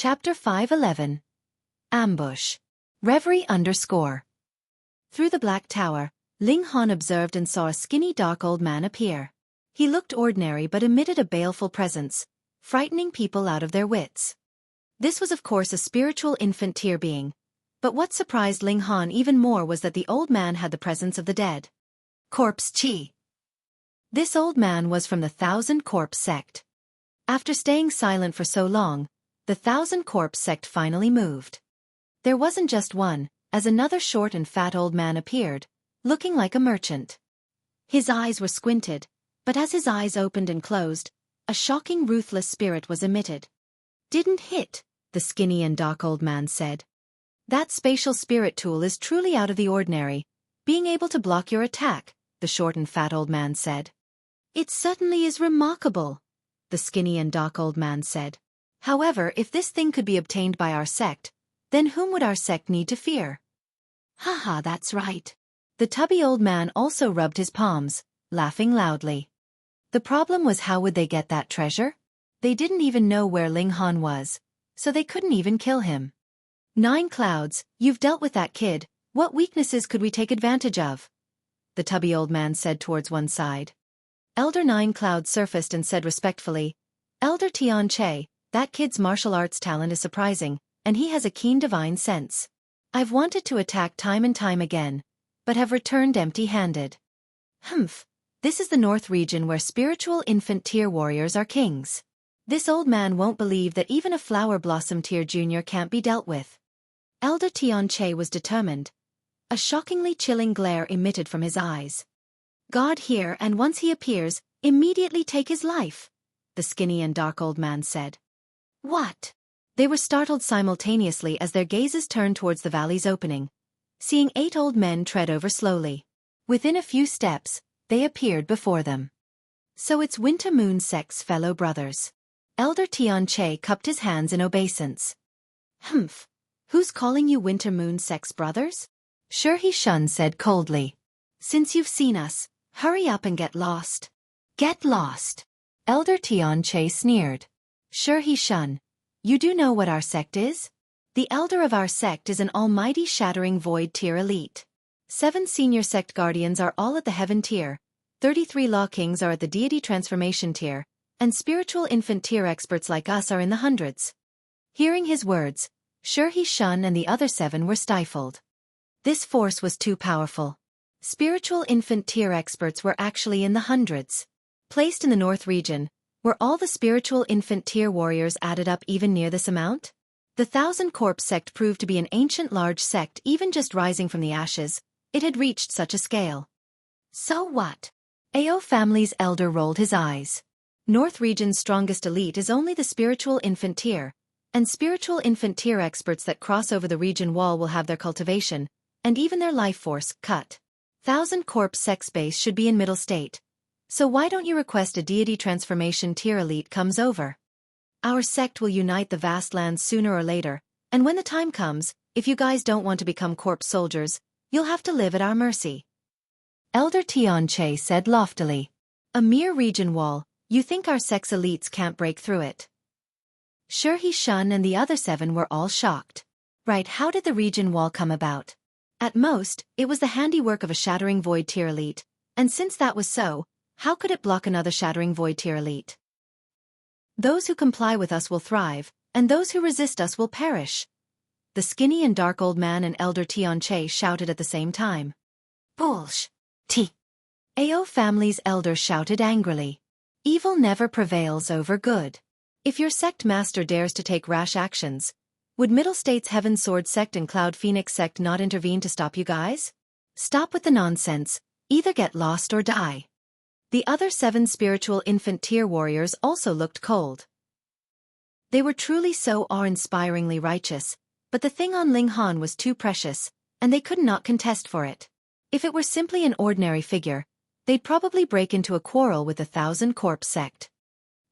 Chapter 511. Ambush. Reverie _. Through the Black Tower, Ling Han observed and saw a skinny dark old man appear. He looked ordinary but emitted a baleful presence, frightening people out of their wits. This was of course a spiritual infant tier being, but what surprised Ling Han even more was that the old man had the presence of the dead. Corpse Chi. This old man was from the Thousand Corpse sect. After staying silent for so long, the Thousand Corpse sect finally moved. There wasn't just one, as another short and fat old man appeared, looking like a merchant. His eyes were squinted, but as his eyes opened and closed, a shocking ruthless spirit was emitted. "Didn't hit," the skinny and dark old man said. "That spatial spirit tool is truly out of the ordinary, being able to block your attack," the short and fat old man said. "It certainly is remarkable," the skinny and dark old man said. "However, if this thing could be obtained by our sect, then whom would our sect need to fear?" "Haha, that's right." The tubby old man also rubbed his palms, laughing loudly. The problem was, how would they get that treasure? They didn't even know where Ling Han was, so they couldn't even kill him. "Nine Clouds, you've dealt with that kid, what weaknesses could we take advantage of?" the tubby old man said towards one side. Elder Nine Clouds surfaced and said respectfully, "Elder Tian Che, that kid's martial arts talent is surprising, and he has a keen divine sense. I've wanted to attack time and time again, but have returned empty-handed." "Humph, this is the North region where spiritual infant tier warriors are kings. This old man won't believe that even a flower blossom tier junior can't be dealt with." Elder Tian Che was determined. A shockingly chilling glare emitted from his eyes. "God here, and once he appears, immediately take his life," the skinny and dark old man said. "What?" They were startled simultaneously as their gazes turned towards the valley's opening, seeing 8 old men tread over slowly. Within a few steps, they appeared before them. "So it's Winter Moon Sect's fellow brothers." Elder Tian Che cupped his hands in obeisance. "Humph, who's calling you Winter Moon Sect's brothers?" Xiaofan said coldly. "Since you've seen us, hurry up and get lost." "Get lost?" Elder Tian Che sneered. "Xiaofan, you do know what our sect is? The elder of our sect is an almighty shattering void tier elite. 7 senior sect guardians are all at the heaven tier, 33 law kings are at the deity transformation tier, and spiritual infant tier experts like us are in the hundreds." Hearing his words, Xiaofan and the other 7 were stifled. This force was too powerful. Spiritual infant tier experts were actually in the hundreds. Placed in the North region, were all the spiritual infant tier warriors added up even near this amount? The Thousand Corpse sect proved to be an ancient large sect, even just rising from the ashes. It had reached such a scale. "So what?" Ao family's elder rolled his eyes. North region's strongest elite is only the spiritual infant tier, and spiritual infant tier experts that cross over the region wall will have their cultivation, and even their life force, cut. Thousand Corpse sect's base should be in middle state. So why don't you request a deity transformation tier elite comes over? Our sect will unite the vast lands sooner or later, and when the time comes, if you guys don't want to become corpse soldiers, you'll have to live at our mercy." Elder Tian Che said loftily. "A mere region wall, you think our sect's elites can't break through it?" Xiaofan and the other 7 were all shocked. Right, how did the region wall come about? At most, it was the handiwork of a shattering void tier elite, and since that was so, how could it block another shattering void tier elite? "Those who comply with us will thrive, and those who resist us will perish," the skinny and dark old man and Elder Tian Che shouted at the same time. "Bullsh! T." Ao family's elder shouted angrily. "Evil never prevails over good. If your sect master dares to take rash actions, would Middle States Heaven Sword sect and Cloud Phoenix sect not intervene to stop you guys? Stop with the nonsense, either get lost or die." The other 7 spiritual infant tier warriors also looked cold. They were truly so awe-inspiringly righteous, but the thing on Ling Han was too precious, and they could not contest for it. If it were simply an ordinary figure, they'd probably break into a quarrel with the Thousand Corpse sect.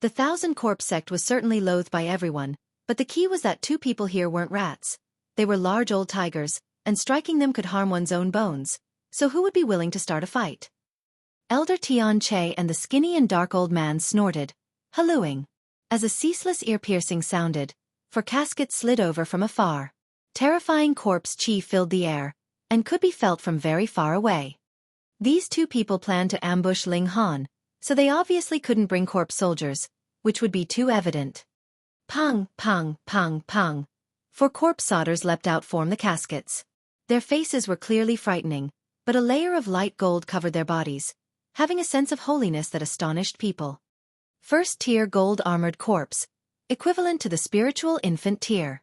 The Thousand Corpse sect was certainly loathed by everyone, but the key was that 2 people here weren't rats. They were large old tigers, and striking them could harm one's own bones, so who would be willing to start a fight? Elder Tian Che and the skinny and dark old man snorted, hallooing. As a ceaseless ear-piercing sounded, for caskets slid over from afar. Terrifying corpse chi filled the air, and could be felt from very far away. These two people planned to ambush Ling Han, so they obviously couldn't bring corpse soldiers, which would be too evident. Pang, pang, pang, pang. Four corpse solders leapt out from the caskets. Their faces were clearly frightening, but a layer of light gold covered their bodies, having a sense of holiness that astonished people. First-tier gold-armored corpse, equivalent to the spiritual infant tier.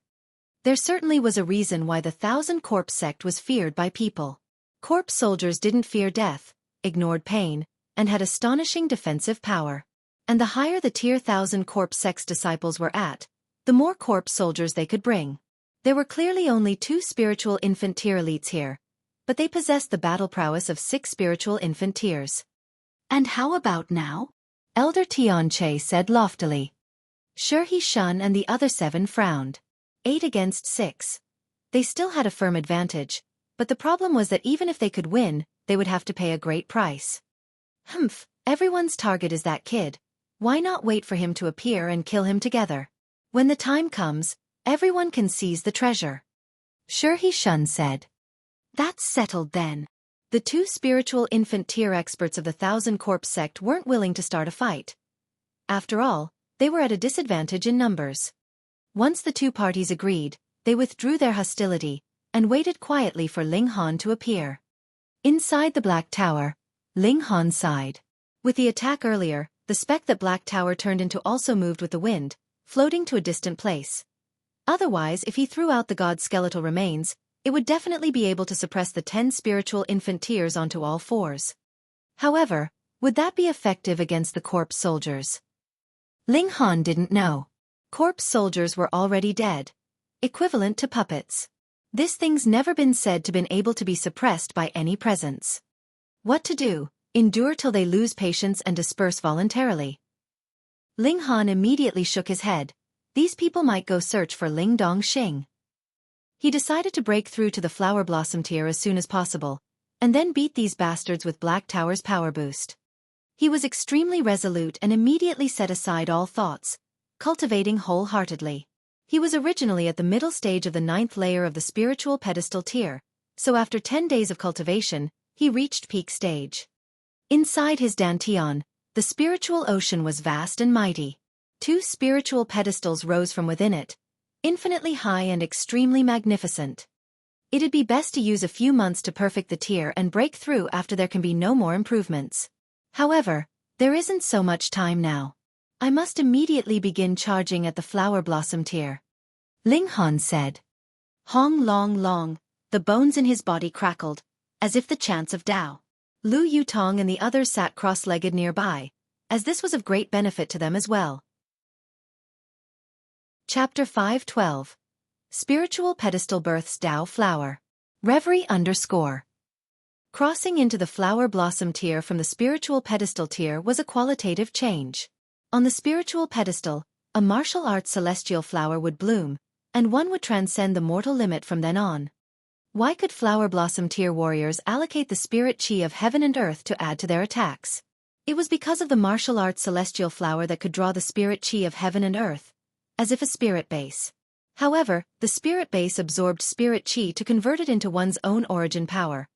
There certainly was a reason why the 1,000 Corpse sect was feared by people. Corpse soldiers didn't fear death, ignored pain, and had astonishing defensive power. And the higher the tier 1,000 Corpse sect's disciples were at, the more corpse soldiers they could bring. There were clearly only 2 spiritual infant tier elites here, but they possessed the battle prowess of 6 spiritual infant tiers. And how about now? Elder Tianche said loftily. Shi Shun and the other 7 frowned. 8 against 6. They still had a firm advantage, but the problem was that even if they could win, they would have to pay a great price. Humph, everyone's target is that kid. Why not wait for him to appear and kill him together? When the time comes, everyone can seize the treasure. Shi Shun said. That's settled then. The 2 spiritual infant tier experts of the 1,000 Corpse sect weren't willing to start a fight. After all, they were at a disadvantage in numbers. Once the 2 parties agreed, they withdrew their hostility, and waited quietly for Ling Han to appear. Inside the Black Tower, Ling Han sighed. With the attack earlier, the speck that Black Tower turned into also moved with the wind, floating to a distant place. Otherwise, if he threw out the god's skeletal remains, it would definitely be able to suppress the 10 spiritual infant tiers onto all 4s. However, would that be effective against the corpse soldiers? Ling Han didn't know. Corpse soldiers were already dead, equivalent to puppets. This thing's never been said to been able to be suppressed by any presence. What to do? Endure till they lose patience and disperse voluntarily. Ling Han immediately shook his head. These people might go search for Ling Dongxing. He decided to break through to the Flower Blossom tier as soon as possible, and then beat these bastards with Black Tower's power boost. He was extremely resolute and immediately set aside all thoughts, cultivating wholeheartedly. He was originally at the middle stage of the 9th layer of the spiritual pedestal tier, so after 10 days of cultivation, he reached peak stage. Inside his dantian, the spiritual ocean was vast and mighty. 2 spiritual pedestals rose from within it, infinitely high and extremely magnificent. It'd be best to use a few months to perfect the tier and break through after there can be no more improvements. However, there isn't so much time now. I must immediately begin charging at the Flower Blossom tier. Ling Han said. Hong long long, the bones in his body crackled, as if the chants of Tao. Lu Yutong and the others sat cross-legged nearby, as this was of great benefit to them as well. Chapter 512. Spiritual Pedestal Births Tao Flower. Reverie _ Crossing into the Flower Blossom tier from the spiritual pedestal tier was a qualitative change. On the spiritual pedestal, a martial arts celestial flower would bloom, and one would transcend the mortal limit from then on. Why could Flower Blossom tier warriors allocate the spirit chi of heaven and earth to add to their attacks? It was because of the martial arts celestial flower that could draw the spirit chi of heaven and earth, as if a spirit base. However, the spirit base absorbed spirit chi to convert it into one's own origin power,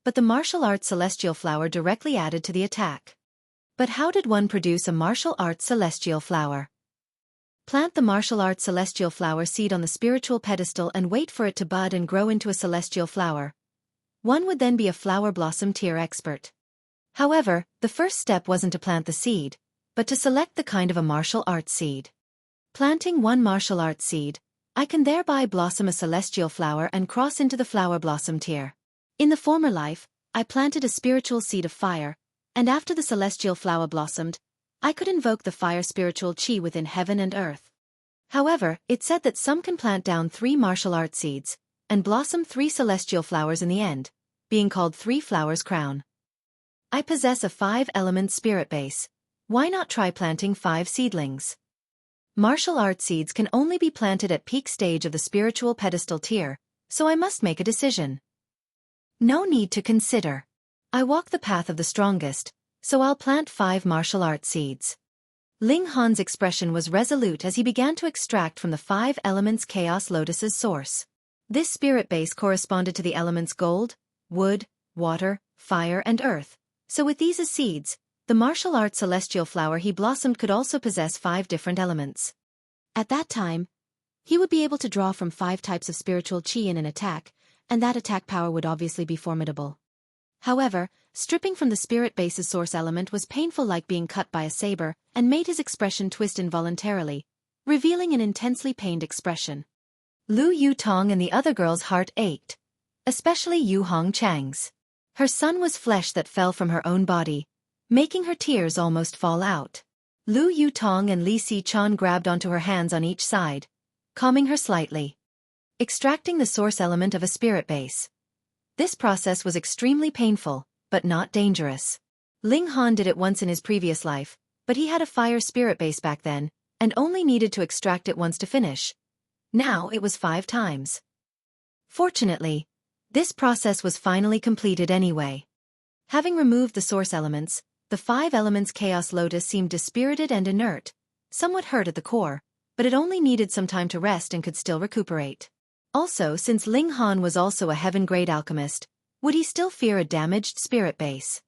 but the martial arts celestial flower directly added to the attack. But how did one produce a martial arts celestial flower? Plant the martial arts celestial flower seed on the spiritual pedestal and wait for it to bud and grow into a celestial flower. One would then be a Flower Blossom tier expert. However, the first step wasn't to plant the seed, but to select the kind of a martial arts seed. Planting one martial arts seed, I can thereby blossom a celestial flower and cross into the Flower Blossom tier. In the former life, I planted a spiritual seed of fire, and after the celestial flower blossomed, I could invoke the fire spiritual chi within heaven and earth. However, it said that some can plant down 3 martial arts seeds, and blossom 3 celestial flowers in the end, being called 3 flowers crown. I possess a 5-element spirit base. Why not try planting 5 seedlings? Martial arts seeds can only be planted at peak stage of the spiritual pedestal tier, so I must make a decision. No need to consider. I walk the path of the strongest, so I'll plant 5 martial arts seeds. Ling Han's expression was resolute as he began to extract from the 5 elements Chaos Lotus's source. This spirit base corresponded to the elements gold, wood, water, fire and earth, so with these as seeds, the martial arts celestial flower he blossomed could also possess 5 different elements. At that time, he would be able to draw from 5 types of spiritual chi in an attack, and that attack power would obviously be formidable. However, stripping from the spirit base's source element was painful, like being cut by a saber, and made his expression twist involuntarily, revealing an intensely pained expression. Lu Yutong and the other girl's heart ached, especially Yu Hongchang's. Her son was flesh that fell from her own body, making her tears almost fall out. Lu Yutong and Li Si-chan grabbed onto her hands on each side, calming her slightly. Extracting the source element of a spirit base. This process was extremely painful, but not dangerous. Ling Han did it once in his previous life, but he had a fire spirit base back then, and only needed to extract it once to finish. Now it was 5 times. Fortunately, this process was finally completed anyway. Having removed the source elements, the 5 elements Chaos Lotus seemed dispirited and inert, somewhat hurt at the core, but it only needed some time to rest and could still recuperate. Also, since Ling Han was also a heaven-grade alchemist, would he still fear a damaged spirit base?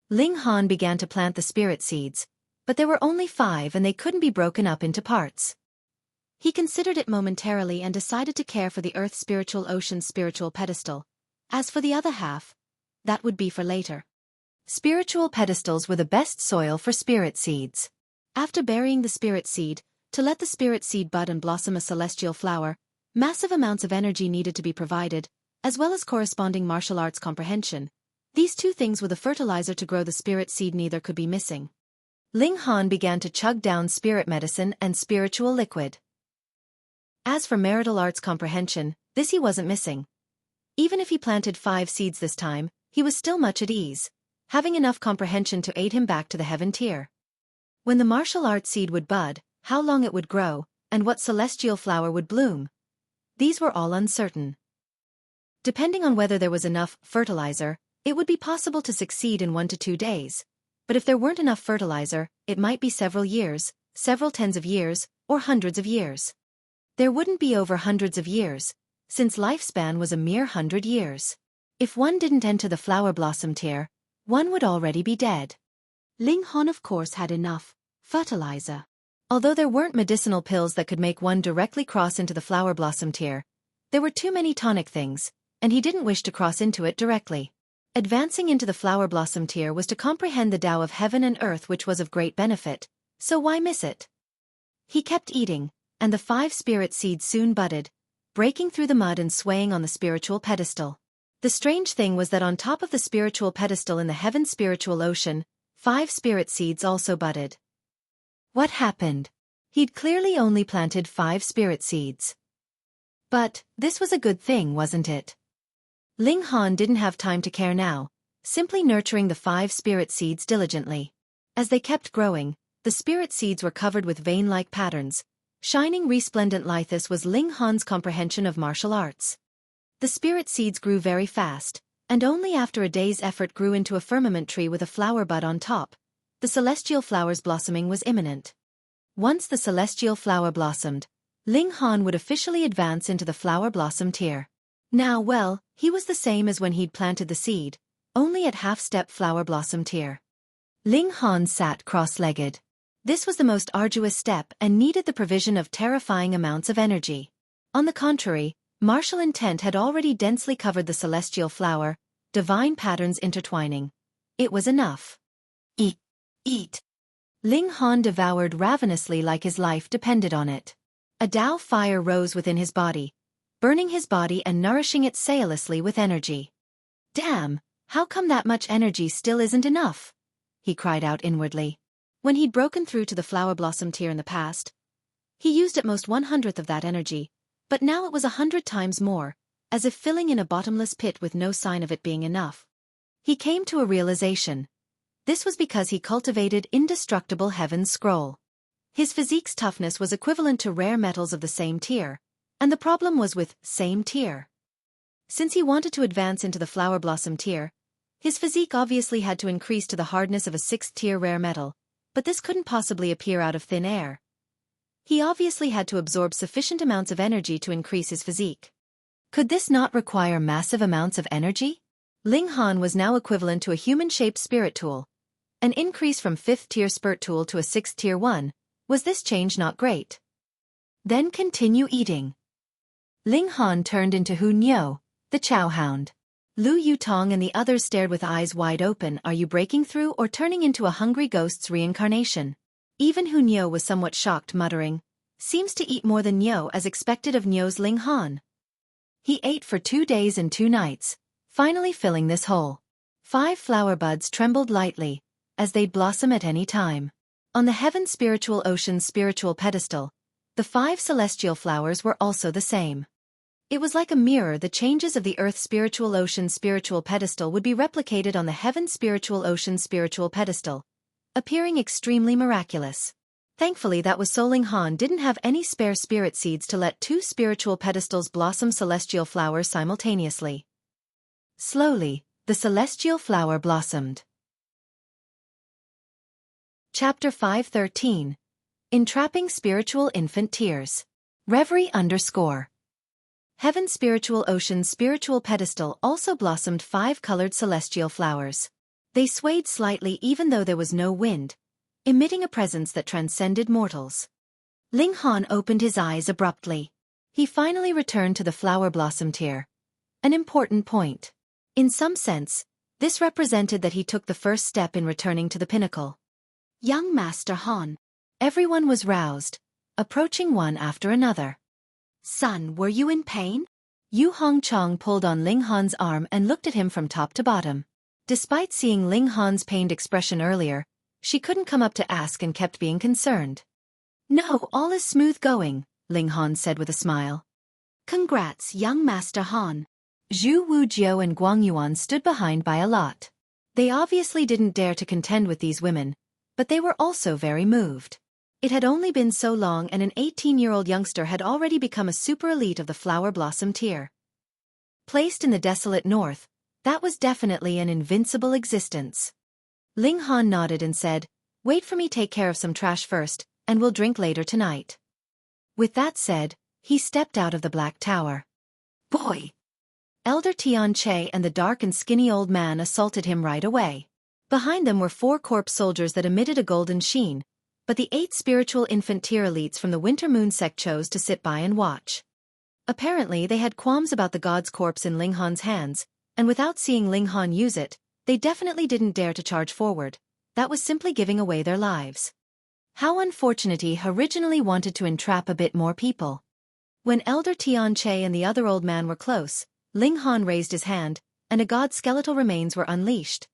Ling Han began to plant the spirit seeds, but there were only 5 and they couldn't be broken up into parts. He considered it momentarily and decided to care for the Earth Spiritual Ocean's spiritual pedestal. As for the other half, that would be for later. Spiritual pedestals were the best soil for spirit seeds. After burying the spirit seed, to let the spirit seed bud and blossom a celestial flower, massive amounts of energy needed to be provided, as well as corresponding martial arts comprehension. These 2 things were the fertilizer to grow the spirit seed, neither could be missing. Ling Han began to chug down spirit medicine and spiritual liquid. As for marital arts comprehension, this he wasn't missing. Even if he planted 5 seeds this time, he was still much at ease, having enough comprehension to aid him back to the heaven tier. When the martial arts seed would bud, how long it would grow, and what celestial flower would bloom, these were all uncertain. Depending on whether there was enough fertilizer, it would be possible to succeed in 1 to 2 days. But if there weren't enough fertilizer, it might be several years, several tens of years, or hundreds of years. There wouldn't be over hundreds of years, since lifespan was a mere 100 years. If one didn't enter the flower blossom tier, one would already be dead. Ling Han of course had enough fertilizer. Although there weren't medicinal pills that could make one directly cross into the flower blossom tier, there were too many tonic things, and he didn't wish to cross into it directly. Advancing into the flower blossom tier was to comprehend the Tao of heaven and earth, which was of great benefit, so why miss it? He kept eating, and the 5 spirit seeds soon budded, breaking through the mud and swaying on the spiritual pedestal. The strange thing was that on top of the spiritual pedestal in the heaven spiritual ocean, 5 spirit seeds also budded. What happened? He'd clearly only planted 5 spirit seeds. But this was a good thing, wasn't it? Ling Han didn't have time to care now, simply nurturing the 5 spirit seeds diligently. As they kept growing, the spirit seeds were covered with vein-like patterns. Shining resplendent lithis was Ling Han's comprehension of martial arts. The spirit seeds grew very fast, and only after a day's effort grew into a firmament tree with a flower bud on top. The celestial flower's blossoming was imminent. Once the celestial flower blossomed, Ling Han would officially advance into the flower blossom tier. Now, well, he was the same as when he'd planted the seed, only at half-step flower blossom tier. Ling Han sat cross-legged. This was the most arduous step and needed the provision of terrifying amounts of energy. On the contrary, martial intent had already densely covered the celestial flower, divine patterns intertwining. It was enough. Eat. Eat. Ling Han devoured ravenously like his life depended on it. A Tao fire rose within his body, burning his body and nourishing it ceaselessly with energy. Damn, how come that much energy still isn't enough? He cried out inwardly. When he'd broken through to the flower blossom tier in the past, he used at most 1/100th of that energy, but now it was 100 times more, as if filling in a bottomless pit with no sign of it being enough. He came to a realization. This was because he cultivated indestructible heaven's scroll. His physique's toughness was equivalent to rare metals of the same tier, and the problem was with same tier. Since he wanted to advance into the flower blossom tier, his physique obviously had to increase to the hardness of a 6th tier rare metal, but this couldn't possibly appear out of thin air. He obviously had to absorb sufficient amounts of energy to increase his physique. Could this not require massive amounts of energy? Ling Han was now equivalent to a human-shaped spirit tool. An increase from 5th-tier spirit tool to a 6th-tier one. Was this change not great? Then continue eating. Ling Han turned into Hu Niu, the Chow Hound. Lu Yutong and the others stared with eyes wide open. Are you breaking through or turning into a hungry ghost's reincarnation? Even Hu Niu was somewhat shocked, muttering, seems to eat more than Niu as expected of Niu's Ling Han. He ate for 2 days and 2 nights, finally filling this hole. 5 flower buds trembled lightly, as they'd blossom at any time. On the Heaven Spiritual Ocean's spiritual pedestal, the 5 celestial flowers were also the same. It was like a mirror. The changes of the Earth Spiritual Ocean's spiritual pedestal would be replicated on the Heaven Spiritual Ocean's spiritual pedestal, appearing extremely miraculous. Thankfully that was so Ling Han didn't have any spare spirit seeds to let 2 spiritual pedestals blossom celestial flowers simultaneously. Slowly, the celestial flower blossomed. Chapter 5:13. Entrapping Spiritual Infant Tears. Reverie _ Heaven Spiritual Ocean's spiritual pedestal also blossomed 5 colored celestial flowers. They swayed slightly even though there was no wind, emitting a presence that transcended mortals. Ling Han opened his eyes abruptly. He finally returned to the flower blossom tier. An important point. In some sense, this represented that he took the first step in returning to the pinnacle. Young Master Han. Everyone was roused, approaching one after another. Son, were you in pain? Yu Hongchong pulled on Ling Han's arm and looked at him from top to bottom. Despite seeing Ling Han's pained expression earlier, she couldn't come up to ask and kept being concerned. No, all is smooth going, Ling Han said with a smile. Congrats, young Master Han. Zhu Wujiao and Guang Yuan stood behind by a lot. They obviously didn't dare to contend with these women, but they were also very moved. It had only been so long and an 18-year-old youngster had already become a super elite of the flower blossom tier. Placed in the desolate north, that was definitely an invincible existence. Ling Han nodded and said, wait for me, take care of some trash first, and we'll drink later tonight. With that said, he stepped out of the Black Tower. Boy! Elder Tian Che and the dark and skinny old man assaulted him right away. Behind them were 4 corpse soldiers that emitted a golden sheen, but the 8 spiritual infant tier elites from the Winter Moon sect chose to sit by and watch. Apparently they had qualms about the god's corpse in Ling Han's hands, and without seeing Ling Han use it, they definitely didn't dare to charge forward. That was simply giving away their lives. How unfortunate. He originally wanted to entrap a bit more people. When Elder Tian Che and the other old man were close, Ling Han raised his hand, and a god's skeletal remains were unleashed.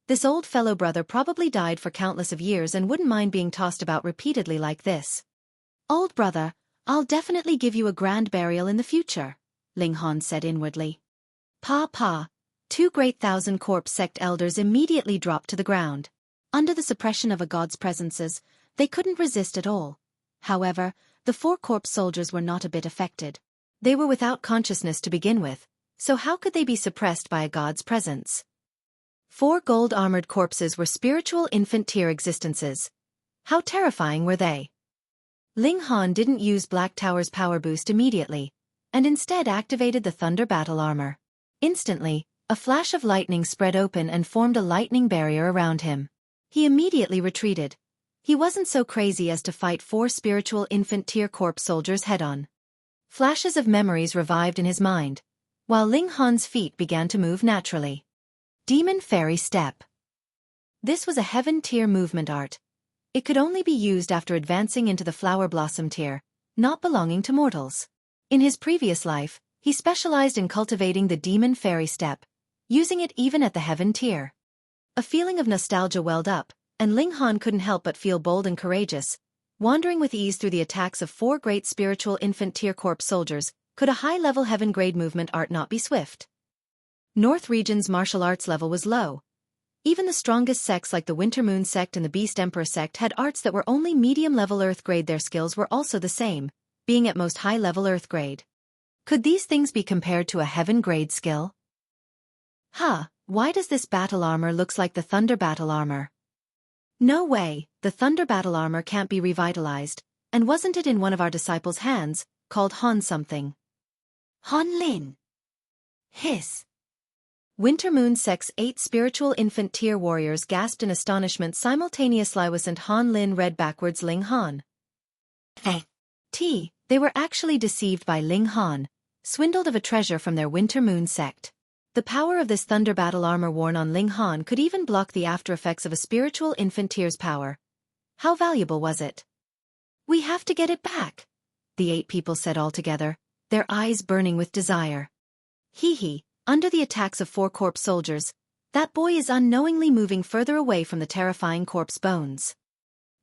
This old fellow brother probably died for countless of years and wouldn't mind being tossed about repeatedly like this. Old brother, I'll definitely give you a grand burial in the future, Ling Han said inwardly. Pa. 2 great thousand corpse sect elders immediately dropped to the ground. Under the suppression of a god's presences, they couldn't resist at all. However, the 4 corpse soldiers were not a bit affected. They were without consciousness to begin with, so how could they be suppressed by a god's presence? 4 gold-armored corpses were spiritual infant tier existences. How terrifying were they? Ling Han didn't use Black Tower's power boost immediately, and instead activated the Thunder Battle Armor. Instantly, a flash of lightning spread open and formed a lightning barrier around him. He immediately retreated. He wasn't so crazy as to fight 4 spiritual infant tier corpse soldiers head-on. Flashes of memories revived in his mind, while Ling Han's feet began to move naturally. Demon Fairy Step. This was a heaven tier movement art. It could only be used after advancing into the flower blossom tier, not belonging to mortals. In his previous life, he specialized in cultivating the Demon Fairy Step, using it even at the heaven tier. A feeling of nostalgia welled up, and Ling Han couldn't help but feel bold and courageous. Wandering with ease through the attacks of 4 great spiritual infant tier corpse soldiers, could a high-level heaven grade movement art not be swift? North region's martial arts level was low. Even the strongest sects like the Winter Moon sect and the Beast Emperor sect had arts that were only medium-level earth grade. Their skills were also the same, being at most high-level earth grade. Could these things be compared to a heaven grade skill? Why does this battle armor looks like the Thunder Battle Armor? No way, the thunder battle armor can't be revitalized, and wasn't it in one of our disciples' hands, called Han something? Han Lin. Hiss. Winter Moon Sect's 8 spiritual infant tier warriors gasped in astonishment simultaneously. And Han Lin read backwards Ling Han. They were actually deceived by Ling Han, swindled of a treasure from their Winter Moon Sect. The power of this thunder battle armor worn on Ling Han could even block the after effects of a spiritual infant tier's power. How valuable was it? We have to get it back, the 8 people said all together, their eyes burning with desire. Hee, under the attacks of 4 corpse soldiers, that boy is unknowingly moving further away from the terrifying corpse bones.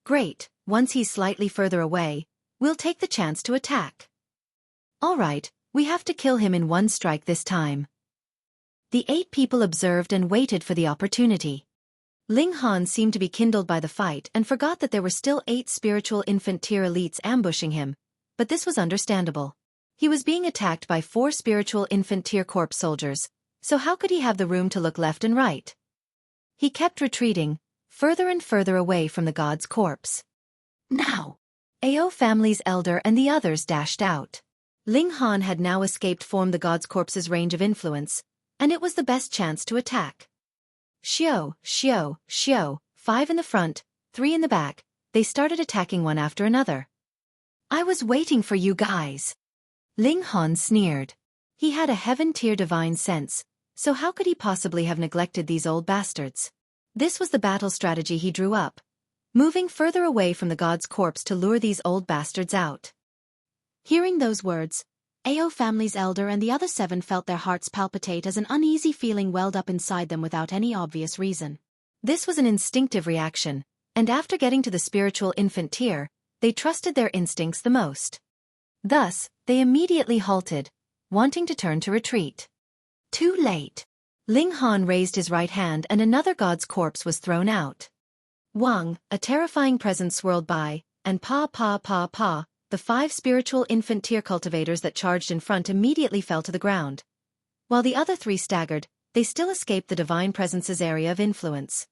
Great, once he's slightly further away, we'll take the chance to attack. All right, we have to kill him in one strike this time. The 8 people observed and waited for the opportunity. Ling Han seemed to be kindled by the fight and forgot that there were still 8 spiritual infant tier elites ambushing him, but this was understandable. He was being attacked by 4 spiritual infant tier corpse soldiers, so how could he have the room to look left and right? He kept retreating, further and further away from the god's corpse. Now! Ao family's elder and the others dashed out. Ling Han had now escaped from the god's corpse's range of influence, and it was the best chance to attack. Xiao, 5 in the front, 3 in the back, they started attacking one after another. I was waiting for you guys. Ling Han sneered. He had a heaven-tier divine sense, so how could he possibly have neglected these old bastards? This was the battle strategy he drew up, moving further away from the god's corpse to lure these old bastards out. Hearing those words, Ao family's elder and the other 7 felt their hearts palpitate as an uneasy feeling welled up inside them without any obvious reason. This was an instinctive reaction, and after getting to the spiritual infant tier, they trusted their instincts the most. Thus, they immediately halted, wanting to turn to retreat. Too late. Ling Han raised his right hand and another god's corpse was thrown out. Wang, a terrifying presence swirled by, and the 5 spiritual infant tier cultivators that charged in front immediately fell to the ground. While the other 3 staggered, they still escaped the divine presence's area of influence.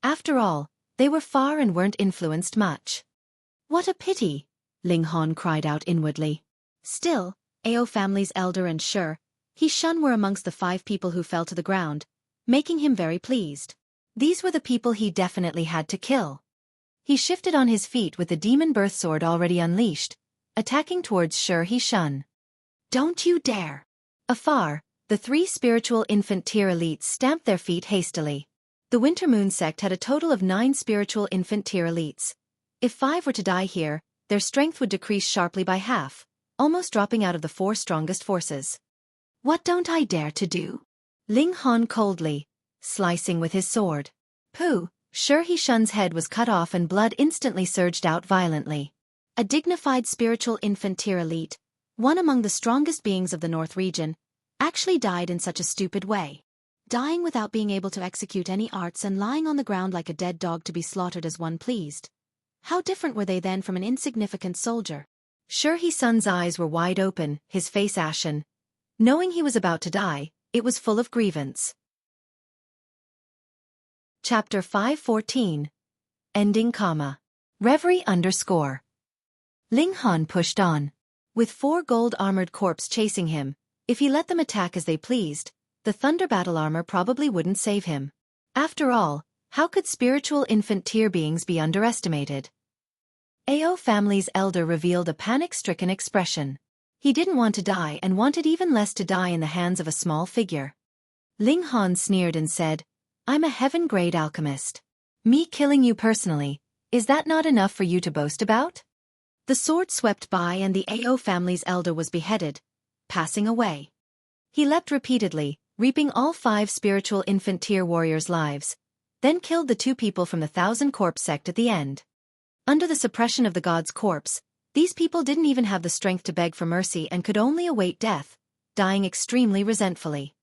After all, they were far and weren't influenced much. What a pity, Ling Han cried out inwardly. Still, Ao family's elder and He Shun were amongst the 5 people who fell to the ground, making him very pleased. These were the people he definitely had to kill. He shifted on his feet with the demon birth sword already unleashed, attacking towards He Shun. Don't you dare! Afar, the 3 spiritual infant tier elites stamped their feet hastily. The Winter Moon Sect had a total of 9 spiritual infant tier elites. If 5 were to die here, their strength would decrease sharply by half, almost dropping out of the 4 strongest forces. What don't I dare to do? Ling Han coldly, slicing with his sword. Pooh! He Shun's head was cut off and blood instantly surged out violently. A dignified spiritual infant tier elite, one among the strongest beings of the North region, actually died in such a stupid way. Dying without being able to execute any arts and lying on the ground like a dead dog to be slaughtered as one pleased. How different were they then from an insignificant soldier? He Shun's eyes were wide open, his face ashen. Knowing he was about to die, it was full of grievance. Chapter 514. Ending, Reverie _ Ling Han pushed on. With 4 gold-armored corpse chasing him, if he let them attack as they pleased, the thunder battle armor probably wouldn't save him. After all, how could spiritual infant tier beings be underestimated? Ao family's elder revealed a panic-stricken expression. He didn't want to die and wanted even less to die in the hands of a small figure. Ling Han sneered and said, I'm a heaven-grade alchemist. Me killing you personally, is that not enough for you to boast about? The sword swept by and the Ao family's elder was beheaded, passing away. He leapt repeatedly, reaping all 5 spiritual infant tier warriors' lives, then killed the 2 people from the 1,000 corpse sect at the end. Under the suppression of the god's corpse, these people didn't even have the strength to beg for mercy and could only await death, dying extremely resentfully.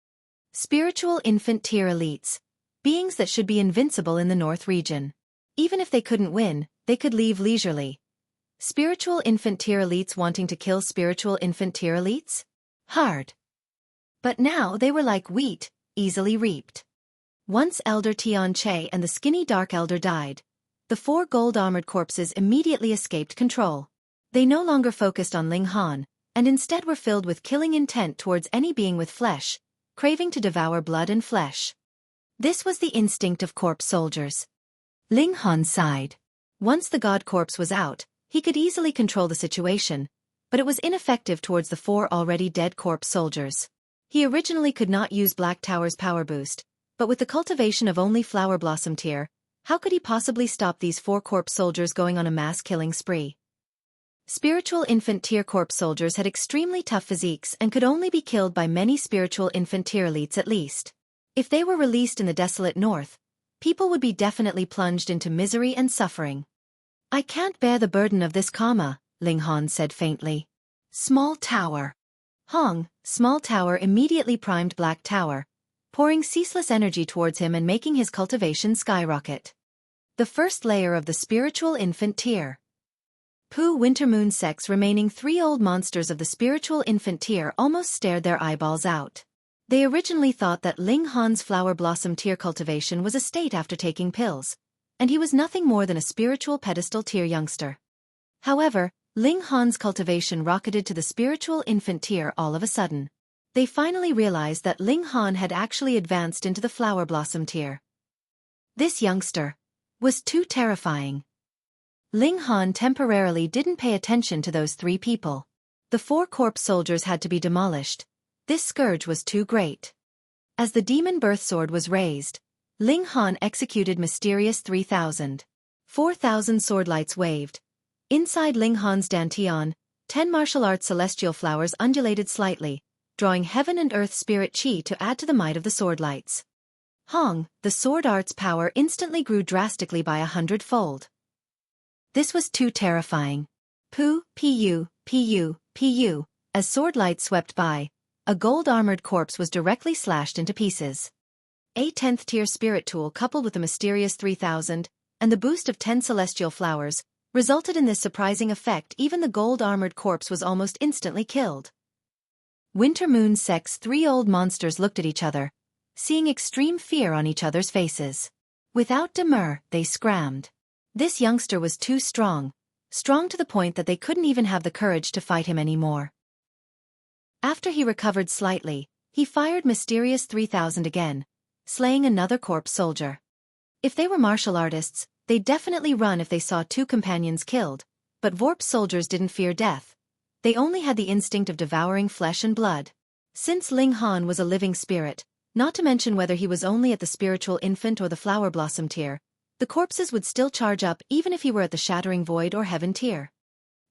Spiritual infant tier elites, beings that should be invincible in the North region. Even if they couldn't win, they could leave leisurely. Spiritual infant tier elites wanting to kill spiritual infant tier elites? Hard. But now they were like wheat, easily reaped. Once Elder Tian Che and the skinny Dark Elder died, the 4 gold-armored corpses immediately escaped control. They no longer focused on Ling Han, and instead were filled with killing intent towards any being with flesh, craving to devour blood and flesh. This was the instinct of corpse soldiers. Ling Han sighed. Once the god corpse was out, he could easily control the situation, but it was ineffective towards the 4 already dead corpse soldiers. He originally could not use Black Tower's power boost, but with the cultivation of only Flower Blossom tier, how could he possibly stop these 4 corpse soldiers going on a mass killing spree? Spiritual infant tier corpse soldiers had extremely tough physiques and could only be killed by many spiritual infant tier elites at least. If they were released in the desolate north, people would be definitely plunged into misery and suffering. I can't bear the burden of this karma, Ling Han said faintly. Small Tower. Hong, Small Tower immediately primed Black Tower, pouring ceaseless energy towards him and making his cultivation skyrocket. The first layer of the spiritual infant tier. Pooh Wintermoon Sex remaining 3 old monsters of the spiritual infant tier almost stared their eyeballs out. They originally thought that Ling Han's Flower Blossom tier cultivation was a state after taking pills, and he was nothing more than a spiritual pedestal tier youngster. However, Ling Han's cultivation rocketed to the spiritual infant tier all of a sudden. They finally realized that Ling Han had actually advanced into the Flower Blossom tier. This youngster was too terrifying. Ling Han temporarily didn't pay attention to those 3 people. The 4 corpse soldiers had to be demolished. This scourge was too great. As the demon birth sword was raised, Ling Han executed mysterious 3,000. 4,000 sword lights waved. Inside Ling Han's dantian, 10 martial arts celestial flowers undulated slightly, drawing heaven and earth spirit chi to add to the might of the sword lights. Hong, the sword art's power instantly grew drastically by 100-fold. This was too terrifying. Pu, pu, as sword lights swept by, a gold-armored corpse was directly slashed into pieces. A 10th tier spirit tool coupled with the mysterious 3,000, and the boost of 10 celestial flowers, resulted in this surprising effect. Even the gold-armored corpse was almost instantly killed. Wintermoon Sex 3 old monsters looked at each other, seeing extreme fear on each other's faces. Without demur, they scrammed. This youngster was too strong to the point that they couldn't even have the courage to fight him anymore. After he recovered slightly, he fired mysterious 3,000 again, slaying another corpse soldier. If they were martial artists, they'd definitely run if they saw 2 companions killed, but Vorp's soldiers didn't fear death. They only had the instinct of devouring flesh and blood. Since Ling Han was a living spirit, not to mention whether he was only at the spiritual infant or the Flower Blossom tier, the corpses would still charge up even if he were at the Shattering Void or Heaven tier.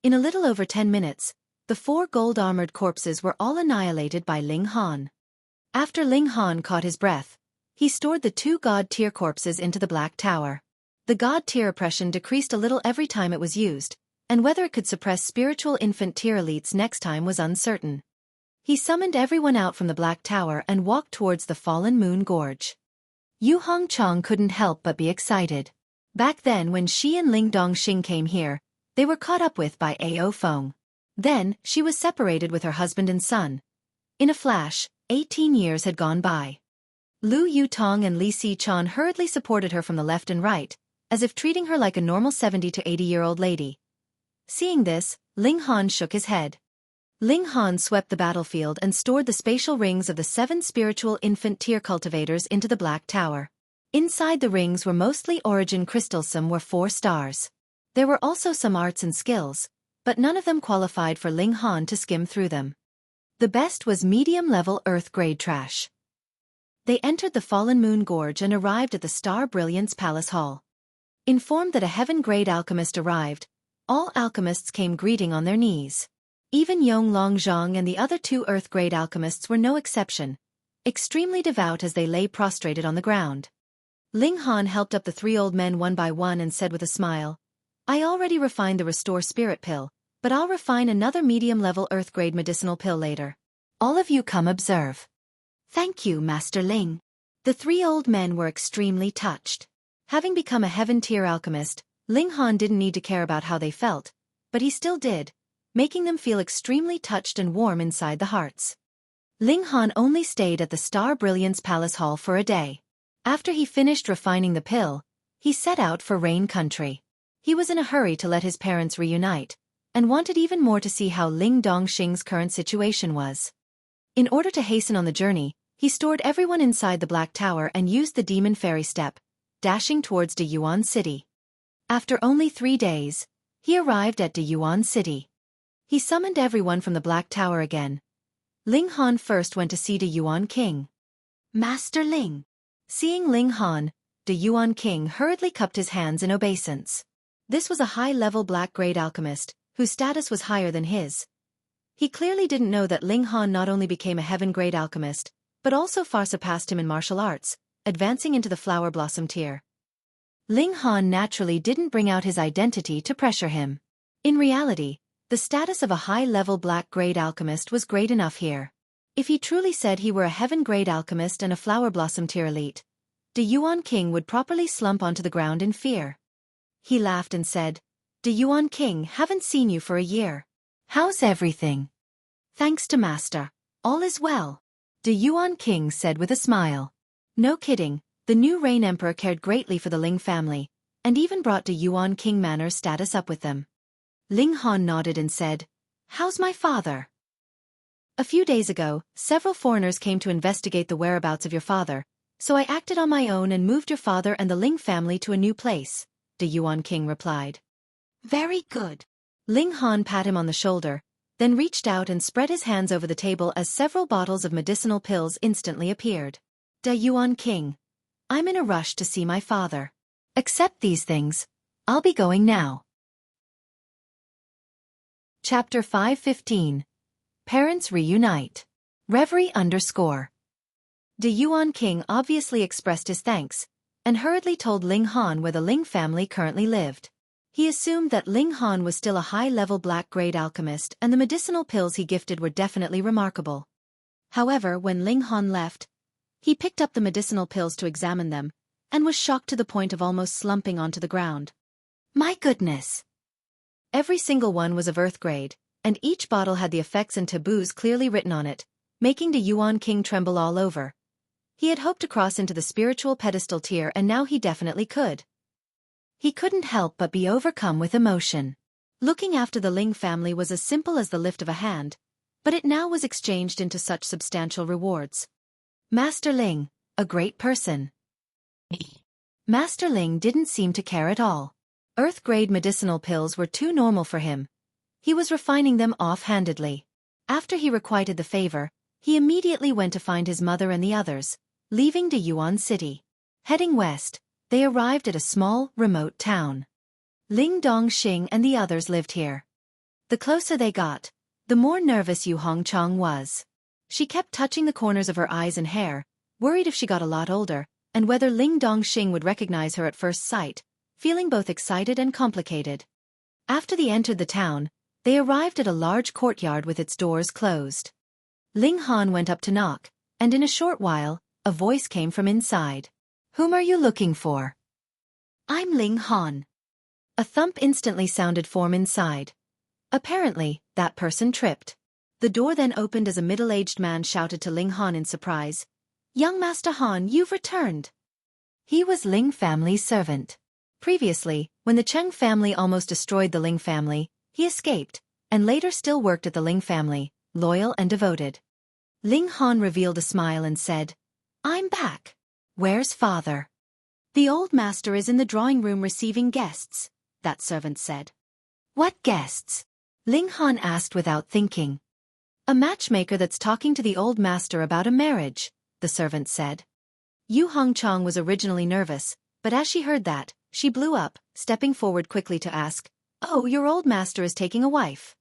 In a little over 10 minutes, the 4 gold-armored corpses were all annihilated by Ling Han. After Ling Han caught his breath, he stored the 2 god tier corpses into the Black Tower. The god tier oppression decreased a little every time it was used, and whether it could suppress spiritual infant tier elites next time was uncertain. He summoned everyone out from the Black Tower and walked towards the Fallen Moon Gorge. Yu Hongchang couldn't help but be excited. Back then when she and Ling Dongxing came here, they were caught up with by Ao Feng. Then, she was separated with her husband and son. In a flash, 18 years had gone by. Lu Yutong and Li Si-chan hurriedly supported her from the left and right, as if treating her like a normal 70 to 80-year-old lady. Seeing this, Ling Han shook his head. Ling Han swept the battlefield and stored the spatial rings of the 7 spiritual infant tier cultivators into the Black Tower. Inside the rings were mostly origin crystals. Some were 4 stars. There were also some arts and skills, but none of them qualified for Ling Han to skim through them. The best was medium-level Earth-grade trash. They entered the Fallen Moon Gorge and arrived at the Star Brilliance Palace Hall. Informed that a heaven-grade alchemist arrived, all alchemists came greeting on their knees. Even Yong Longzhang and the other 2 Earth-grade alchemists were no exception, extremely devout as they lay prostrated on the ground. Ling Han helped up the 3 old men one by one and said with a smile, "I already refined the Restore Spirit pill, but I'll refine another medium-level Earth-grade medicinal pill later. All of you come observe." "Thank you, Master Ling." The 3 old men were extremely touched. Having become a heaven-tier alchemist, Ling Han didn't need to care about how they felt, but he still did, making them feel extremely touched and warm inside the hearts. Ling Han only stayed at the Star Brilliance Palace Hall for a day. After he finished refining the pill, he set out for Rain Country. He was in a hurry to let his parents reunite, and wanted even more to see how Ling Dongxing's current situation was. In order to hasten on the journey, he stored everyone inside the Black Tower and used the Demon Fairy Step, dashing towards Deyuan City. After only 3 days, he arrived at Deyuan City. He summoned everyone from the Black Tower again. Ling Han first went to see Deyuan King. Master Ling. Seeing Ling Han, Deyuan King hurriedly cupped his hands in obeisance. This was a high-level black-grade alchemist, whose status was higher than his. He clearly didn't know that Ling Han not only became a heaven-grade alchemist, but also far surpassed him in martial arts, advancing into the flower blossom tier. Ling Han naturally didn't bring out his identity to pressure him. In reality, the status of a high-level black-grade alchemist was great enough here. If he truly said he were a heaven-grade alchemist and a flower blossom tier elite, Deyuan King would properly slump onto the ground in fear. He laughed and said, Deyuan King, haven't seen you for a year. How's everything? Thanks to Master. All is well. Deyuan King said with a smile. No kidding, the new Rain Emperor cared greatly for the Ling family, and even brought Deyuan King Manor's status up with them. Ling Han nodded and said, How's my father? A few days ago, several foreigners came to investigate the whereabouts of your father, so I acted on my own and moved your father and the Ling family to a new place, Deyuan King replied. Very good. Ling Han pat him on the shoulder, then reached out and spread his hands over the table as several bottles of medicinal pills instantly appeared. Deyuan King. I'm in a rush to see my father. Accept these things. I'll be going now. Chapter 515. Parents Reunite. Reverie _ Deyuan King obviously expressed his thanks, and hurriedly told Ling Han where the Ling family currently lived. He assumed that Ling Han was still a high-level black-grade alchemist and the medicinal pills he gifted were definitely remarkable. However, when Ling Han left, he picked up the medicinal pills to examine them, and was shocked to the point of almost slumping onto the ground. My goodness! Every single one was of earth grade, and each bottle had the effects and taboos clearly written on it, making Deyuan King tremble all over. He had hoped to cross into the spiritual pedestal tier and now he definitely could. He couldn't help but be overcome with emotion. Looking after the Ling family was as simple as the lift of a hand, but it now was exchanged into such substantial rewards. Master Ling, a great person. Master Ling didn't seem to care at all. Earth-grade medicinal pills were too normal for him. He was refining them off-handedly. After he requited the favor, he immediately went to find his mother and the others, leaving Deyuan City. Heading west, they arrived at a small, remote town. Ling Dongxing and the others lived here. The closer they got, the more nervous Yu Hongchang was. She kept touching the corners of her eyes and hair, worried if she got a lot older, and whether Ling Dongxing would recognize her at first sight, feeling both excited and complicated. After they entered the town, they arrived at a large courtyard with its doors closed. Ling Han went up to knock, and in a short while, a voice came from inside. Whom are you looking for? I'm Ling Han. A thump instantly sounded from inside. Apparently, that person tripped. The door then opened as a middle-aged man shouted to Ling Han in surprise. Young Master Han, you've returned. He was Ling family's servant. Previously, when the Cheng family almost destroyed the Ling family, he escaped, and later still worked at the Ling family, loyal and devoted. Ling Han revealed a smile and said, I'm back. Where's father? The old master is in the drawing room receiving guests, that servant said. What guests? Ling Han asked without thinking. A matchmaker that's talking to the old master about a marriage, the servant said. Yu Hongchang was originally nervous, but as she heard that, she blew up, stepping forward quickly to ask, Oh, your old master is taking a wife.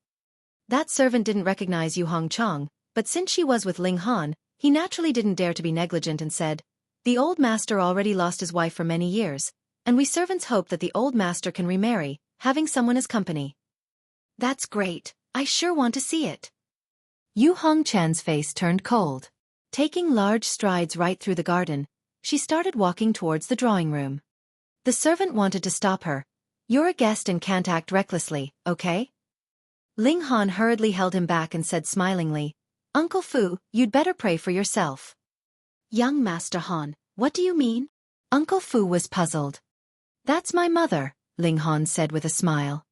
That servant didn't recognize Yu Hongchang, but since she was with Ling Han, he naturally didn't dare to be negligent and said, The old master already lost his wife for many years, and we servants hope that the old master can remarry, having someone as company. That's great, I sure want to see it. Yu Hongchan's face turned cold. Taking large strides right through the garden, she started walking towards the drawing room. The servant wanted to stop her. You're a guest and can't act recklessly, okay? Ling Han hurriedly held him back and said smilingly, Uncle Fu, you'd better pray for yourself. Young Master Han, what do you mean? Uncle Fu was puzzled. That's my mother, Ling Han said with a smile.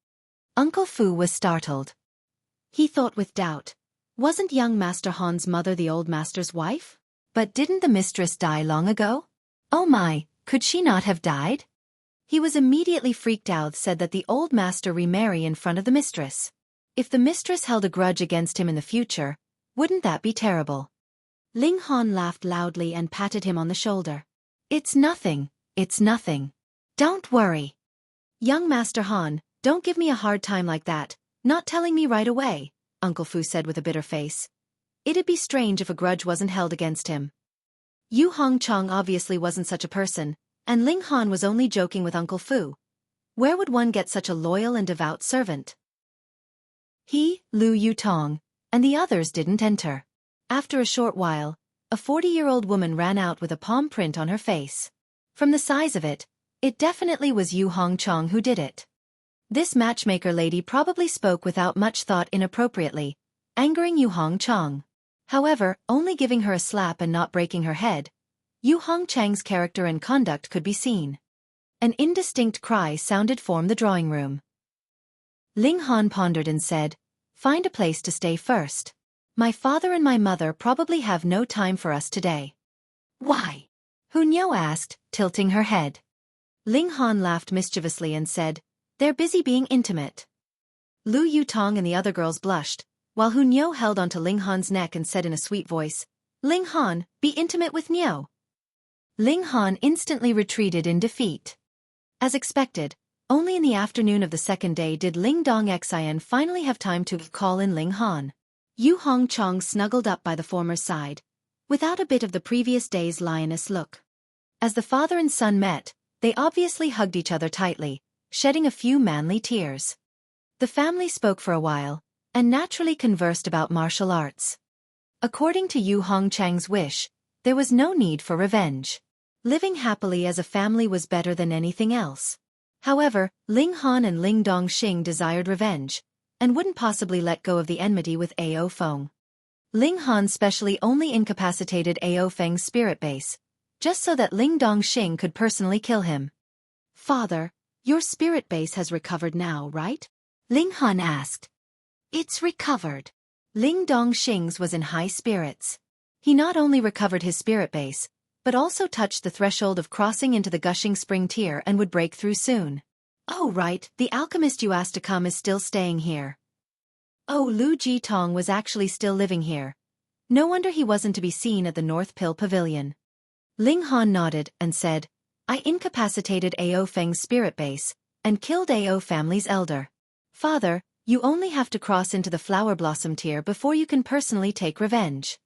Uncle Fu was startled. He thought with doubt. Wasn't young Master Han's mother the old master's wife? But didn't the mistress die long ago? Oh my, could she not have died? He was immediately freaked out, said that the old master remarry in front of the mistress. If the mistress held a grudge against him in the future, wouldn't that be terrible? Ling Han laughed loudly and patted him on the shoulder. It's nothing, it's nothing. Don't worry. Young Master Han, don't give me a hard time like that, not telling me right away, Uncle Fu said with a bitter face. It'd be strange if a grudge wasn't held against him. Yu Hongchang obviously wasn't such a person, and Ling Han was only joking with Uncle Fu. Where would one get such a loyal and devout servant? He, Lu Yutong, and the others didn't enter. After a short while, a 40-year-old woman ran out with a palm print on her face. From the size of it, it definitely was Yu Hongchang who did it. This matchmaker lady probably spoke without much thought inappropriately, angering Yu Hongchang. However, only giving her a slap and not breaking her head, Yu Hongchang's character and conduct could be seen. An indistinct cry sounded from the drawing room. Ling Han pondered and said, "Find a place to stay first. My father and my mother probably have no time for us today." "Why?" Hunyao asked, tilting her head. Ling Han laughed mischievously and said, "They're busy being intimate." Lu Yutong and the other girls blushed, while Hunyao held onto Ling Han's neck and said in a sweet voice, "Ling Han, be intimate with Niao." Ling Han instantly retreated in defeat. As expected, only in the afternoon of the second day did Ling Dong Xian finally have time to call in Ling Han. Yu Hongchang snuggled up by the former's side, without a bit of the previous day's lioness look. As the father and son met, they obviously hugged each other tightly, shedding a few manly tears. The family spoke for a while, and naturally conversed about martial arts. According to Yu Hongchang's wish, there was no need for revenge. Living happily as a family was better than anything else. However, Ling Han and Ling Dongxing desired revenge, and wouldn't possibly let go of the enmity with Ao Feng. Ling Han specially only incapacitated Ao Feng's spirit base, just so that Ling Dongxing could personally kill him. "Father, your spirit base has recovered now, right?" Ling Han asked. "It's recovered." Ling Dongxing's was in high spirits. He not only recovered his spirit base, but also touched the threshold of crossing into the gushing spring tier and would break through soon. "Oh right, the alchemist you asked to come is still staying here." Oh, Lu Jitong was actually still living here. No wonder he wasn't to be seen at the North Pill Pavilion. Ling Han nodded and said, "I incapacitated Ao Feng's spirit base, and killed Ao family's elder. Father, you only have to cross into the flower blossom tier before you can personally take revenge."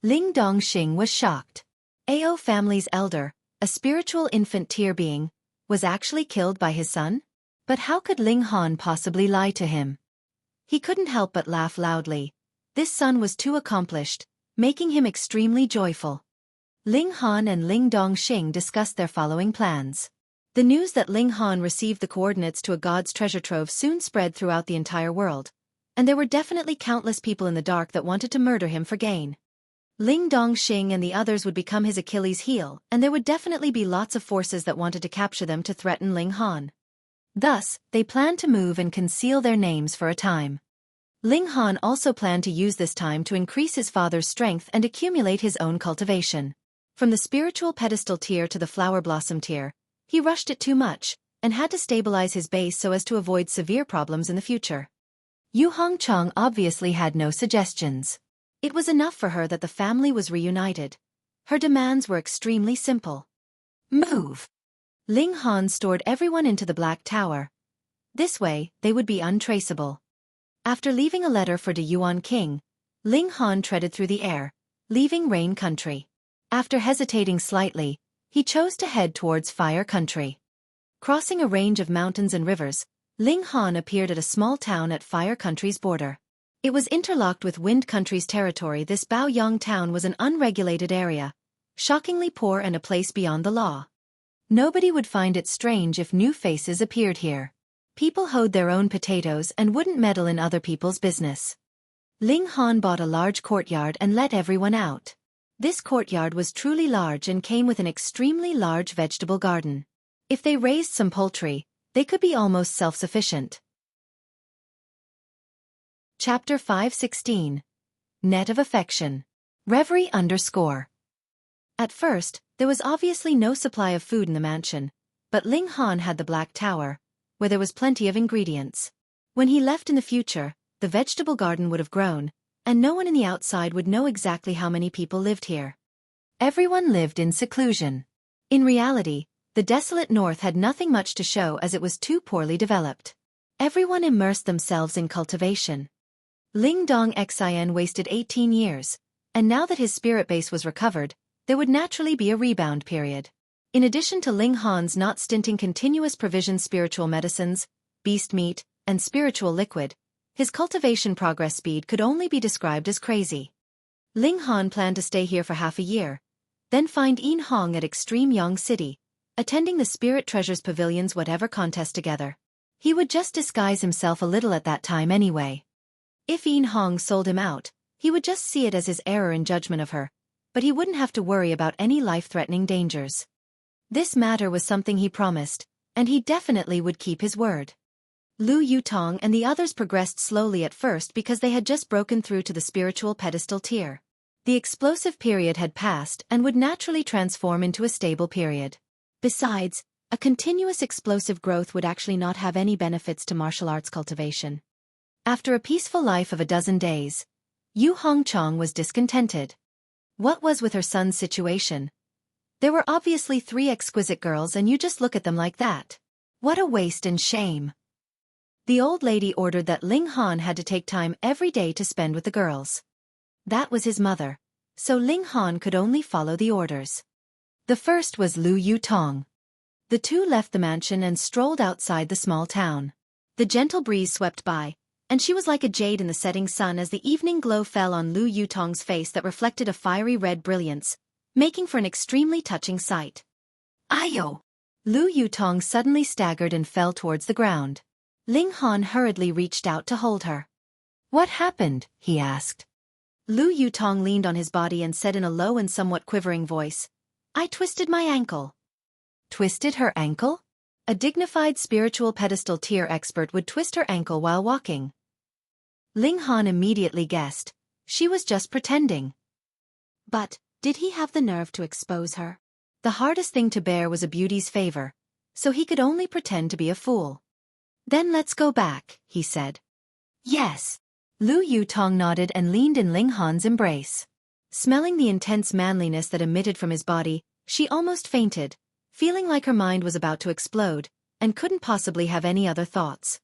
Ling Dongxing was shocked. Ao family's elder, a spiritual infant tier being, was actually killed by his son? But how could Ling Han possibly lie to him? He couldn't help but laugh loudly. This son was too accomplished, making him extremely joyful. Ling Han and Ling Dongxing discussed their following plans. The news that Ling Han received the coordinates to a god's treasure trove soon spread throughout the entire world, and there were definitely countless people in the dark that wanted to murder him for gain. Ling Dongxing and the others would become his Achilles' heel, and there would definitely be lots of forces that wanted to capture them to threaten Ling Han. Thus, they planned to move and conceal their names for a time. Ling Han also planned to use this time to increase his father's strength and accumulate his own cultivation. From the spiritual pedestal tier to the flower blossom tier, he rushed it too much, and had to stabilize his base so as to avoid severe problems in the future. Yu Hongchang obviously had no suggestions. It was enough for her that the family was reunited. Her demands were extremely simple. Move! Ling Han stored everyone into the Black Tower. This way, they would be untraceable. After leaving a letter for the Yuan King, Ling Han treaded through the air, leaving Rain Country. After hesitating slightly, he chose to head towards Fire Country. Crossing a range of mountains and rivers, Ling Han appeared at a small town at Fire Country's border. It was interlocked with Wind Country's territory. This Baoyang town was an unregulated area, shockingly poor and a place beyond the law. Nobody would find it strange if new faces appeared here. People hoed their own potatoes and wouldn't meddle in other people's business. Ling Han bought a large courtyard and let everyone out. This courtyard was truly large and came with an extremely large vegetable garden. If they raised some poultry, they could be almost self-sufficient. Chapter 5:16. Net of Affection. Reverie _ At first, there was obviously no supply of food in the mansion, but Ling Han had the Black Tower, where there was plenty of ingredients. When he left in the future, the vegetable garden would have grown, and no one in the outside would know exactly how many people lived here. Everyone lived in seclusion. In reality, the desolate north had nothing much to show as it was too poorly developed. Everyone immersed themselves in cultivation. Ling Dongxin wasted 18 years, and now that his spirit base was recovered, there would naturally be a rebound period. In addition to Ling Han's not stinting continuous provision spiritual medicines, beast meat, and spiritual liquid, his cultivation progress speed could only be described as crazy. Ling Han planned to stay here for half a year, then find Yin Hong at Extreme Yang City, attending the Spirit Treasures Pavilion's whatever contest together. He would just disguise himself a little at that time anyway. If Yin Hong sold him out, he would just see it as his error in judgment of her, but he wouldn't have to worry about any life-threatening dangers. This matter was something he promised, and he definitely would keep his word. Lu Yutong and the others progressed slowly at first because they had just broken through to the spiritual pedestal tier. The explosive period had passed and would naturally transform into a stable period. Besides, a continuous explosive growth would actually not have any benefits to martial arts cultivation. After a peaceful life of a dozen days, Yu Hongchong was discontented. What was with her son's situation? There were obviously 3 exquisite girls and you just look at them like that. What a waste and shame. The old lady ordered that Ling Han had to take time every day to spend with the girls. That was his mother, so Ling Han could only follow the orders. The first was Lu Yutong. The two left the mansion and strolled outside the small town. The gentle breeze swept by, and she was like a jade in the setting sun as the evening glow fell on Lu Yutong's face that reflected a fiery red brilliance, making for an extremely touching sight. Ayo! Lu Yutong suddenly staggered and fell towards the ground. Ling Han hurriedly reached out to hold her. What happened? He asked. Lu Yutong leaned on his body and said in a low and somewhat quivering voice, I twisted my ankle. Twisted her ankle? A dignified spiritual pedestal tier expert would twist her ankle while walking. Ling Han immediately guessed. She was just pretending. But, did he have the nerve to expose her? The hardest thing to bear was a beauty's favor, so he could only pretend to be a fool. Then let's go back, he said. Yes. Lu Yutong nodded and leaned in Ling Han's embrace. Smelling the intense manliness that emitted from his body, she almost fainted, feeling like her mind was about to explode, and couldn't possibly have any other thoughts.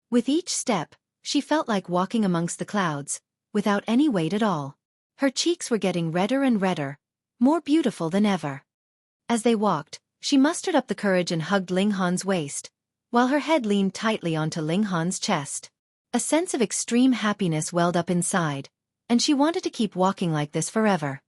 With each step, she felt like walking amongst the clouds, without any weight at all. Her cheeks were getting redder and redder, more beautiful than ever. As they walked, she mustered up the courage and hugged Ling Han's waist, while her head leaned tightly onto Ling Han's chest. A sense of extreme happiness welled up inside, and she wanted to keep walking like this forever.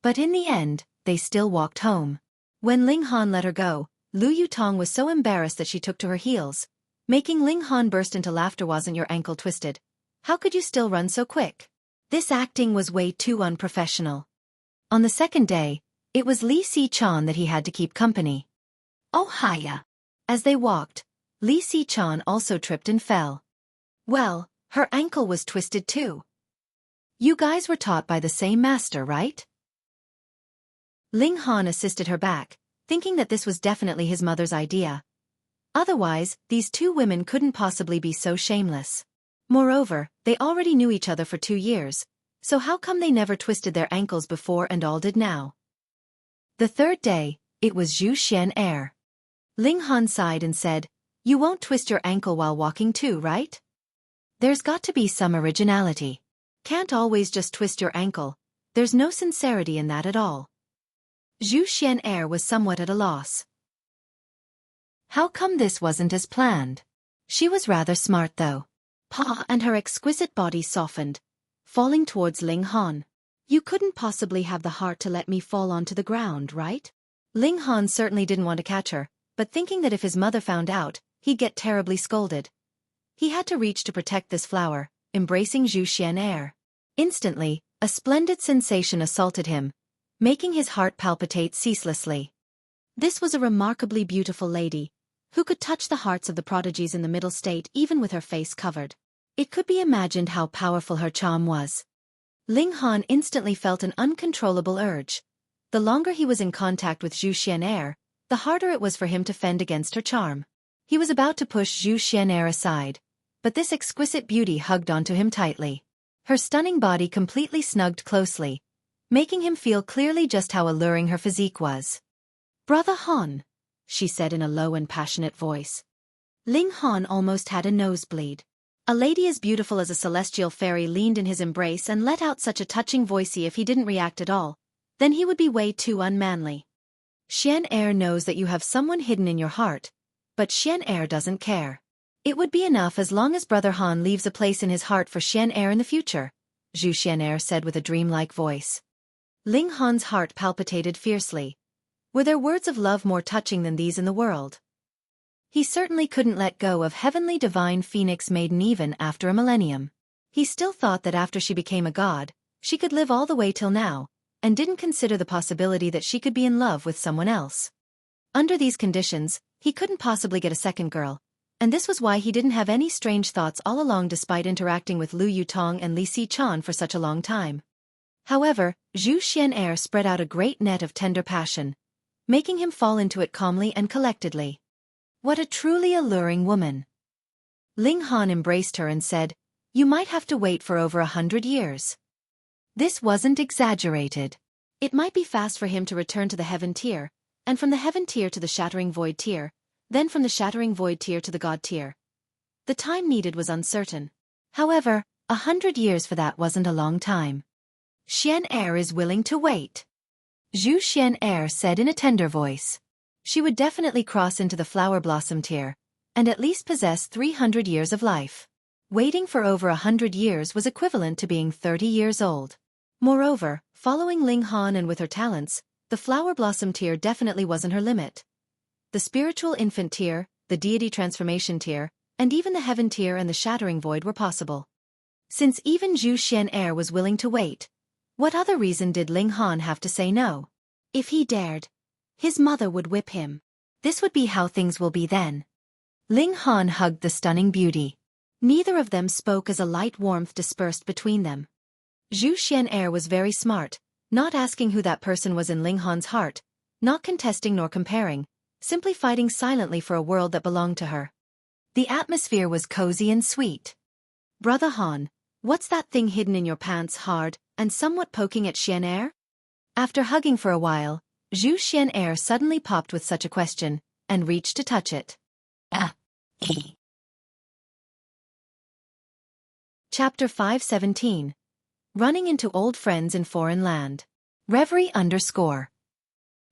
But in the end, they still walked home. When Ling Han let her go, Lu Yutong was so embarrassed that she took to her heels, making Ling Han burst into laughter. Wasn't your ankle twisted? How could you still run so quick? This acting was way too unprofessional. On the second day, it was Li Si-chan that he had to keep company. Oh hiya! As they walked, Li Si-chan also tripped and fell. Well, her ankle was twisted too. You guys were taught by the same master, right? Ling Han assisted her back, thinking that this was definitely his mother's idea. Otherwise, these two women couldn't possibly be so shameless. Moreover, they already knew each other for 2 years, so how come they never twisted their ankles before and all did now? The third day, it was Zhu Xian Air. Ling Han sighed and said, You won't twist your ankle while walking too, right? There's got to be some originality. Can't always just twist your ankle, there's no sincerity in that at all. Zhu Xian Air was somewhat at a loss. How come this wasn't as planned? She was rather smart though. Pa and her exquisite body softened, falling towards Ling Han. You couldn't possibly have the heart to let me fall onto the ground, right? Ling Han certainly didn't want to catch her, but thinking that if his mother found out, he'd get terribly scolded. He had to reach to protect this flower, embracing Zhu Xian Air. Instantly, a splendid sensation assaulted him, making his heart palpitate ceaselessly. This was a remarkably beautiful lady, who could touch the hearts of the prodigies in the middle state even with her face covered. It could be imagined how powerful her charm was. Ling Han instantly felt an uncontrollable urge. The longer he was in contact with Zhu Xian'er, the harder it was for him to fend against her charm. He was about to push Zhu Xian'er aside, but this exquisite beauty hugged onto him tightly. Her stunning body completely snugged closely, making him feel clearly just how alluring her physique was. "Brother Han," she said in a low and passionate voice. Ling Han almost had a nosebleed. A lady as beautiful as a celestial fairy leaned in his embrace and let out such a touching voice. If he didn't react at all, then he would be way too unmanly. Xian'er knows that you have someone hidden in your heart, but Xian'er doesn't care. It would be enough as long as Brother Han leaves a place in his heart for Xian'er in the future, Zhu Xian'er said with a dreamlike voice. Ling Han's heart palpitated fiercely. Were there words of love more touching than these in the world? He certainly couldn't let go of heavenly divine phoenix maiden even after a millennium. He still thought that after she became a god, she could live all the way till now, and didn't consider the possibility that she could be in love with someone else. Under these conditions, he couldn't possibly get a second girl, and this was why he didn't have any strange thoughts all along despite interacting with Lu Yutong and Li Xichan for such a long time. However, Zhu Xian'er spread out a great net of tender passion, making him fall into it calmly and collectedly. What a truly alluring woman! Ling Han embraced her and said, "You might have to wait for over 100 years. This wasn't exaggerated. It might be fast for him to return to the heaven tier, and from the heaven tier to the shattering void tier, then from the shattering void tier to the god tier. The time needed was uncertain. However, 100 years for that wasn't a long time. Xian'er is willing to wait," Zhu Xian'er said in a tender voice. She would definitely cross into the flower blossom tier, and at least possess 300 years of life. Waiting for over 100 years was equivalent to being 30 years old. Moreover, following Ling Han and with her talents, the flower blossom tier definitely wasn't her limit. The spiritual infant tier, the deity transformation tier, and even the heaven tier and the shattering void were possible. Since even Zhu Xian'er was willing to wait, what other reason did Ling Han have to say no? If he dared, his mother would whip him. This would be how things will be then. Ling Han hugged the stunning beauty. Neither of them spoke as a light warmth dispersed between them. Zhu Xian'er was very smart, not asking who that person was in Ling Han's heart, not contesting nor comparing, simply fighting silently for a world that belonged to her. The atmosphere was cozy and sweet. "Brother Han, what's that thing hidden in your pants?" hard and somewhat poking at Xian'er? After hugging for a while, Zhu Xian'er suddenly popped with such a question, and reached to touch it. Chapter 517. Running into Old Friends in Foreign Land. Reverie _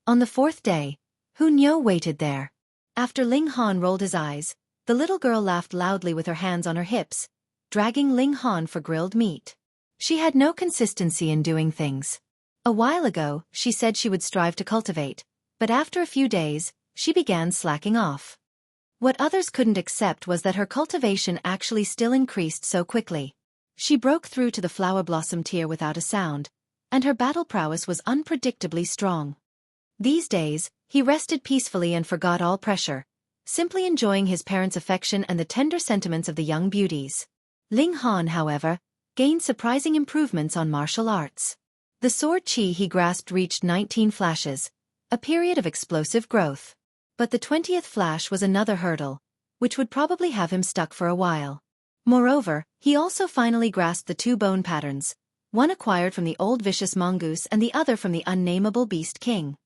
On the fourth day, Hunyo waited there. After Ling Han rolled his eyes, the little girl laughed loudly with her hands on her hips, dragging Ling Han for grilled meat. She had no consistency in doing things. A while ago, she said she would strive to cultivate, but after a few days, she began slacking off. What others couldn't accept was that her cultivation actually still increased so quickly. She broke through to the flower blossom tier without a sound, and her battle prowess was unpredictably strong. These days, he rested peacefully and forgot all pressure, simply enjoying his parents' affection and the tender sentiments of the young beauties. Ling Han, however, gained surprising improvements on martial arts. The sword chi he grasped reached 19 flashes, a period of explosive growth. But the 20th flash was another hurdle, which would probably have him stuck for a while. Moreover, he also finally grasped the 2 bone patterns, one acquired from the old vicious mongoose and the other from the unnameable beast king.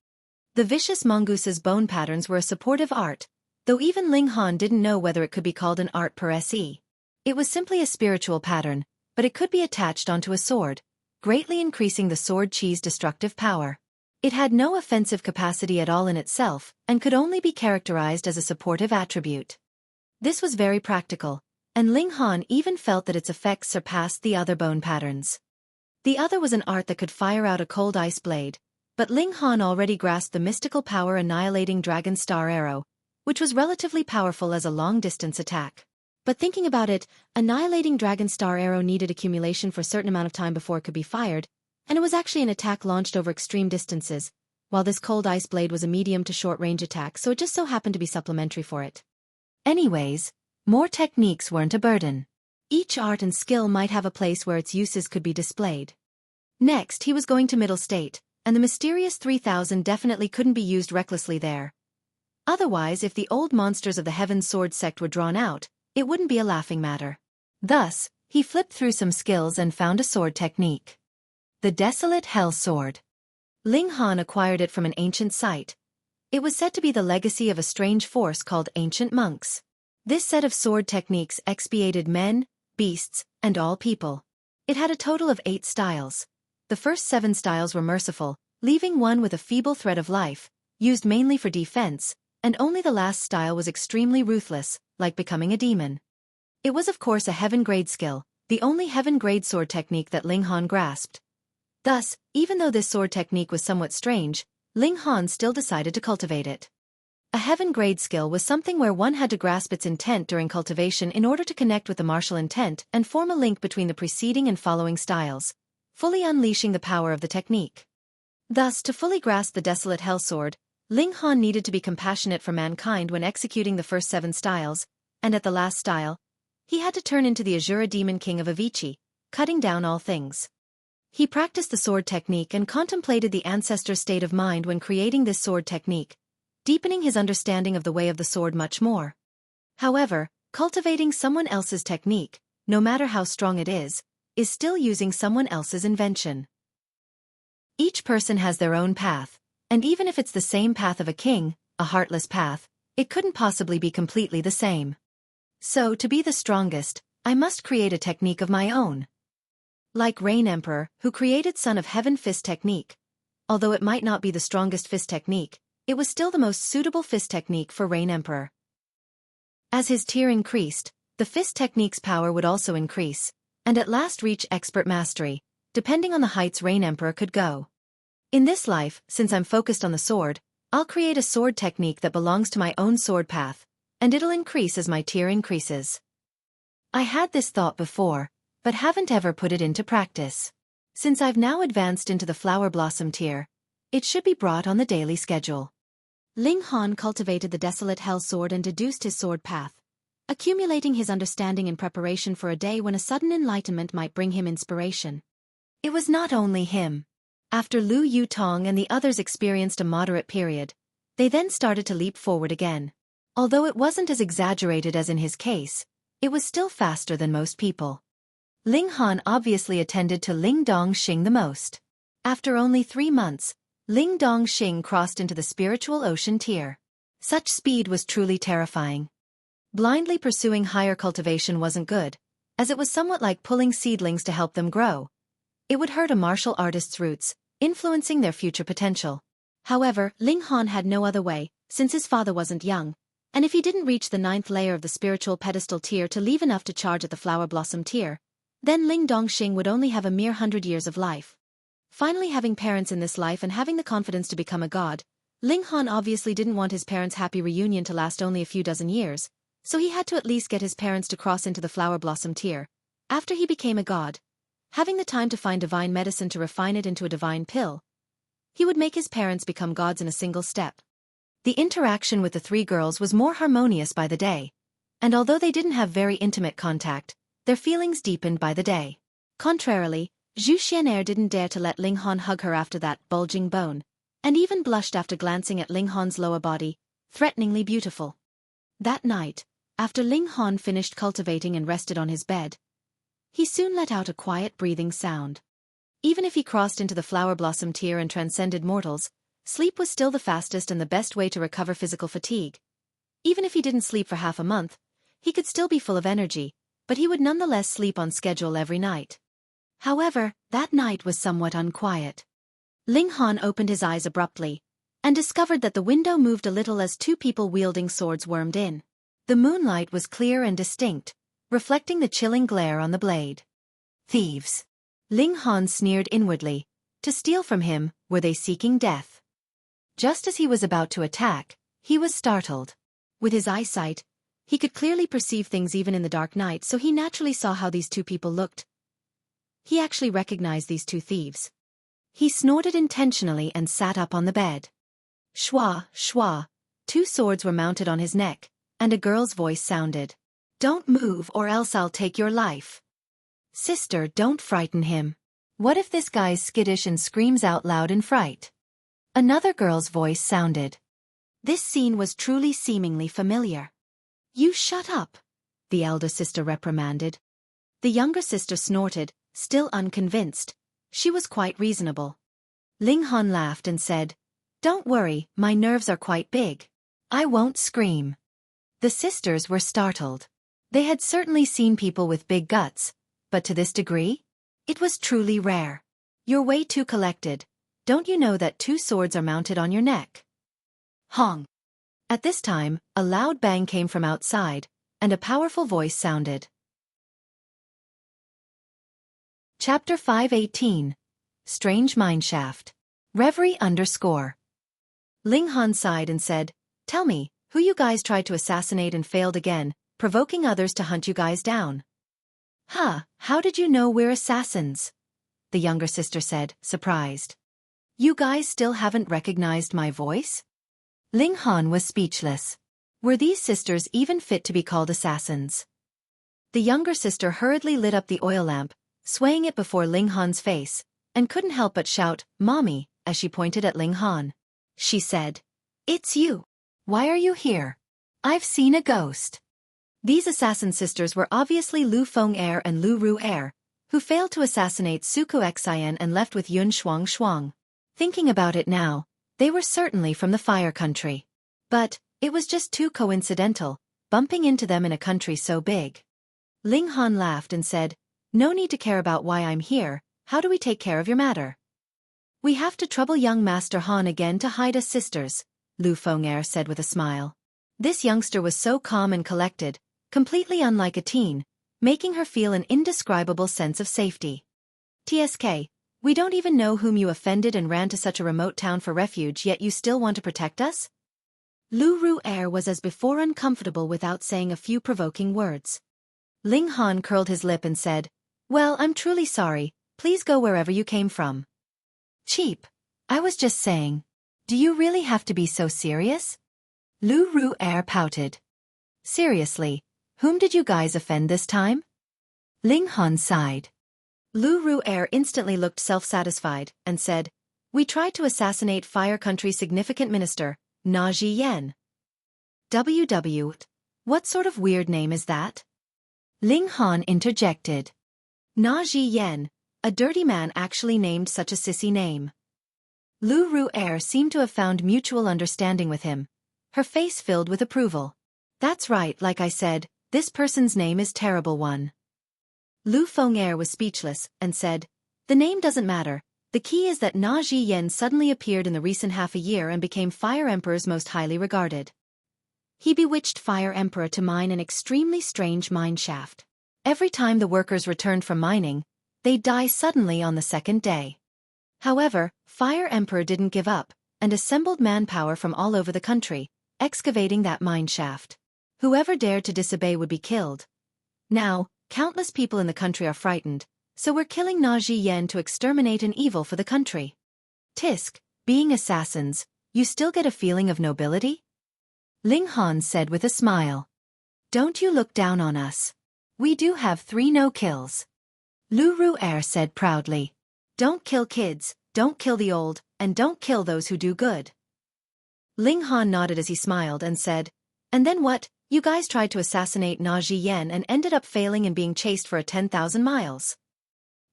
The vicious mongoose's bone patterns were a supportive art, though even Ling Han didn't know whether it could be called an art per se. It was simply a spiritual pattern, but it could be attached onto a sword, greatly increasing the sword chi's destructive power. It had no offensive capacity at all in itself, and could only be characterized as a supportive attribute. This was very practical, and Ling Han even felt that its effects surpassed the other bone patterns. The other was an art that could fire out a cold ice blade, but Ling Han already grasped the mystical power annihilating dragon star arrow, which was relatively powerful as a long-distance attack. But thinking about it, annihilating dragon star arrow needed accumulation for a certain amount of time before it could be fired, and it was actually an attack launched over extreme distances, while this cold ice blade was a medium to short-range attack, so it just so happened to be supplementary for it. Anyways, more techniques weren't a burden. Each art and skill might have a place where its uses could be displayed. Next, he was going to Middle State, and the mysterious 3000 definitely couldn't be used recklessly there. Otherwise, if the old monsters of the Heaven Sword sect were drawn out, it wouldn't be a laughing matter. Thus, he flipped through some skills and found a sword technique. The Desolate Hell Sword. Ling Han acquired it from an ancient site. It was said to be the legacy of a strange force called Ancient Monks. This set of sword techniques expiated men, beasts, and all people. It had a total of 8 styles. The first 7 styles were merciful, leaving one with a feeble thread of life, used mainly for defense, and only the last style was extremely ruthless, like becoming a demon. It was of course a heaven-grade skill, the only heaven-grade sword technique that Ling Han grasped. Thus, even though this sword technique was somewhat strange, Ling Han still decided to cultivate it. A heaven-grade skill was something where one had to grasp its intent during cultivation in order to connect with the martial intent and form a link between the preceding and following styles, fully unleashing the power of the technique. Thus, to fully grasp the Desolate Hell Sword, Ling Han needed to be compassionate for mankind when executing the first 7 styles, and at the last style, he had to turn into the Azura Demon King of Avicii, cutting down all things. He practiced the sword technique and contemplated the ancestor's state of mind when creating this sword technique, deepening his understanding of the way of the sword much more. However, cultivating someone else's technique, no matter how strong it is still using someone else's invention. Each person has their own path, and even if it's the same path of a king, a heartless path, it couldn't possibly be completely the same. So, to be the strongest, I must create a technique of my own. Like Rain Emperor, who created Son of Heaven Fist technique. Although it might not be the strongest fist technique, it was still the most suitable fist technique for Rain Emperor. As his tier increased, the fist technique's power would also increase, and at last reach expert mastery, depending on the heights Rain Emperor could go. In this life, since I'm focused on the sword, I'll create a sword technique that belongs to my own sword path, and it'll increase as my tier increases. I had this thought before, but haven't ever put it into practice. Since I've now advanced into the Flower Blossom tier, it should be brought on the daily schedule. Ling Han cultivated the Desolate Hell Sword and deduced his sword path, accumulating his understanding in preparation for a day when a sudden enlightenment might bring him inspiration. It was not only him. After Lu Yutong and the others experienced a moderate period, they then started to leap forward again. Although it wasn't as exaggerated as in his case, it was still faster than most people. Ling Han obviously attended to Ling Dongxing the most. After only 3 months, Ling Dongxing crossed into the spiritual ocean tier. Such speed was truly terrifying. Blindly pursuing higher cultivation wasn't good, as it was somewhat like pulling seedlings to help them grow. It would hurt a martial artist's roots, influencing their future potential. However, Ling Han had no other way, since his father wasn't young, and if he didn't reach the 9th layer of the spiritual pedestal tier to leave enough to charge at the Flower Blossom tier, then Ling Dongxing would only have a mere 100 years of life. Finally having parents in this life and having the confidence to become a god, Ling Han obviously didn't want his parents' happy reunion to last only a few dozen years, so he had to at least get his parents to cross into the Flower Blossom tier. After he became a god, having the time to find divine medicine to refine it into a divine pill, he would make his parents become gods in a single step. The interaction with the 3 girls was more harmonious by the day, and although they didn't have very intimate contact, their feelings deepened by the day. Contrarily, Zhu Xian'er didn't dare to let Ling Han hug her after that bulging bone, and even blushed after glancing at Ling Han's lower body, threateningly beautiful. That night, after Ling Han finished cultivating and rested on his bed, he soon let out a quiet breathing sound. Even if he crossed into the Flower Blossom tier and transcended mortals, sleep was still the fastest and the best way to recover physical fatigue. Even if he didn't sleep for half a month, he could still be full of energy, but he would nonetheless sleep on schedule every night. However, that night was somewhat unquiet. Ling Han opened his eyes abruptly, and discovered that the window moved a little as 2 people wielding swords wormed in. The moonlight was clear and distinct, reflecting the chilling glare on the blade. Thieves! Ling Han sneered inwardly. To steal from him, were they seeking death? Just as he was about to attack, he was startled. With his eyesight, he could clearly perceive things even in the dark night, so he naturally saw how these 2 people looked. He actually recognized these 2 thieves. He snorted intentionally and sat up on the bed. Shwa, shwa. 2 swords were mounted on his neck, and a girl's voice sounded. Don't move or else I'll take your life. Sister, don't frighten him. What if this guy's skittish and screams out loud in fright? Another girl's voice sounded. This scene was truly seemingly familiar. You shut up, the elder sister reprimanded. The younger sister snorted, still unconvinced. She was quite reasonable. Ling Han laughed and said, Don't worry, my nerves are quite big. I won't scream. The sisters were startled. They had certainly seen people with big guts, but to this degree? It was truly rare. You're way too collected. Don't you know that 2 swords are mounted on your neck? Hong. At this time, a loud bang came from outside, and a powerful voice sounded. Chapter 518. Strange Mineshaft. Reverie _ Ling Han sighed and said, Tell me, who you guys tried to assassinate and failed again, provoking others to hunt you guys down? Huh, how did you know we're assassins? The younger sister said, surprised. You guys still haven't recognized my voice? Ling Han was speechless. Were these sisters even fit to be called assassins? The younger sister hurriedly lit up the oil lamp, swaying it before Ling Han's face, and couldn't help but shout, Mommy, as she pointed at Ling Han. She said, It's you. Why are you here? I've seen a ghost. These assassin sisters were obviously Lu Feng and Lu Ru, who failed to assassinate Suku Xian and left with Yun Shuang. Thinking about it now, they were certainly from the Fire Country. But it was just too coincidental, bumping into them in a country so big. Ling Han laughed and said, No need to care about why I'm here. How do we take care of your matter? We have to trouble young Master Han again to hide us sisters, Lu Feng said with a smile. This youngster was so calm and collected, completely unlike a teen, making her feel an indescribable sense of safety. TSK, we don't even know whom you offended and ran to such a remote town for refuge, yet you still want to protect us? Lu Ru was as before uncomfortable without saying a few provoking words. Ling Han curled his lip and said, Well, I'm truly sorry, please go wherever you came from. Cheap. I was just saying. Do you really have to be so serious? Lu Ru pouted. Seriously, whom did you guys offend this time? Ling Han sighed. Lu Ru instantly looked self-satisfied, and said, We tried to assassinate Fire Country's significant minister, Na Ji Yen. What sort of weird name is that? Ling Han interjected. Na Ji Yen, a dirty man actually named such a sissy name. Lu Ru seemed to have found mutual understanding with him. Her face filled with approval. That's right, like I said, this person's name is terrible one. Lu Feng was speechless, and said, The name doesn't matter, the key is that Na Ji Yen suddenly appeared in the recent half a year and became Fire Emperor's most highly regarded. He bewitched Fire Emperor to mine an extremely strange mine shaft. Every time the workers returned from mining, they'd die suddenly on the second day. However, Fire Emperor didn't give up, and assembled manpower from all over the country, excavating that mine shaft. Whoever dared to disobey would be killed. Now, countless people in the country are frightened, so we're killing Na Ji Yen to exterminate an evil for the country. Tisk, being assassins, you still get a feeling of nobility? Ling Han said with a smile. Don't you look down on us. We do have 3 no-kills. Lu Ru said proudly. Don't kill kids, don't kill the old, and don't kill those who do good. Ling Han nodded as he smiled and said, And then what? You guys tried to assassinate Na Ji Yen and ended up failing and being chased for 10,000 miles.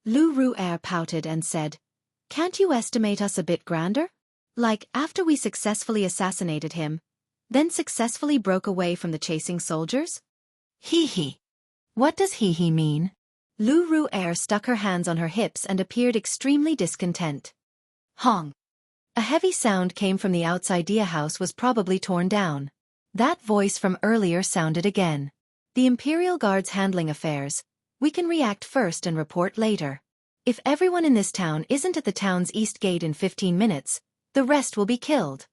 Lu Ru pouted and said, Can't you estimate us a bit grander? Like, after we successfully assassinated him, then successfully broke away from the chasing soldiers? Hee hee. What does hee hee mean? Lu Ru stuck her hands on her hips and appeared extremely discontent. Hong. A heavy sound came from the outside. The house was probably torn down. That voice from earlier sounded again. The Imperial Guard's handling affairs. We can react first and report later. If everyone in this town isn't at the town's east gate in 15 minutes, the rest will be killed.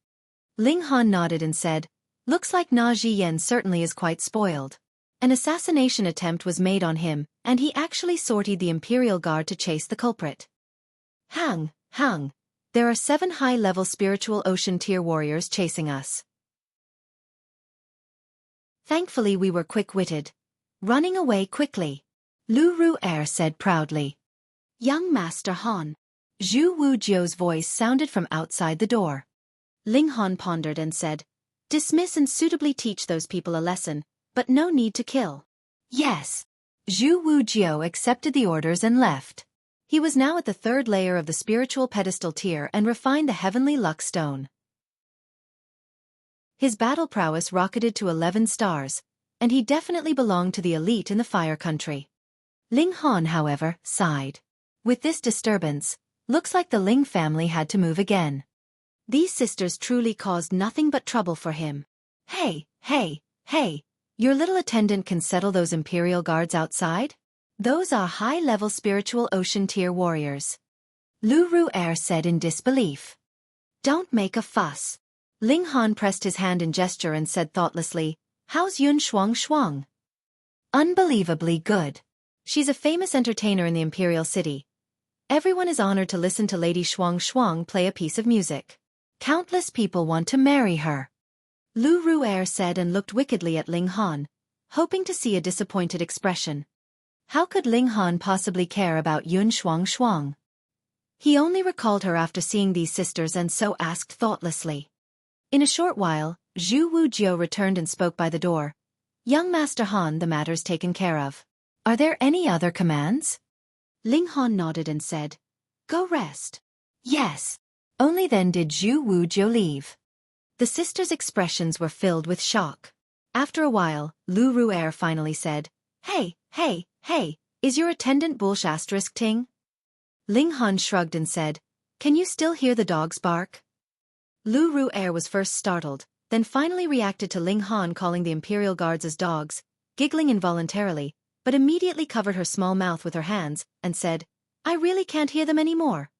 Ling Han nodded and said, Looks like Na Ji Yen certainly is quite spoiled. An assassination attempt was made on him, and he actually sortied the Imperial Guard to chase the culprit. Hang Hung. There are 7 high-level spiritual ocean tier warriors chasing us. Thankfully we were quick-witted. Running away quickly. Lu Ru'er said proudly. Young Master Han. Zhu Wujia's voice sounded from outside the door. Ling Han pondered and said, dismiss and suitably teach those people a lesson, but no need to kill. Yes. Zhu Wujio accepted the orders and left. He was now at the 3rd layer of the spiritual pedestal tier and refined the heavenly luck stone. His battle prowess rocketed to 11 stars, and he definitely belonged to the elite in the fire country. Ling Han, however, sighed. With this disturbance, looks like the Ling family had to move again. These sisters truly caused nothing but trouble for him. Hey, your little attendant can settle those Imperial guards outside? Those are high-level spiritual ocean tier warriors. Lu Ru'er said in disbelief. Don't make a fuss. Ling Han pressed his hand in gesture and said thoughtlessly, how's Yun Shuang? Unbelievably good. She's a famous entertainer in the Imperial City. Everyone is honored to listen to Lady Shuang play a piece of music. Countless people want to marry her. Lu Ru'er said and looked wickedly at Ling Han, hoping to see a disappointed expression. How could Ling Han possibly care about Yun Shuang? He only recalled her after seeing these sisters and so asked thoughtlessly. In a short while, Zhu Wujio returned and spoke by the door. Young Master Han, the matter's taken care of. Are there any other commands? Ling Han nodded and said, go rest. Yes. Only then did Zhu Wujio leave. The sisters' expressions were filled with shock. After a while, Lu Ru'er finally said, Hey, is your attendant bullsh** ting? Ling Han shrugged and said, can you still hear the dogs bark? Lu Ru'er was first startled, then finally reacted to Ling Han calling the Imperial guards as dogs, giggling involuntarily, but immediately covered her small mouth with her hands, and said, I really can't hear them anymore.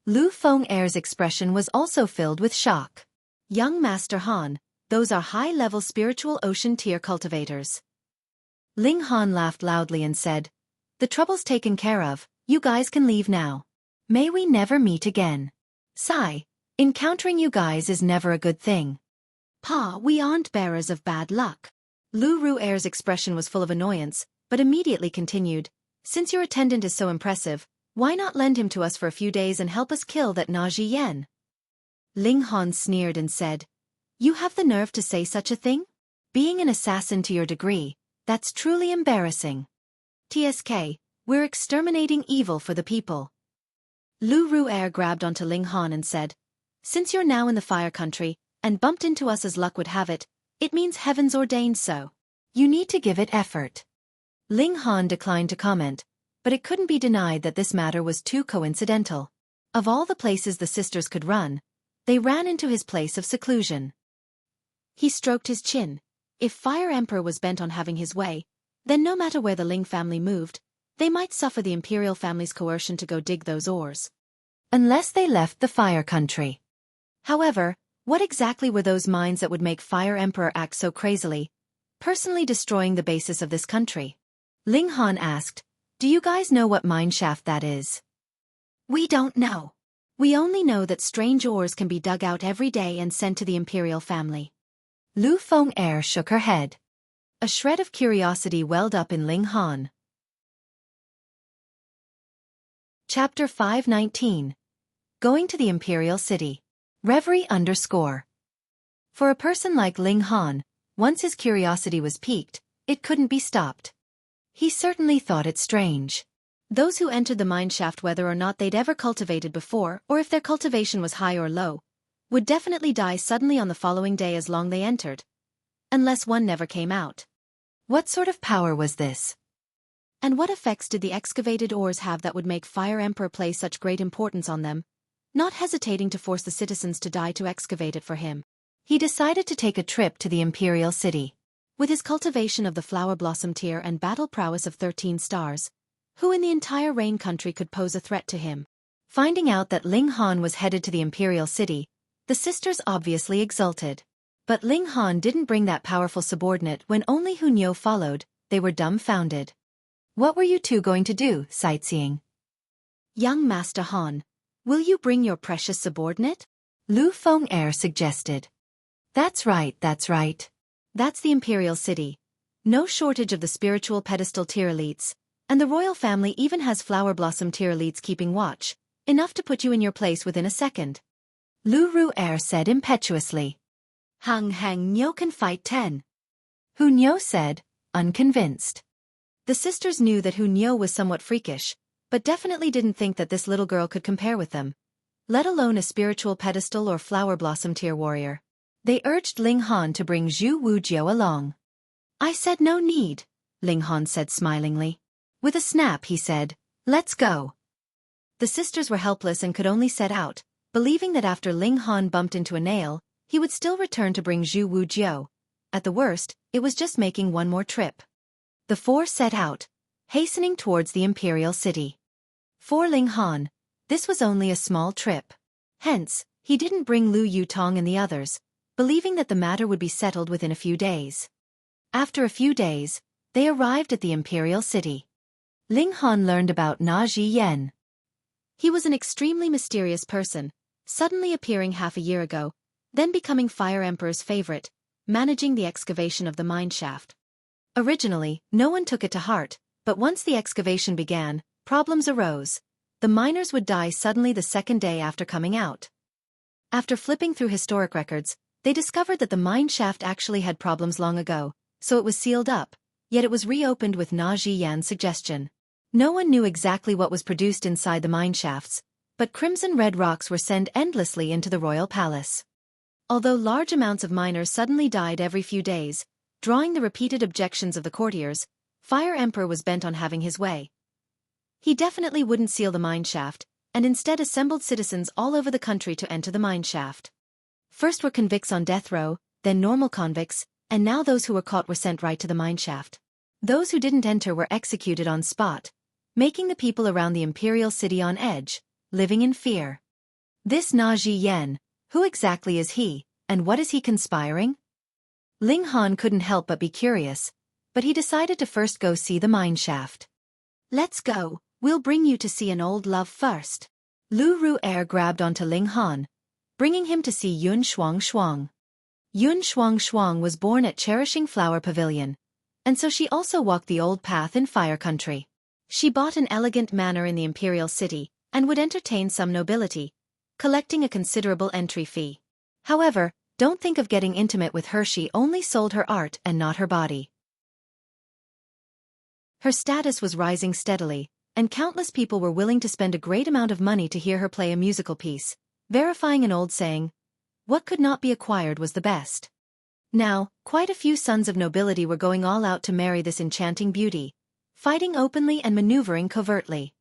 Lu Feng'er's expression was also filled with shock. Young Master Han, those are high-level spiritual ocean tier cultivators. Ling Han laughed loudly and said, the trouble's taken care of, you guys can leave now. May we never meet again. Sigh, encountering you guys is never a good thing. Pa, we aren't bearers of bad luck. Lu Ru'er's expression was full of annoyance, but immediately continued, since your attendant is so impressive, why not lend him to us for a few days and help us kill that Na Jiyen? Ling Han sneered and said, you have the nerve to say such a thing? Being an assassin to your degree, that's truly embarrassing. TSK, we're exterminating evil for the people. Lu Ru'er grabbed onto Ling Han and said, since you're now in the fire country, and bumped into us as luck would have it, it means heaven's ordained so. You need to give it effort. Ling Han declined to comment, but it couldn't be denied that this matter was too coincidental. Of all the places the sisters could run, they ran into his place of seclusion. He stroked his chin. If Fire Emperor was bent on having his way, then no matter where the Ling family moved, they might suffer the Imperial family's coercion to go dig those ores. Unless they left the fire country. However, what exactly were those mines that would make Fire Emperor act so crazily, personally destroying the basis of this country? Ling Han asked, do you guys know what mine shaft that is? We don't know. We only know that strange ores can be dug out every day and sent to the Imperial family. Lu Feng'er shook her head. A shred of curiosity welled up in Ling Han. Chapter 519. Going to the Imperial City. Reverie _ For a person like Ling Han, once his curiosity was piqued, it couldn't be stopped. He certainly thought it strange. Those who entered the mine shaft, whether or not they'd ever cultivated before or if their cultivation was high or low, would definitely die suddenly on the following day as long they entered. Unless one never came out. What sort of power was this? And what effects did the excavated ores have that would make Fire Emperor place such great importance on them, not hesitating to force the citizens to die to excavate it for him? He decided to take a trip to the Imperial City. With his cultivation of the Flower Blossom tier and battle prowess of 13 stars, who in the entire Rain country could pose a threat to him? Finding out that Ling Han was headed to the Imperial City, the sisters obviously exulted. But Ling Han didn't bring that powerful subordinate. When only Hunyo followed, they were dumbfounded. What were you two going to do, sightseeing? Young Master Han, Will you bring your precious subordinate? Lu Feng suggested. That's right, that's right. That's the imperial city. No shortage of the spiritual pedestal tier elites, and the royal family even has flower blossom tier elites keeping watch, enough to put you in your place within a second. Lu Ru'er said impetuously. Hang Niu can fight 10. Hu Niu said, unconvinced. The sisters knew that Hu Niu was somewhat freakish, but definitely didn't think that this little girl could compare with them, let alone a spiritual pedestal or flower blossom tier warrior. They urged Ling Han to bring Zhu Wujiao along. I said no need, Ling Han said smilingly. With a snap he said, let's go. The sisters were helpless and could only set out, believing that after Ling Han bumped into a nail, he would still return to bring Zhu Wujiao. At the worst, it was just making one more trip. The four set out, hastening towards the imperial city. For Ling Han, this was only a small trip. Hence, he didn't bring Lu Yutong and the others, believing that the matter would be settled within a few days. After a few days, they arrived at the imperial city. Ling Han learned about Na Ji Yen. He was an extremely mysterious person, suddenly appearing half a year ago, then becoming Fire Emperor's favorite, managing the excavation of the mine shaft. Originally, no one took it to heart, but once the excavation began, problems arose. The miners would die suddenly the second day after coming out. After flipping through historic records, they discovered that the mine shaft actually had problems long ago, so it was sealed up, yet it was reopened with Na Ji Yan's suggestion. No one knew exactly what was produced inside the mine shafts, but crimson-red rocks were sent endlessly into the royal palace. Although large amounts of miners suddenly died every few days, drawing the repeated objections of the courtiers, Fire Emperor was bent on having his way. He definitely wouldn't seal the mine shaft, and instead assembled citizens all over the country to enter the mine shaft. First were convicts on death row, then normal convicts, and now those who were caught were sent right to the mine shaft. Those who didn't enter were executed on spot, making the people around the imperial city on edge, living in fear. This Na Ji Yen, who exactly is he, and what is he conspiring? Ling Han couldn't help but be curious, but he decided to first go see the mine shaft. Let's go, we'll bring you to see an old love first. Lu Ru'er grabbed onto Ling Han, bringing him to see Yun Shuang. Yun Shuang was born at Cherishing Flower Pavilion, and so she also walked the old path in Fire Country. She bought an elegant manor in the imperial city, and would entertain some nobility, collecting a considerable entry fee. However, don't think of getting intimate with her. She only sold her art and not her body. Her status was rising steadily, and countless people were willing to spend a great amount of money to hear her play a musical piece, verifying an old saying, what could not be acquired was the best. Now, quite a few sons of nobility were going all out to marry this enchanting beauty, fighting openly and maneuvering covertly.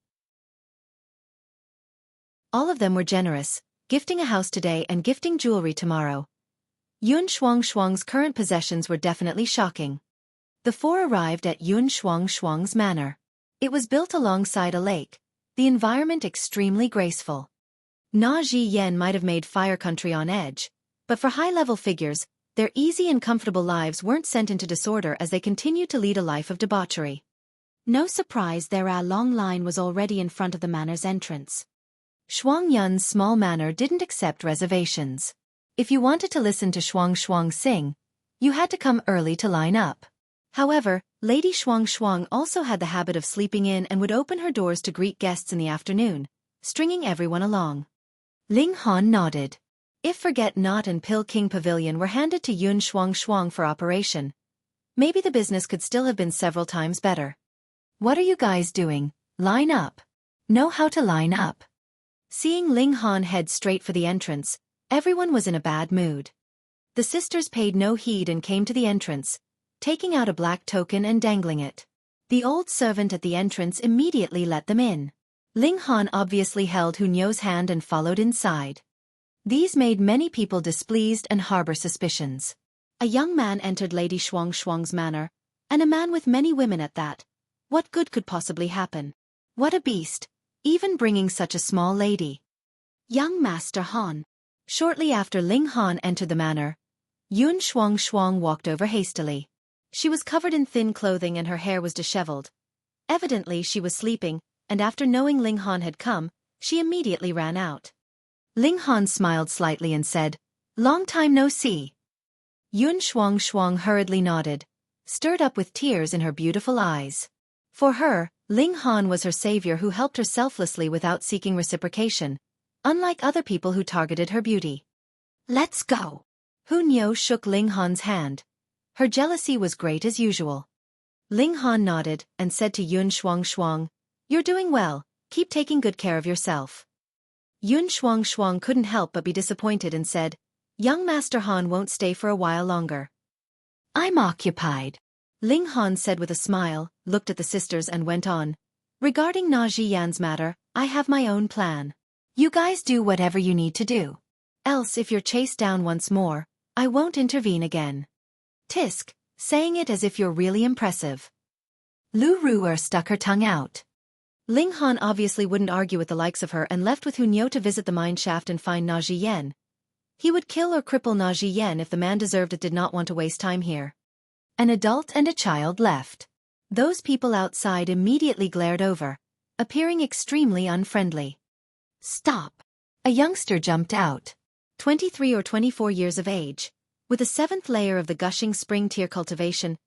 All of them were generous, gifting a house today and gifting jewelry tomorrow. Yun Shuang's current possessions were definitely shocking. The four arrived at Yun Shuang's manor. It was built alongside a lake, the environment extremely graceful. Na Ji Yen might have made Fire Country on edge, but for high-level figures, their easy and comfortable lives weren't sent into disorder as they continued to lead a life of debauchery. No surprise their long line was already in front of the manor's entrance. Shuang Yun's small manor didn't accept reservations. If you wanted to listen to Shuang sing, you had to come early to line up. However, Lady Shuang also had the habit of sleeping in and would open her doors to greet guests in the afternoon, stringing everyone along. Ling Han nodded. If Forget Not and Pill King Pavilion were handed to Yun Shuang for operation, maybe the business could still have been several times better. What are you guys doing? Line up. Know how to line up. Seeing Ling Han head straight for the entrance, everyone was in a bad mood. The sisters paid no heed and came to the entrance, taking out a black token and dangling it. The old servant at the entrance immediately let them in. Ling Han obviously held Hu Niu's hand and followed inside. These made many people displeased and harbor suspicions. A young man entered Lady Shuang's manor, and a man with many women at that. What good could possibly happen? What a beast, even bringing such a small lady. Young Master Han. Shortly after Ling Han entered the manor, Yun Shuang walked over hastily. She was covered in thin clothing and her hair was disheveled. Evidently she was sleeping, and after knowing Ling Han had come, She immediately ran out. Ling Han smiled slightly and said, "Long time no see." Yun Shuang hurriedly nodded, stirred up with tears in her beautiful eyes. For her, Ling Han was her savior who helped her selflessly without seeking reciprocation, unlike other people who targeted her beauty. "Let's go." Hu Niu shook Ling Han's hand. Her jealousy was great as usual. Ling Han nodded and said to Yun Shuang, "You're doing well, keep taking good care of yourself." Yun Shuang couldn't help but be disappointed and said, "Young Master Han won't stay for a while longer." "I'm occupied," Ling Han said with a smile, looked at the sisters and went on. "Regarding Na Zhiyan's matter, I have my own plan. You guys do whatever you need to do. Else if you're chased down once more, I won't intervene again." Tisk, saying it as if you're really impressive. Lu Ruer stuck her tongue out. Ling Han obviously wouldn't argue with the likes of her and left with Hu Niu to visit the mine shaft and find Na Zhiyan. He would kill or cripple Na Zhiyan if the man deserved it, did not want to waste time here. An adult and a child left. Those people outside immediately glared over, appearing extremely unfriendly. "Stop!" A youngster jumped out. 23 or 24 years of age, with a 7th layer of the gushing spring tier cultivation,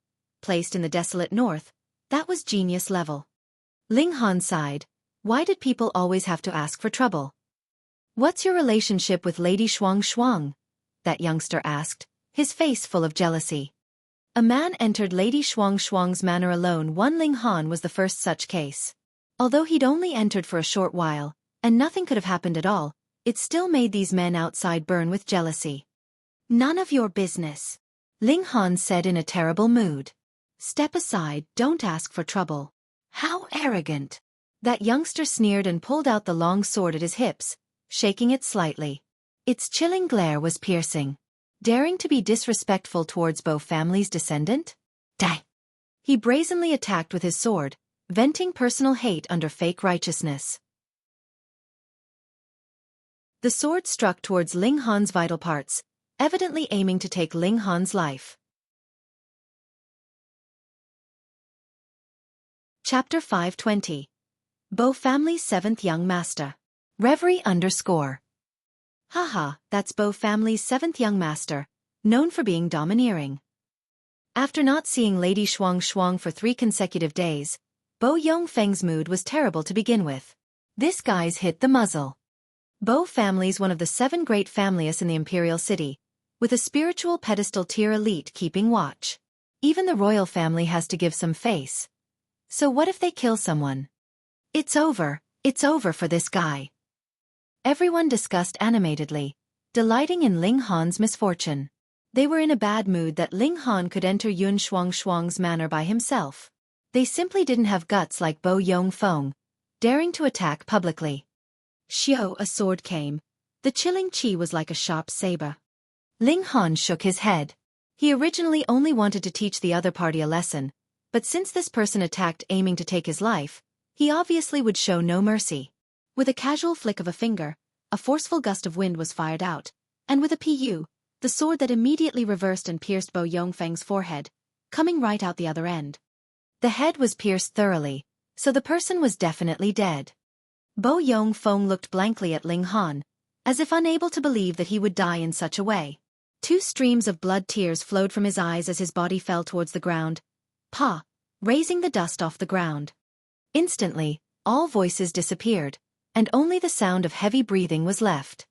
placed in the desolate north, that was genius level. Ling Han sighed. Why did people always have to ask for trouble? "What's your relationship with Lady Shuang?" that youngster asked, his face full of jealousy. A man entered Lady Shuang's manor alone. Ling Han was the first such case. Although he'd only entered for a short while, and nothing could have happened at all, it still made these men outside burn with jealousy. "None of your business," Ling Han said in a terrible mood. "Step aside, don't ask for trouble." "How arrogant!" That youngster sneered and pulled out the long sword at his hips, shaking it slightly. Its chilling glare was piercing. Daring to be disrespectful towards Bo family's descendant? Die! He brazenly attacked with his sword, venting personal hate under fake righteousness. The sword struck towards Ling Han's vital parts, evidently aiming to take Ling Han's life. Chapter 520. Bo family's 7th young master. Reverie _ Haha, that's Bo family's 7th young master, known for being domineering. After not seeing Lady Shuang for 3 consecutive days, Bo Yongfeng's mood was terrible to begin with. This guy's hit the muzzle. Bo family's one of the 7 great families in the imperial city, with a spiritual pedestal tier elite keeping watch. Even the royal family has to give some face. So what if they kill someone? It's over for this guy. Everyone discussed animatedly, delighting in Ling Han's misfortune. They were in a bad mood that Ling Han could enter Yun Shuang's manor by himself. They simply didn't have guts like Bo Yongfeng, daring to attack publicly. Xiao, a sword came. The chilling chi was like a sharp saber. Ling Han shook his head. He originally only wanted to teach the other party a lesson, but since this person attacked aiming to take his life, he obviously would show no mercy. With a casual flick of a finger, a forceful gust of wind was fired out, and with a pu, the sword that immediately reversed and pierced Bo Yongfeng's forehead, coming right out the other end. The head was pierced thoroughly, so the person was definitely dead. Bo Yongfeng looked blankly at Ling Han, as if unable to believe that he would die in such a way. 2 streams of blood tears flowed from his eyes as his body fell towards the ground, raising the dust off the ground. Instantly, all voices disappeared, and only the sound of heavy breathing was left.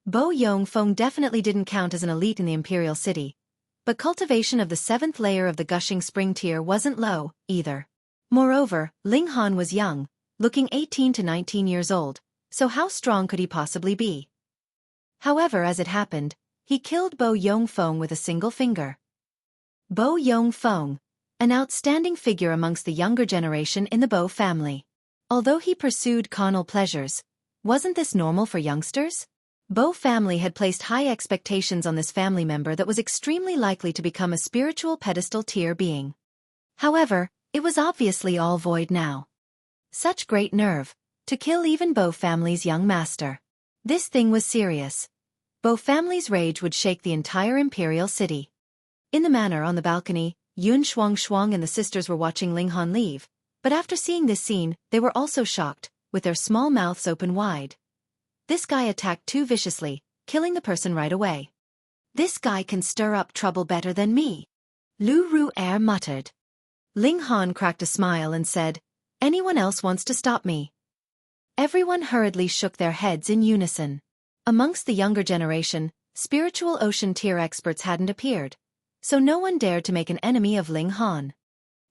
Bo Yongfeng definitely didn't count as an elite in the imperial city, but cultivation of the 7th layer of the gushing spring tier wasn't low, either. Moreover, Ling Han was young, looking 18 to 19 years old, so how strong could he possibly be? However, as it happened, he killed Bo Yongfeng with a single finger. Bo Yongfeng, an outstanding figure amongst the younger generation in the Bo family. Although he pursued carnal pleasures, wasn't this normal for youngsters? Bo family had placed high expectations on this family member that was extremely likely to become a spiritual pedestal tier being. However, it was obviously all void now. Such great nerve, to kill even Bo family's young master. This thing was serious. Bo family's rage would shake the entire imperial city. In the manor on the balcony, Yun Shuang and the sisters were watching Ling Han leave, but after seeing this scene, they were also shocked, with their small mouths open wide. This guy attacked too viciously, killing the person right away. This guy can stir up trouble better than me, Lu Ru'er muttered. Ling Han cracked a smile and said, anyone else wants to stop me? Everyone hurriedly shook their heads in unison. Amongst the younger generation, spiritual ocean tier experts hadn't appeared, so no one dared to make an enemy of Ling Han.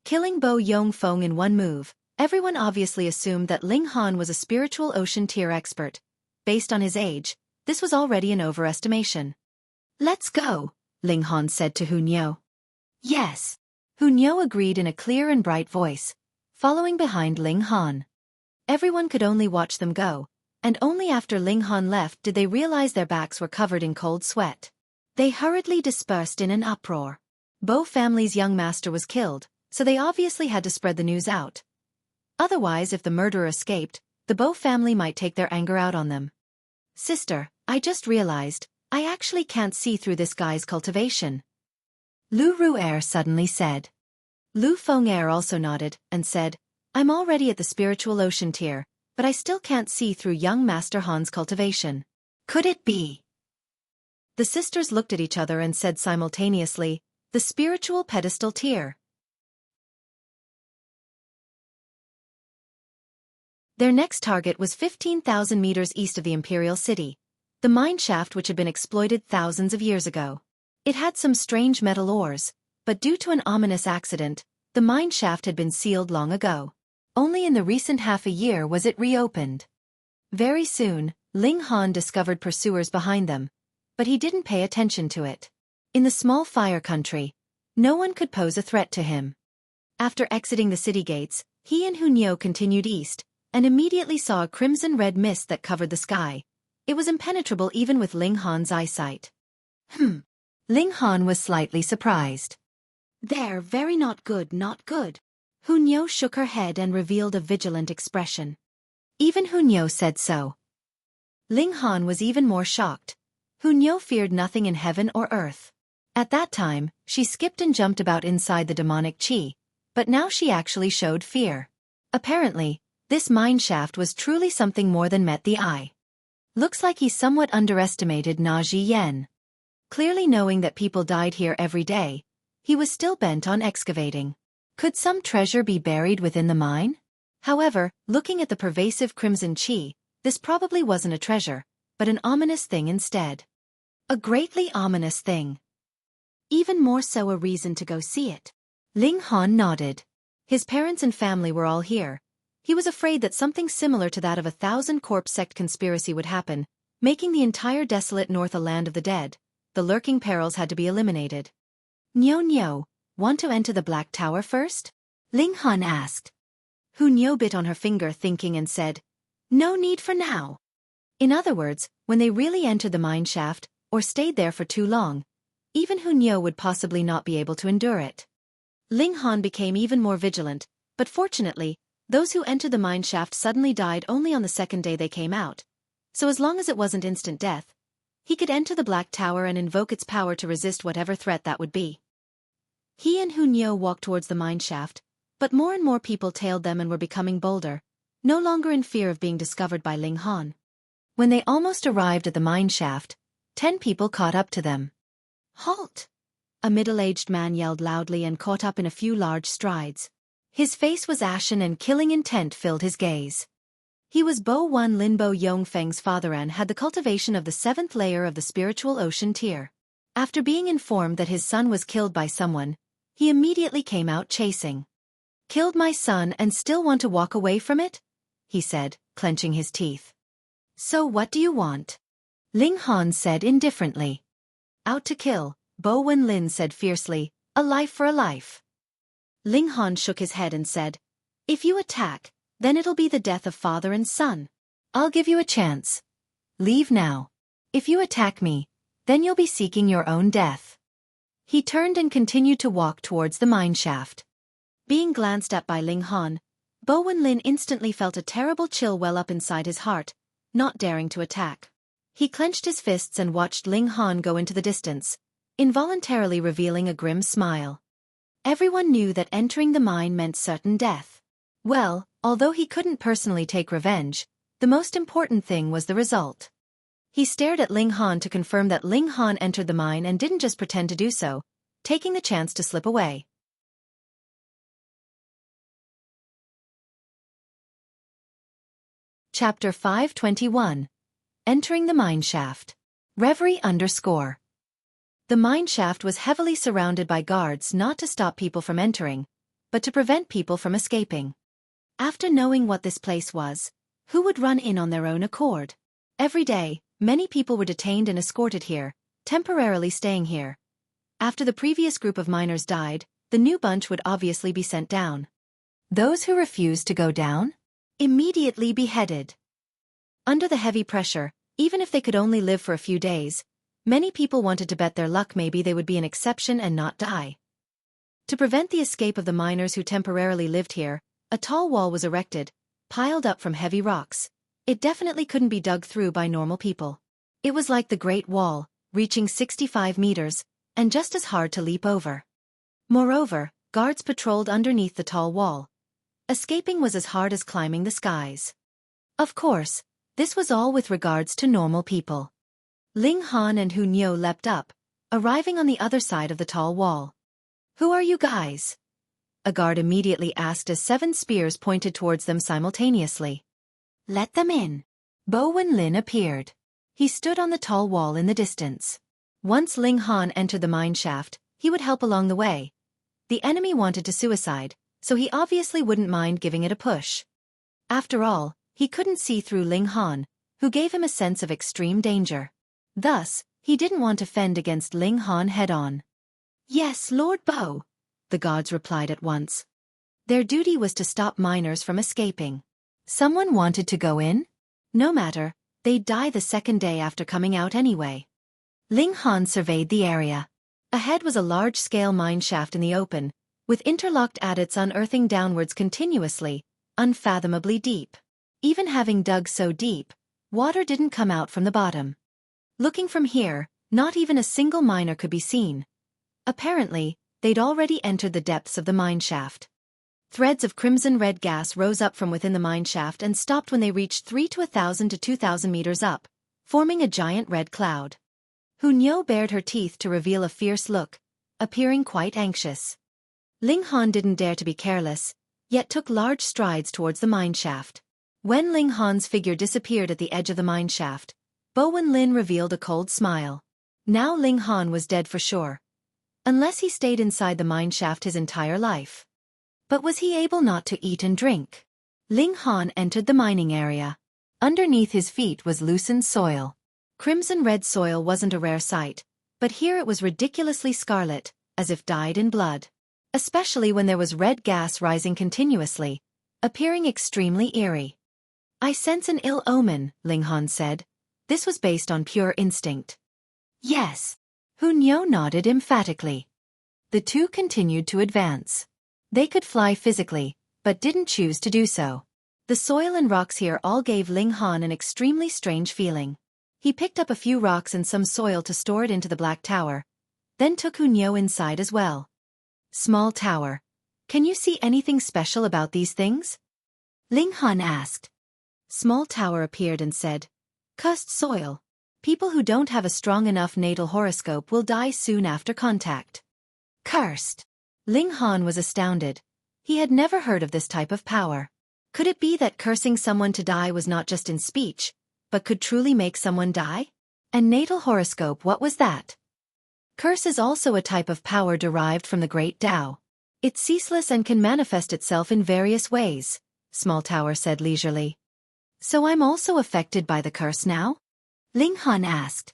Killing Bo Yongfeng in one move, everyone obviously assumed that Ling Han was a spiritual ocean tier expert. Based on his age, this was already an overestimation. Let's go, Ling Han said to Hunyo. Yes. Hunyo agreed in a clear and bright voice, following behind Ling Han. Everyone could only watch them go, and only after Ling Han left did they realize their backs were covered in cold sweat. They hurriedly dispersed in an uproar. Bo family's young master was killed, so they obviously had to spread the news out. Otherwise, if the murderer escaped, the Bo family might take their anger out on them. Sister, I just realized, I actually can't see through this guy's cultivation, Lu Ru'er suddenly said. Lu Feng'er also nodded and said, I'm already at the spiritual ocean tier, but I still can't see through young Master Han's cultivation. Could it be? The sisters looked at each other and said simultaneously, the spiritual pedestal tier. Their next target was 15,000 meters east of the Imperial City, the mine shaft which had been exploited thousands of years ago. It had some strange metal ores, but due to an ominous accident, the mine shaft had been sealed long ago. Only in the recent half a year was it reopened. Very soon, Ling Han discovered pursuers behind them, but he didn't pay attention to it. In the small fire country, no one could pose a threat to him. After exiting the city gates, he and Hunyo continued east, and immediately saw a crimson-red mist that covered the sky. It was impenetrable even with Ling Han's eyesight. Ling Han was slightly surprised. They're very not good, not good. Hunyo shook her head and revealed a vigilant expression. Even Hunyo said so. Ling Han was even more shocked. Hunyo feared nothing in heaven or earth. At that time, she skipped and jumped about inside the demonic qi, but now she actually showed fear. Apparently, this mine shaft was truly something more than met the eye. Looks like he somewhat underestimated Na Jiyen. Clearly knowing that people died here every day, he was still bent on excavating. Could some treasure be buried within the mine? However, looking at the pervasive crimson qi, this probably wasn't a treasure, but an ominous thing instead. A greatly ominous thing. Even more so a reason to go see it. Ling Han nodded. His parents and family were all here. He was afraid that something similar to that of a 1,000-corpse sect conspiracy would happen, making the entire desolate north a land of the dead. The lurking perils had to be eliminated. Nyo, want to enter the Black Tower first? Ling Han asked. Hunyo bit on her finger thinking and said, no need for now. In other words, when they really entered the mine shaft, or stayed there for too long, even Hunyo would possibly not be able to endure it. Ling Han became even more vigilant, but fortunately, those who entered the mine shaft suddenly died only on the second day they came out. So as long as it wasn't instant death, he could enter the Black Tower and invoke its power to resist whatever threat that would be. He and Hunyo walked towards the mine shaft, but more and more people tailed them and were becoming bolder, no longer in fear of being discovered by Ling Han. When they almost arrived at the mine shaft, 10 people caught up to them. Halt! A middle-aged man yelled loudly and caught up in a few large strides. His face was ashen and killing intent filled his gaze. He was Bo Wan Lin Bo Yongfeng's father and had the cultivation of the 7th layer of the spiritual ocean tier. After being informed that his son was killed by someone, he immediately came out chasing. Killed my son and still want to walk away from it? He said, clenching his teeth. So what do you want? Ling Han said indifferently. Out to kill, Bo Wan Lin said fiercely, a life for a life. Ling Han shook his head and said, if you attack, then it'll be the death of father and son. I'll give you a chance. Leave now. If you attack me, then you'll be seeking your own death. He turned and continued to walk towards the mine shaft. Being glanced at by Ling Han, Bo Wan Lin instantly felt a terrible chill well up inside his heart, not daring to attack. He clenched his fists and watched Ling Han go into the distance, involuntarily revealing a grim smile. Everyone knew that entering the mine meant certain death. Well, Although he couldn't personally take revenge, the most important thing was the result. He stared at Ling Han to confirm that Ling Han entered the mine and didn't just pretend to do so, taking the chance to slip away. Chapter 521. Entering the Mine Shaft. Reverie _ The mine shaft was heavily surrounded by guards not to stop people from entering, but to prevent people from escaping. After knowing what this place was, who would run in on their own accord? Every day, many people were detained and escorted here, temporarily staying here. After the previous group of miners died, the new bunch would obviously be sent down. Those who refused to go down? Immediately beheaded. Under the heavy pressure, even if they could only live for a few days, many people wanted to bet their luck maybe they would be an exception and not die. To prevent the escape of the miners who temporarily lived here, a tall wall was erected, piled up from heavy rocks. It definitely couldn't be dug through by normal people. It was like the Great Wall, reaching 65 meters, and just as hard to leap over. Moreover, guards patrolled underneath the tall wall. Escaping was as hard as climbing the skies. Of course, this was all with regards to normal people. Ling Han and Hu Niu leapt up, arriving on the other side of the tall wall. "Who are you guys?" a guard immediately asked as 7 spears pointed towards them simultaneously. "Let them in." Bo Wenlin appeared. He stood on the tall wall in the distance. Once Ling Han entered the mine shaft, he would help along the way. The enemy wanted to suicide, so he obviously wouldn't mind giving it a push. After all, he couldn't see through Ling Han, who gave him a sense of extreme danger. Thus, he didn't want to fend against Ling Han head-on. "Yes, Lord Bo," the gods replied at once. Their duty was to stop miners from escaping. Someone wanted to go in? No matter, they'd die the second day after coming out anyway. Ling Han surveyed the area. Ahead was a large-scale mine shaft in the open, with interlocked adits unearthing downwards continuously, unfathomably deep. Even having dug so deep, water didn't come out from the bottom. Looking from here, not even a single miner could be seen. Apparently, they'd already entered the depths of the mine shaft. Threads of crimson-red gas rose up from within the mine shaft and stopped when they reached 3,000 to 2,000 meters up, forming a giant red cloud. Hu Niu bared her teeth to reveal a fierce look, appearing quite anxious. Ling Han didn't dare to be careless, yet took large strides towards the mine shaft. When Ling Han's figure disappeared at the edge of the mine shaft, Bo Wenlin revealed a cold smile. Now Ling Han was dead for sure. Unless he stayed inside the mine shaft his entire life. But was he able not to eat and drink? Ling Han entered the mining area. Underneath his feet was loosened soil. Crimson-red soil wasn't a rare sight, but here it was ridiculously scarlet, as if dyed in blood. Especially when there was red gas rising continuously, appearing extremely eerie. "I sense an ill omen," Ling Han said. This was based on pure instinct. "Yes." Hu Niu nodded emphatically. The two continued to advance. They could fly physically, but didn't choose to do so. The soil and rocks here all gave Ling Han an extremely strange feeling. He picked up a few rocks and some soil to store it into the black tower, then took Hu Niu inside as well. "Small tower. Can you see anything special about these things?" Ling Han asked. Small tower appeared and said, "Cursed soil. People who don't have a strong enough natal horoscope will die soon after contact." Cursed. Ling Han was astounded. He had never heard of this type of power. Could it be that cursing someone to die was not just in speech, but could truly make someone die? And natal horoscope, what was that? Curse is also a type of power derived from the Great Tao. It's ceaseless and can manifest itself in various ways, Small Tower said leisurely. "So I'm also affected by the curse now?" Ling Han asked.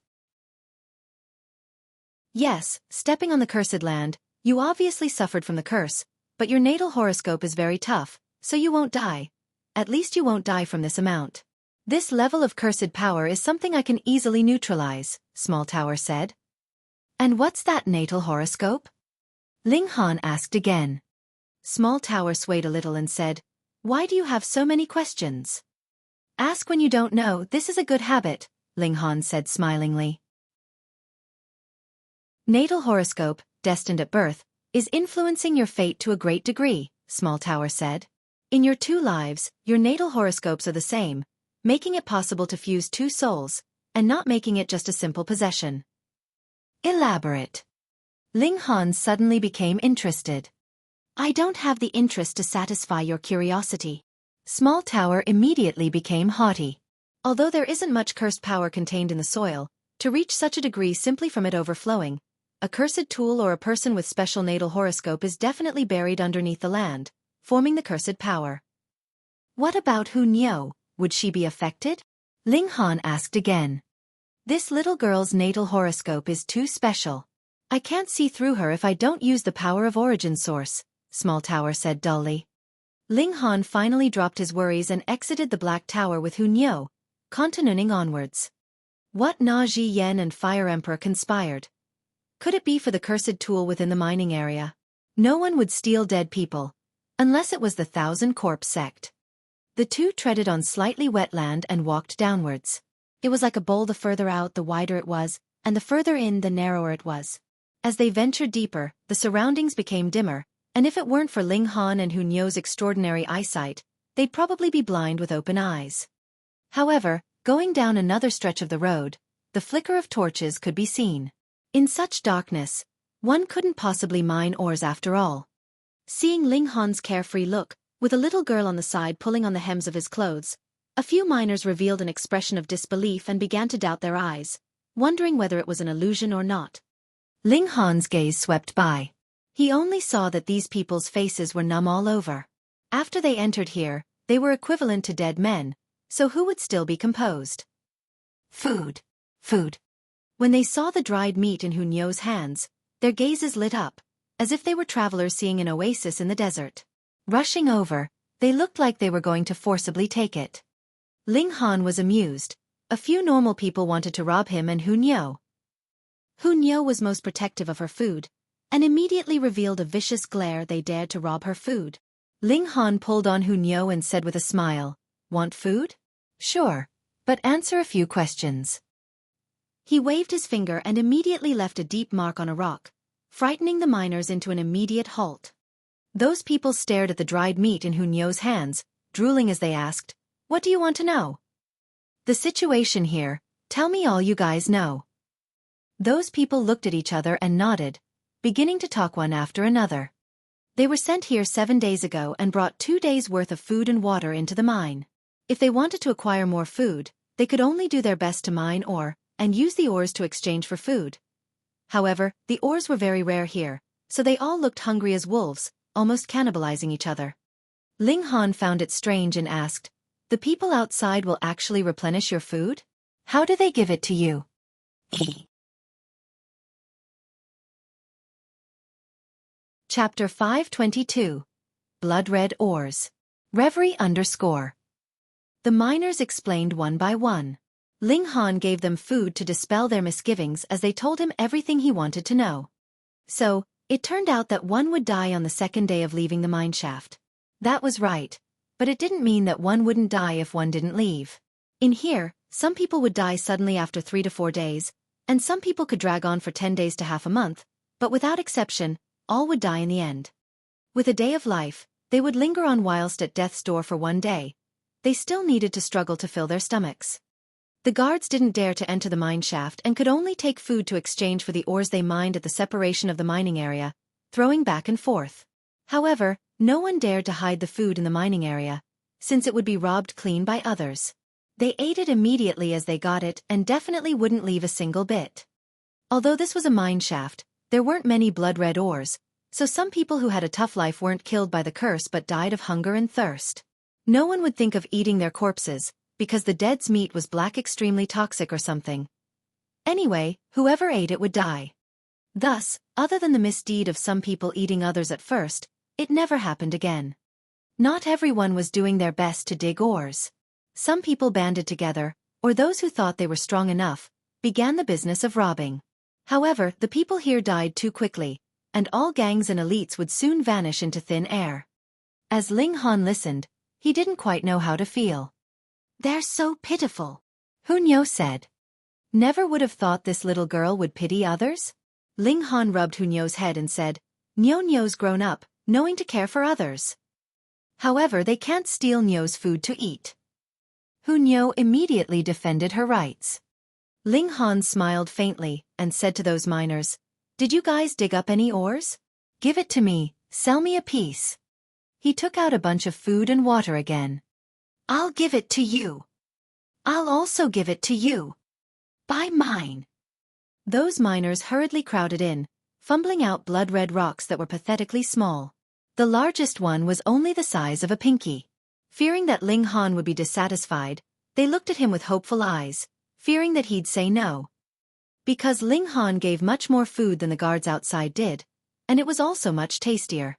"Yes, stepping on the cursed land, you obviously suffered from the curse, but your natal horoscope is very tough, so you won't die. At least you won't die from this amount. This level of cursed power is something I can easily neutralize," Small Tower said. "And what's that natal horoscope?" Ling Han asked again. Small Tower swayed a little and said, "Why do you have so many questions?" "Ask when you don't know, this is a good habit," Ling Han said smilingly. Natal horoscope, destined at birth, is influencing your fate to a great degree, Small Tower said. In your two lives, your natal horoscopes are the same, making it possible to fuse two souls, and not making it just a simple possession. Elaborate. Ling Han suddenly became interested. I don't have the interest to satisfy your curiosity. Small Tower immediately became haughty. Although there isn't much cursed power contained in the soil, to reach such a degree simply from it overflowing, a cursed tool or a person with special natal horoscope is definitely buried underneath the land, forming the cursed power. What about Hu Niu? Would she be affected? Ling Han asked again. This little girl's natal horoscope is too special. I can't see through her if I don't use the power of origin source, Small Tower said dully. Ling Han finally dropped his worries and exited the Black Tower with Hu Niu, continuing onwards. What Na Ji Yen and Fire Emperor conspired? Could it be for the cursed tool within the mining area? No one would steal dead people, unless it was the Thousand Corpse sect. The two treaded on slightly wet land and walked downwards. It was like a bowl. The further out the wider it was, and the further in the narrower it was. As they ventured deeper, the surroundings became dimmer, and if it weren't for Ling Han and Hu Niu's extraordinary eyesight, they'd probably be blind with open eyes. However, going down another stretch of the road, the flicker of torches could be seen. In such darkness, one couldn't possibly mine ores after all. Seeing Ling Han's carefree look, with a little girl on the side pulling on the hems of his clothes, a few miners revealed an expression of disbelief and began to doubt their eyes, wondering whether it was an illusion or not. Ling Han's gaze swept by. He only saw that these people's faces were numb all over. After they entered here, they were equivalent to dead men, so who would still be composed? Food. Food. When they saw the dried meat in Hu Niu's hands, their gazes lit up, as if they were travelers seeing an oasis in the desert. Rushing over, they looked like they were going to forcibly take it. Ling Han was amused. A few normal people wanted to rob him and Hu Niu. Hu Niu was most protective of her food, and immediately revealed a vicious glare. They dared to rob her food. Ling Han pulled on Hu Niu and said with a smile, "Want food? Sure, but answer a few questions." He waved his finger and immediately left a deep mark on a rock, frightening the miners into an immediate halt. Those people stared at the dried meat in Hu Niu's hands, drooling as they asked, "What do you want to know?" "The situation here, tell me all you guys know." Those people looked at each other and nodded, beginning to talk one after another. They were sent here 7 days ago and brought 2 days' worth of food and water into the mine. If they wanted to acquire more food, they could only do their best to mine ore, and use the ores to exchange for food. However, the ores were very rare here, so they all looked hungry as wolves, almost cannibalizing each other. Ling Han found it strange and asked, "The people outside will actually replenish your food? How do they give it to you?" Chapter 522. Blood Red Ores. Reverie _ The miners explained one by one. Ling Han gave them food to dispel their misgivings as they told him everything he wanted to know. So, it turned out that one would die on the second day of leaving the mine shaft. That was right, but it didn't mean that one wouldn't die if one didn't leave. In here, some people would die suddenly after 3 to 4 days, and some people could drag on for 10 days to half a month, but without exception, all would die in the end. With a day of life, they would linger on whilst at death's door for 1 day. They still needed to struggle to fill their stomachs. The guards didn't dare to enter the mine shaft and could only take food to exchange for the ores they mined at the separation of the mining area, throwing back and forth. However, no one dared to hide the food in the mining area, since it would be robbed clean by others. They ate it immediately as they got it and definitely wouldn't leave a single bit. Although this was a mine shaft, there weren't many blood-red ores, so some people who had a tough life weren't killed by the curse but died of hunger and thirst. No one would think of eating their corpses, because the dead's meat was black, extremely toxic or something. Anyway, whoever ate it would die. Thus, other than the misdeed of some people eating others at first, it never happened again. Not everyone was doing their best to dig ores. Some people banded together, or those who thought they were strong enough, began the business of robbing. However, the people here died too quickly, and all gangs and elites would soon vanish into thin air. As Ling Han listened, he didn't quite know how to feel. "They're so pitiful," Hu Niu said. Never would have thought this little girl would pity others? Ling Han rubbed Hu Niu's head and said, "Niu's grown up, knowing to care for others." However, they can't steal Nyo's food to eat. Hu Nyo immediately defended her rights. Ling Han smiled faintly and said to those miners, "Did you guys dig up any ores? Give it to me, sell me a piece." He took out a bunch of food and water again. "I'll give it to you. I'll also give it to you. Buy mine." Those miners hurriedly crowded in, fumbling out blood-red rocks that were pathetically small. The largest one was only the size of a pinky. Fearing that Ling Han would be dissatisfied, they looked at him with hopeful eyes, fearing that he'd say no. Because Ling Han gave much more food than the guards outside did, and it was also much tastier.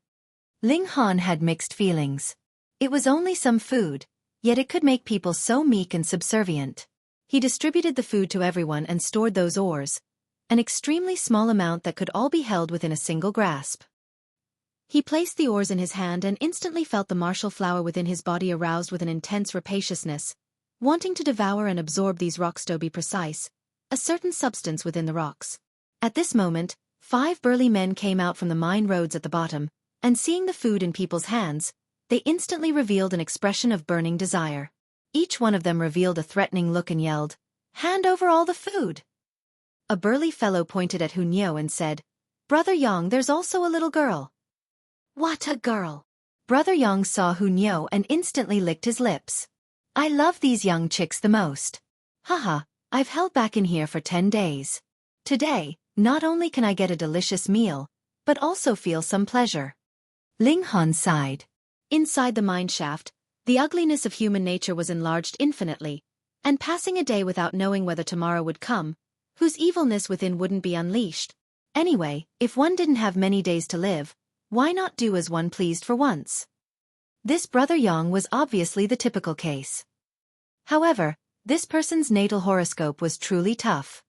Ling Han had mixed feelings. It was only some food, yet it could make people so meek and subservient. He distributed the food to everyone and stored those ores, an extremely small amount that could all be held within a single grasp. He placed the ores in his hand and instantly felt the martial flower within his body aroused with an intense rapaciousness, wanting to devour and absorb these rocks, to be precise, a certain substance within the rocks. At this moment, 5 burly men came out from the mine roads at the bottom, and seeing the food in people's hands, they instantly revealed an expression of burning desire. Each one of them revealed a threatening look and yelled, "Hand over all the food!" A burly fellow pointed at Hu Nyo and said, "Brother Yang, there's also a little girl." "What a girl!" Brother Yang saw Hu Nyo and instantly licked his lips. "I love these young chicks the most. Haha, I've held back in here for 10 days. Today, not only can I get a delicious meal, but also feel some pleasure." Ling Han sighed. Inside the mine shaft, the ugliness of human nature was enlarged infinitely, and passing a day without knowing whether tomorrow would come, whose evilness within wouldn't be unleashed. Anyway, if one didn't have many days to live, why not do as one pleased for once? This Brother Yang was obviously the typical case. However, this person's natal horoscope was truly tough.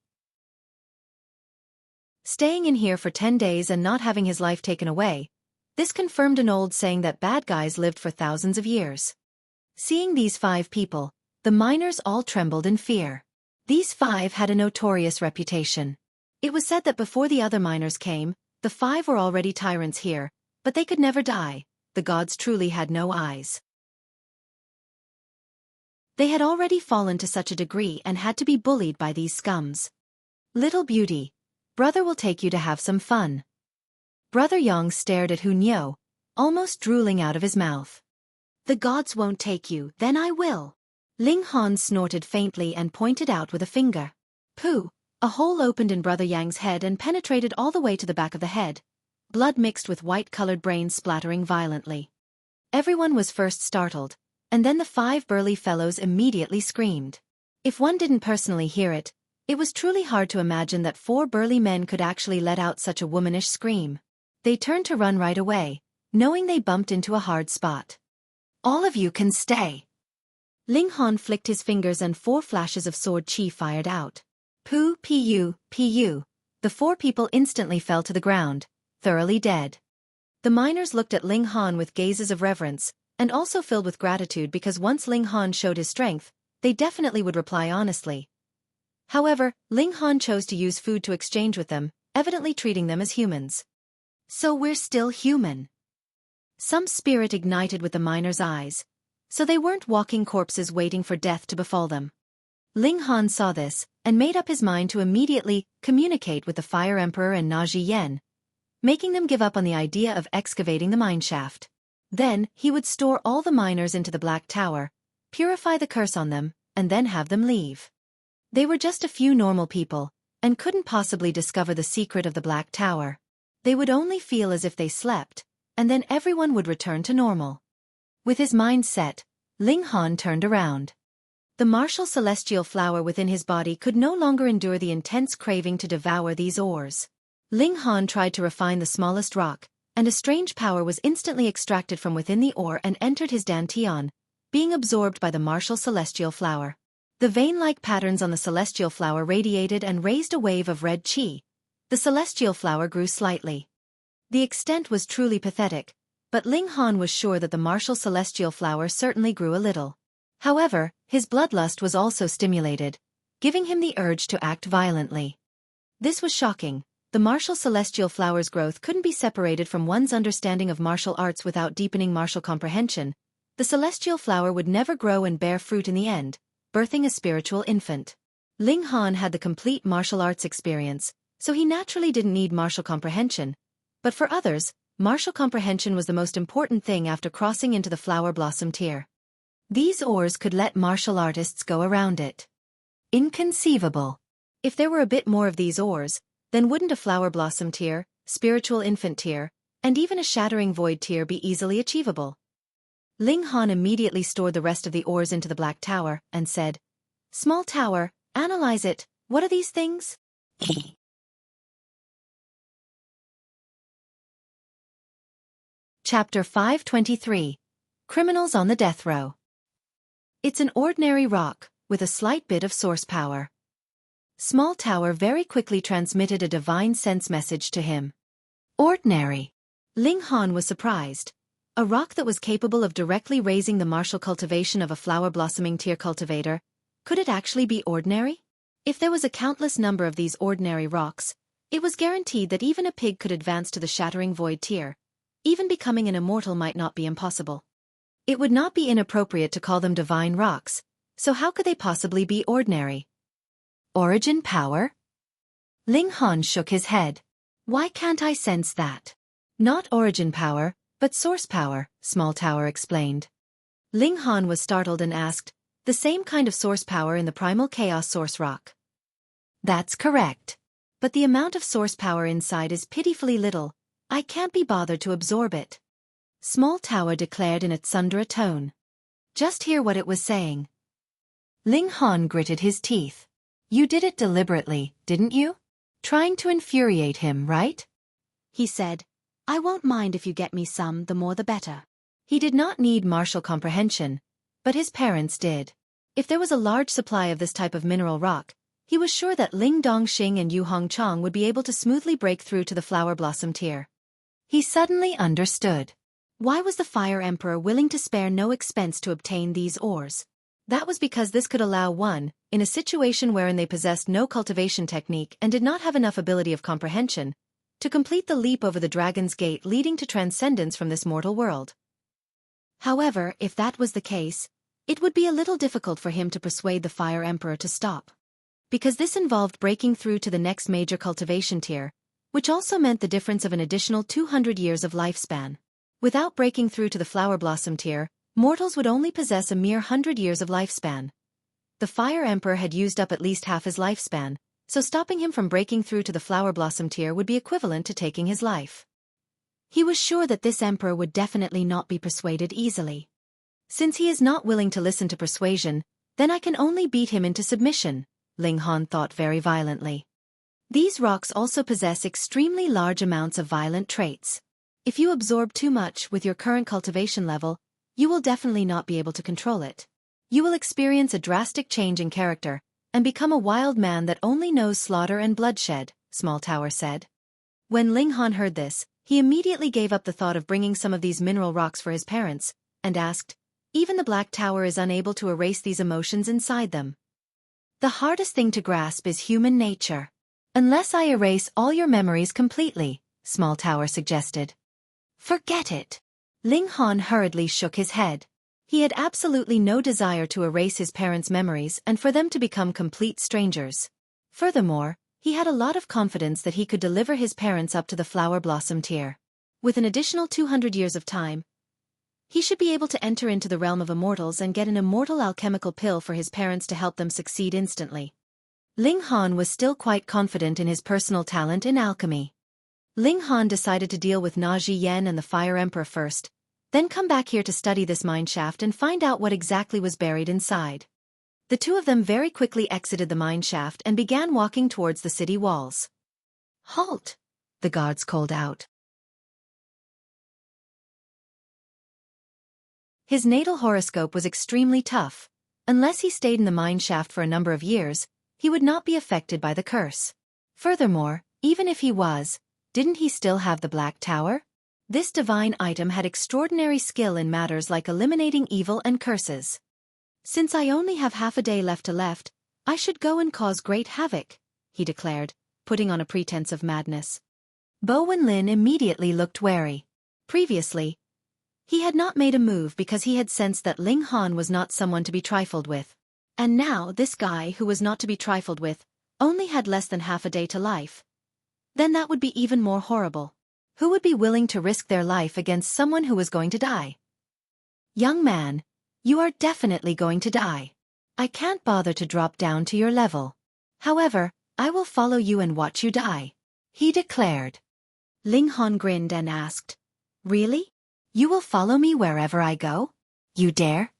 Staying in here for 10 days and not having his life taken away, this confirmed an old saying that bad guys lived for thousands of years. Seeing these 5 people, the miners all trembled in fear. These 5 had a notorious reputation. It was said that before the other miners came, the 5 were already tyrants here, but they could never die. The gods truly had no eyes. They had already fallen to such a degree and had to be bullied by these scums. "Little beauty, brother will take you to have some fun." Brother Yang stared at Hu Nyo, almost drooling out of his mouth. "The gods won't take you, then I will." Ling Han snorted faintly and pointed out with a finger. Pooh! A hole opened in Brother Yang's head and penetrated all the way to the back of the head, blood mixed with white-colored brains splattering violently. Everyone was first startled, and then the 5 burly fellows immediately screamed. If one didn't personally hear it, it was truly hard to imagine that 4 burly men could actually let out such a womanish scream. They turned to run right away, knowing they bumped into a hard spot. "All of you can stay." Ling Han flicked his fingers and 4 flashes of sword chi fired out. Pu, pu. The 4 people instantly fell to the ground, thoroughly dead. The miners looked at Ling Han with gazes of reverence, and also filled with gratitude because once Ling Han showed his strength, they definitely would reply honestly. However, Ling Han chose to use food to exchange with them, evidently treating them as humans. "So we're still human." Some spirit ignited with the miners' eyes, so they weren't walking corpses waiting for death to befall them. Ling Han saw this, and made up his mind to immediately communicate with the Fire Emperor and Na Yen, making them give up on the idea of excavating the mine shaft. Then, he would store all the miners into the Black Tower, purify the curse on them, and then have them leave. They were just a few normal people, and couldn't possibly discover the secret of the Black Tower. They would only feel as if they slept, and then everyone would return to normal. With his mind set, Ling Han turned around. The martial celestial flower within his body could no longer endure the intense craving to devour these ores. Ling Han tried to refine the smallest rock, and a strange power was instantly extracted from within the ore and entered his dantian, being absorbed by the martial celestial flower. The vein-like patterns on the celestial flower radiated and raised a wave of red chi. The celestial flower grew slightly. The extent was truly pathetic, but Ling Han was sure that the martial celestial flower certainly grew a little. However, his bloodlust was also stimulated, giving him the urge to act violently. This was shocking. The martial celestial flower's growth couldn't be separated from one's understanding of martial arts without deepening martial comprehension, The celestial flower would never grow and bear fruit in the end, birthing a spiritual infant. Ling Han had the complete martial arts experience, so he naturally didn't need martial comprehension. But for others, martial comprehension was the most important thing after crossing into the flower blossom tier. These ores could let martial artists go around it. Inconceivable. If there were a bit more of these ores, then wouldn't a flower blossom tier, spiritual infant tier, and even a shattering void tier be easily achievable? Ling Han immediately stored the rest of the ores into the Black Tower and said, "Small tower, analyze it. What are these things?" Chapter 523. Criminals on the Death Row. It's an ordinary rock, with a slight bit of source power. Small Tower very quickly transmitted a divine sense message to him. Ordinary. Ling Han was surprised. A rock that was capable of directly raising the martial cultivation of a flower blossoming tier cultivator, could it actually be ordinary? If there was a countless number of these ordinary rocks, it was guaranteed that even a pig could advance to the shattering void tier. Even becoming an immortal might not be impossible. It would not be inappropriate to call them divine rocks, so how could they possibly be ordinary? Origin power? Ling Han shook his head. Why can't I sense that? Not origin power, but source power, Small Tower explained. Ling Han was startled and asked, the same kind of source power in the primal chaos source rock? That's correct. But the amount of source power inside is pitifully little. I can't be bothered to absorb it. Small Tower declared in a tsundere tone. Just hear what it was saying. Ling Han gritted his teeth. You did it deliberately, didn't you? Trying to infuriate him, right? He said, I won't mind if you get me some, the more the better. He did not need martial comprehension, but his parents did. If there was a large supply of this type of mineral rock, he was sure that Ling Dongxing and Yu Hongchang would be able to smoothly break through to the flower blossom tier. He suddenly understood. Why was the Fire Emperor willing to spare no expense to obtain these ores? That was because this could allow one, in a situation wherein they possessed no cultivation technique and did not have enough ability of comprehension, to complete the leap over the Dragon's Gate leading to transcendence from this mortal world. However, if that was the case, it would be a little difficult for him to persuade the Fire Emperor to stop. Because this involved breaking through to the next major cultivation tier, which also meant the difference of an additional 200 years of lifespan. Without breaking through to the flower blossom tier, mortals would only possess a mere 100 years of lifespan. The Fire Emperor had used up at least half his lifespan, so stopping him from breaking through to the flower blossom tier would be equivalent to taking his life. He was sure that this emperor would definitely not be persuaded easily. Since he is not willing to listen to persuasion, then I can only beat him into submission, Ling Han thought very violently. These rocks also possess extremely large amounts of violent traits. If you absorb too much with your current cultivation level, you will definitely not be able to control it. You will experience a drastic change in character, and become a wild man that only knows slaughter and bloodshed, Small Tower said. When Ling Han heard this, he immediately gave up the thought of bringing some of these mineral rocks for his parents, and asked, even the Black Tower is unable to erase these emotions inside them. The hardest thing to grasp is human nature. Unless I erase all your memories completely, Small Tower suggested. Forget it. Ling Han hurriedly shook his head. He had absolutely no desire to erase his parents' memories and for them to become complete strangers. Furthermore, he had a lot of confidence that he could deliver his parents up to the flower blossom tier. With an additional 200 years of time, he should be able to enter into the realm of immortals and get an immortal alchemical pill for his parents to help them succeed instantly. Ling Han was still quite confident in his personal talent in alchemy. Ling Han decided to deal with Na Zhiyan and the Fire Emperor first, then come back here to study this mine shaft and find out what exactly was buried inside. The two of them very quickly exited the mine shaft and began walking towards the city walls. Halt! The guards called out. His natal horoscope was extremely tough. Unless he stayed in the mine shaft for a number of years, he would not be affected by the curse. Furthermore, even if he was, didn't he still have the Black Tower? This divine item had extraordinary skill in matters like eliminating evil and curses. Since I only have half a day left, I should go and cause great havoc, he declared, putting on a pretense of madness. Bo Wenlin immediately looked wary. Previously, He had not made a move because he had sensed that Ling Han was not someone to be trifled with. And now this guy who was not to be trifled with only had less than half a day to life. Then that would be even more horrible. Who would be willing to risk their life against someone who was going to die? Young man, you are definitely going to die. I can't bother to drop down to your level. However, I will follow you and watch you die, he declared. Ling Han grinned and asked, Really? You will follow me wherever I go? You dare?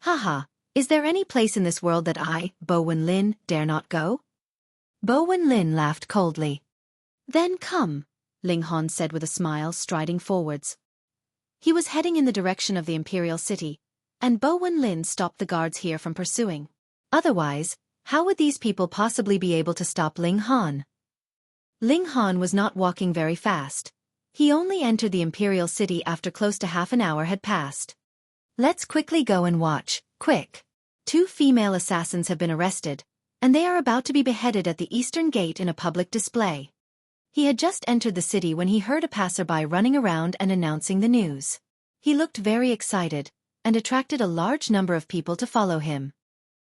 Haha, is there any place in this world that I, Bo Wenlin, dare not go? Bo Wenlin laughed coldly. Then come, Ling Han said with a smile, striding forwards. He was heading in the direction of the Imperial City, and Bo Wenlin stopped the guards here from pursuing. Otherwise, how would these people possibly be able to stop Ling Han? Ling Han was not walking very fast. He only entered the Imperial City after close to half an hour had passed. Let's quickly go and watch, quick. 2 female assassins have been arrested, and they are about to be beheaded at the Eastern Gate in a public display. He had just entered the city when he heard a passerby running around and announcing the news. He looked very excited, and attracted a large number of people to follow him.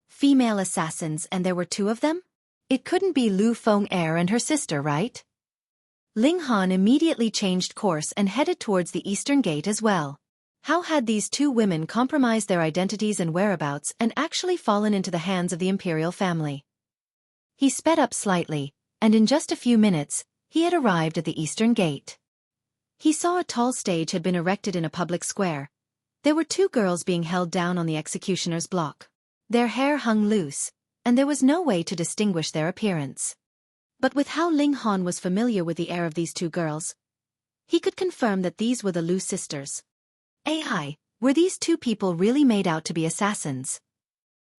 Female assassins, and there were 2 of them? It couldn't be Lu Feng-er and her sister, right? Ling Han immediately changed course and headed towards the Eastern Gate as well. How had these 2 women compromised their identities and whereabouts and actually fallen into the hands of the imperial family? He sped up slightly, and in just a few minutes, he had arrived at the Eastern Gate. He saw a tall stage had been erected in a public square. There were 2 girls being held down on the executioner's block. Their hair hung loose, and there was no way to distinguish their appearance. But with how Ling Han was familiar with the air of these 2 girls, he could confirm that these were the Lu sisters. AI, were these 2 people really made out to be assassins?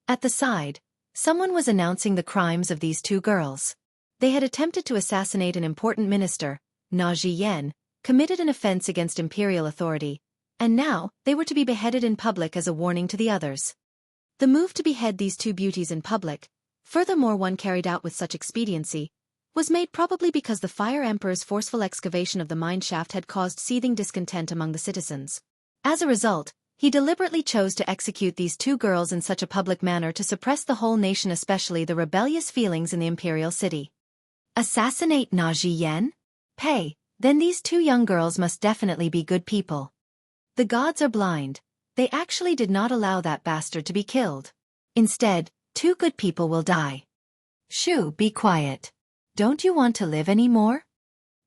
At the side, someone was announcing the crimes of these 2 girls. They had attempted to assassinate an important minister, Na Zhiyan, committed an offense against imperial authority, and now they were to be beheaded in public as a warning to the others. The move to behead these 2 beauties in public, furthermore one carried out with such expediency, was made probably because the Fire Emperor's forceful excavation of the mine shaft had caused seething discontent among the citizens. As a result, he deliberately chose to execute these 2 girls in such a public manner to suppress the whole nation, especially the rebellious feelings in the imperial city. Assassinate Na Zhiyan? Then these 2 young girls must definitely be good people. The gods are blind. They actually did not allow that bastard to be killed. Instead, 2 good people will die. Shoo, be quiet. Don't you want to live anymore?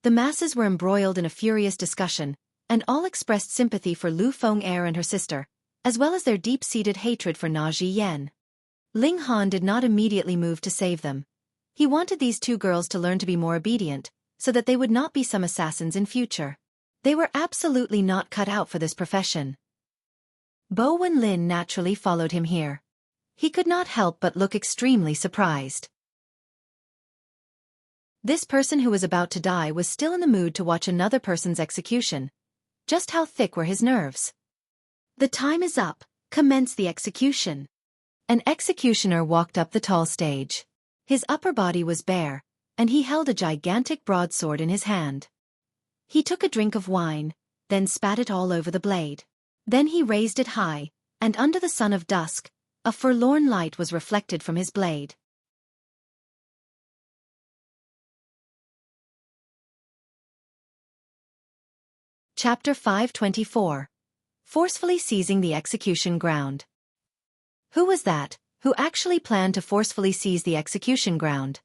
The masses were embroiled in a furious discussion, and all expressed sympathy for Lu Feng-er and her sister, as well as their deep-seated hatred for Na Zhiyan. Ling Han did not immediately move to save them. He wanted these 2 girls to learn to be more obedient, so that they would not be some assassins in future. They were absolutely not cut out for this profession. Bo Wenlin naturally followed him here. He could not help but look extremely surprised. This person who was about to die was still in the mood to watch another person's execution. Just how thick were his nerves? The time is up. Commence the execution. An executioner walked up the tall stage. His upper body was bare, and he held a gigantic broadsword in his hand. He took a drink of wine, then spat it all over the blade. Then he raised it high, and under the sun of dusk, a forlorn light was reflected from his blade. Chapter 524. Forcefully seizing the execution ground. Who was that, who actually planned to forcefully seize the execution ground?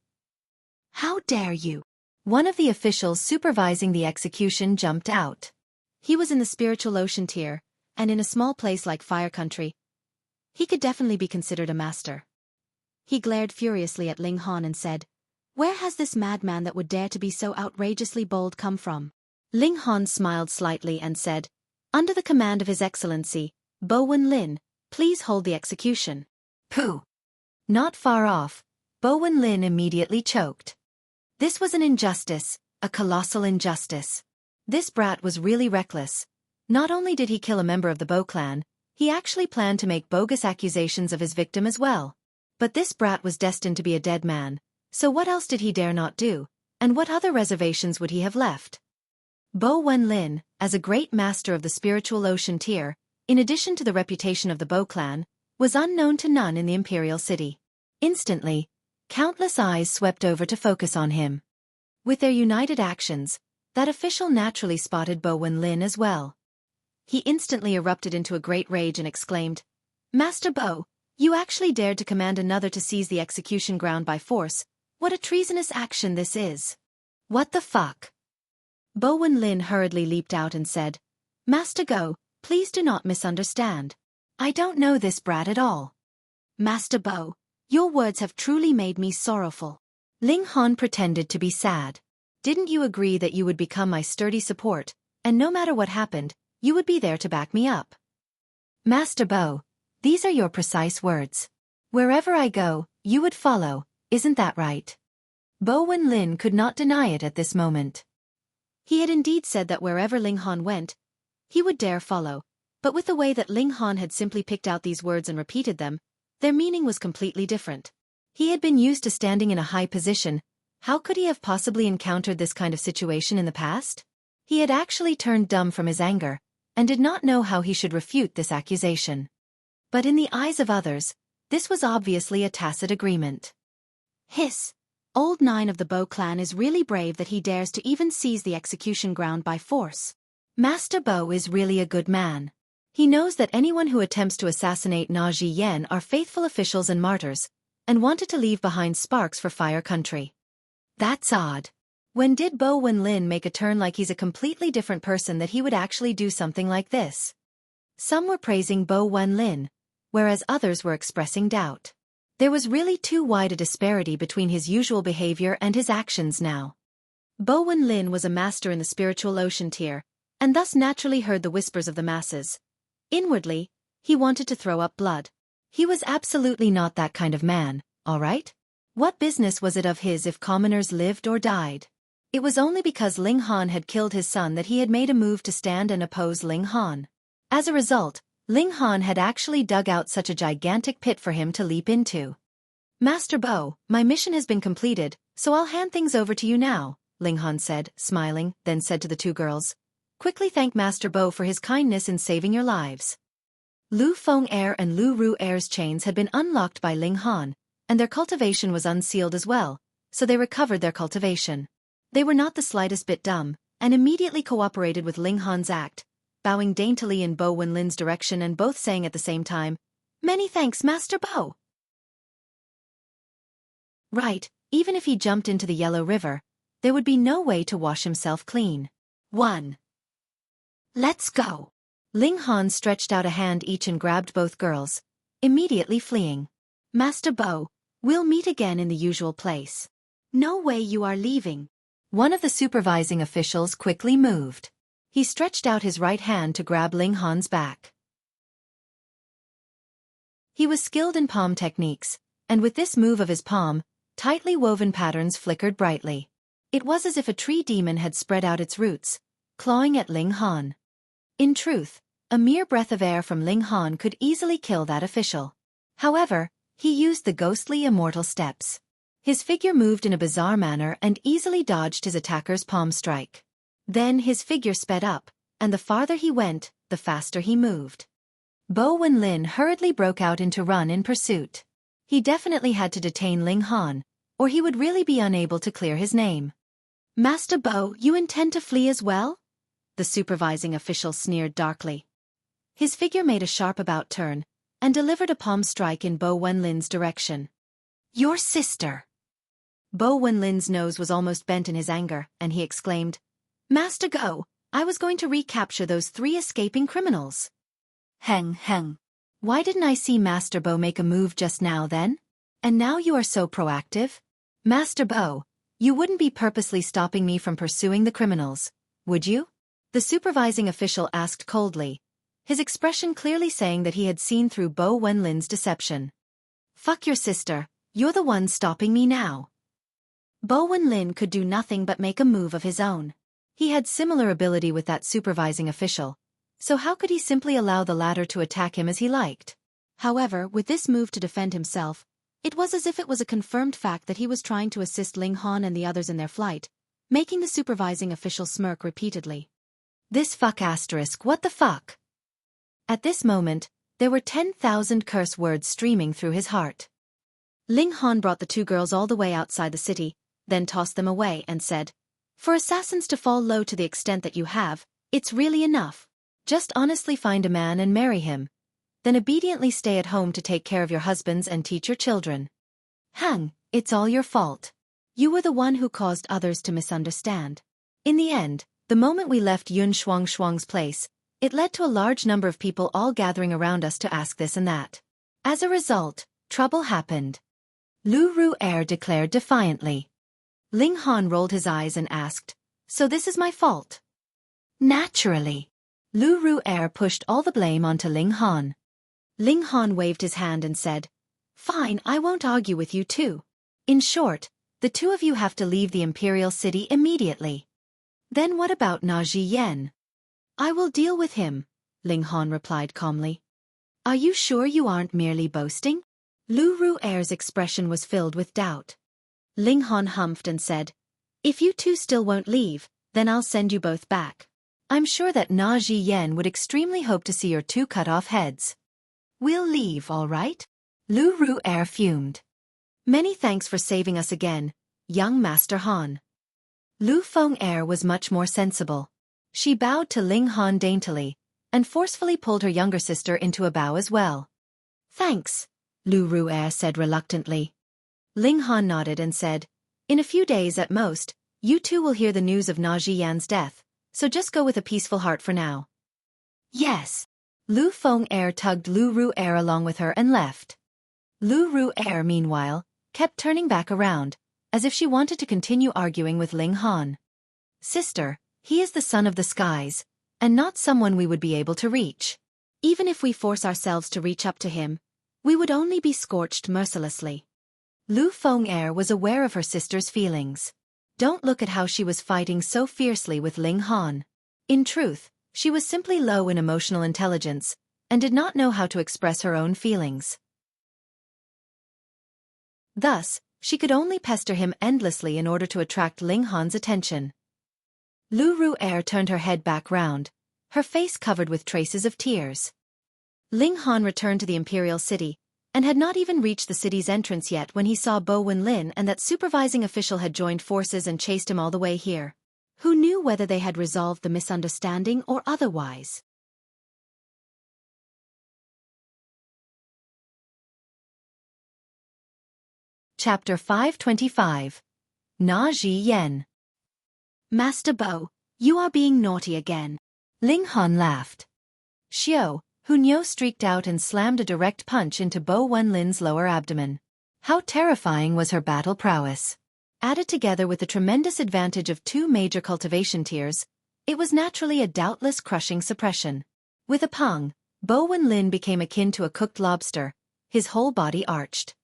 How dare you? One of the officials supervising the execution jumped out. He was in the spiritual ocean tier, and in a small place like Fire Country, he could definitely be considered a master. He glared furiously at Ling Han and said, "Where has this madman that would dare to be so outrageously bold come from?" Ling Han smiled slightly and said, "Under the command of His Excellency, Bo Wenlin, please hold the execution." Pooh! Not far off, Bo Wenlin immediately choked. This was an injustice, a colossal injustice. This brat was really reckless. Not only did he kill a member of the Bo clan, he actually planned to make bogus accusations of his victim as well. But this brat was destined to be a dead man, so what else did he dare not do, and what other reservations would he have left? Bo Wenlin, as a great master of the spiritual ocean tier, in addition to the reputation of the Bo clan, was unknown to none in the imperial city. Instantly, countless eyes swept over to focus on him. With their united actions, that official naturally spotted Bo Wenlin as well. He instantly erupted into a great rage and exclaimed, "Master Bo, you actually dared to command another to seize the execution ground by force. What a treasonous action this is! What the fuck?" Bo Wenlin hurriedly leaped out and said, "Master Go, please do not misunderstand. I don't know this brat at all. Master Bo, your words have truly made me sorrowful." Ling Han pretended to be sad. "Didn't you agree that you would become my sturdy support, and no matter what happened, you would be there to back me up?" "Master Bo, these are your precise words. Wherever I go, you would follow, isn't that right?" Bo Wenlin could not deny it at this moment. He had indeed said that wherever Ling Han went, he would dare follow, but with the way that Ling Han had simply picked out these words and repeated them, their meaning was completely different. He had been used to standing in a high position. How could he have possibly encountered this kind of situation in the past? He had actually turned dumb from his anger, and did not know how he should refute this accusation. But in the eyes of others, this was obviously a tacit agreement. "Hiss! Old Nine of the Bo clan is really brave that he dares to even seize the execution ground by force. Master Bo is really a good man. He knows that anyone who attempts to assassinate Na Ziyan are faithful officials and martyrs, and wanted to leave behind sparks for Fire Country. That's odd. When did Bo Wenlin make a turn like he's a completely different person that he would actually do something like this?" Some were praising Bo Wenlin, whereas others were expressing doubt. There was really too wide a disparity between his usual behavior and his actions now. Bo Wenlin was a master in the spiritual ocean tier, and thus naturally heard the whispers of the masses. Inwardly, he wanted to throw up blood. He was absolutely not that kind of man, all right? What business was it of his if commoners lived or died? It was only because Ling Han had killed his son that he had made a move to stand and oppose Ling Han. As a result, Ling Han had actually dug out such a gigantic pit for him to leap into. "Master Bo, my mission has been completed, so I'll hand things over to you now," Ling Han said, smiling, then said to the two girls, "Quickly thank Master Bo for his kindness in saving your lives." Lu Feng Air and Lu Ru Air's chains had been unlocked by Ling Han, and their cultivation was unsealed as well, so they recovered their cultivation. They were not the slightest bit dumb, and immediately cooperated with Ling Han's act, bowing daintily in Bo Wenlin's direction and both saying at the same time, "Many thanks, Master Bo." Right, even if he jumped into the Yellow River, there would be no way to wash himself clean. 1. Let's go. Ling Han stretched out a hand each and grabbed both girls, immediately fleeing. "Master Bo, we'll meet again in the usual place." "No way you are leaving." One of the supervising officials quickly moved. He stretched out his right hand to grab Ling Han's back. He was skilled in palm techniques, and with this move of his palm, tightly woven patterns flickered brightly. It was as if a tree demon had spread out its roots, clawing at Ling Han. In truth, a mere breath of air from Ling Han could easily kill that official. However, he used the ghostly immortal steps. His figure moved in a bizarre manner and easily dodged his attacker's palm strike. Then his figure sped up, and the farther he went, the faster he moved. Bo Wenlin hurriedly broke out into run in pursuit. He definitely had to detain Ling Han, or he would really be unable to clear his name. "Master Bo, you intend to flee as well?" The supervising official sneered darkly. His figure made a sharp about turn, and delivered a palm strike in Bo Wenlin's direction. "Your sister!" Bo Wenlin's nose was almost bent in his anger, and he exclaimed, "Master Go, I was going to recapture those 3 escaping criminals." Heng heng. Why didn't I see Master Bo make a move just now then? And now you are so proactive? Master Bo, you wouldn't be purposely stopping me from pursuing the criminals, would you? The supervising official asked coldly, his expression clearly saying that he had seen through Bo Wenlin's deception. "Fuck your sister, you're the one stopping me now." Bo Wenlin could do nothing but make a move of his own. He had similar ability with that supervising official, so how could he simply allow the latter to attack him as he liked? However, with this move to defend himself, it was as if it was a confirmed fact that he was trying to assist Ling Han and the others in their flight, making the supervising official smirk repeatedly. This fuck asterisk what the fuck? At this moment, there were 10,000 curse words streaming through his heart. Ling Han brought the two girls all the way outside the city, then tossed them away and said, "For assassins to fall low to the extent that you have, it's really enough. Just honestly find a man and marry him. Then obediently stay at home to take care of your husbands and teach your children. Hang, it's all your fault. You were the one who caused others to misunderstand. In the end, the moment we left Yun Shuang's place, it led to a large number of people all gathering around us to ask this and that. As a result, trouble happened." Lu Ru'er declared defiantly. Ling Han rolled his eyes and asked, "So this is my fault?" "Naturally." Lu Ru'er pushed all the blame onto Ling Han. Ling Han waved his hand and said, "Fine, I won't argue with you too. In short, the two of you have to leave the Imperial City immediately." "Then what about Na Ziyan?" "I will deal with him," Ling Han replied calmly. "Are you sure you aren't merely boasting?" Lu Ru'er's expression was filled with doubt. Ling Han humphed and said, "If you two still won't leave, then I'll send you both back. I'm sure that Na Ziyan would extremely hope to see your two cut off heads." "We'll leave, all right?" Lu Ru'er fumed. "Many thanks for saving us again, young Master Han." Lu Feng'er was much more sensible. She bowed to Ling Han daintily, and forcefully pulled her younger sister into a bow as well. "Thanks," Lu Ru'er said reluctantly. Ling Han nodded and said, "In a few days at most, you two will hear the news of Na Ziyan's death, so just go with a peaceful heart for now." "Yes." Lu Feng'er tugged Lu Ru'er along with her and left. Lu Ru'er, meanwhile, kept turning back around, as if she wanted to continue arguing with Ling Han. "Sister, he is the son of the skies, and not someone we would be able to reach. Even if we force ourselves to reach up to him, we would only be scorched mercilessly." Lu Feng'er was aware of her sister's feelings. Don't look at how she was fighting so fiercely with Ling Han. In truth, she was simply low in emotional intelligence, and did not know how to express her own feelings. Thus, she could only pester him endlessly in order to attract Ling Han's attention. Lu Ru'er turned her head back round, her face covered with traces of tears. Ling Han returned to the Imperial City, and had not even reached the city's entrance yet when he saw Bo Wenlin and that supervising official had joined forces and chased him all the way here. Who knew whether they had resolved the misunderstanding or otherwise? Chapter 525. Na Ziyan. "Master Bo, you are being naughty again." Ling Han laughed. Xiao, Hunyo streaked out and slammed a direct punch into Bo Wenlin's lower abdomen. How terrifying was her battle prowess. Added together with the tremendous advantage of 2 major cultivation tiers, it was naturally a doubtless crushing suppression. With a pang, Bo Wenlin became akin to a cooked lobster, his whole body arched.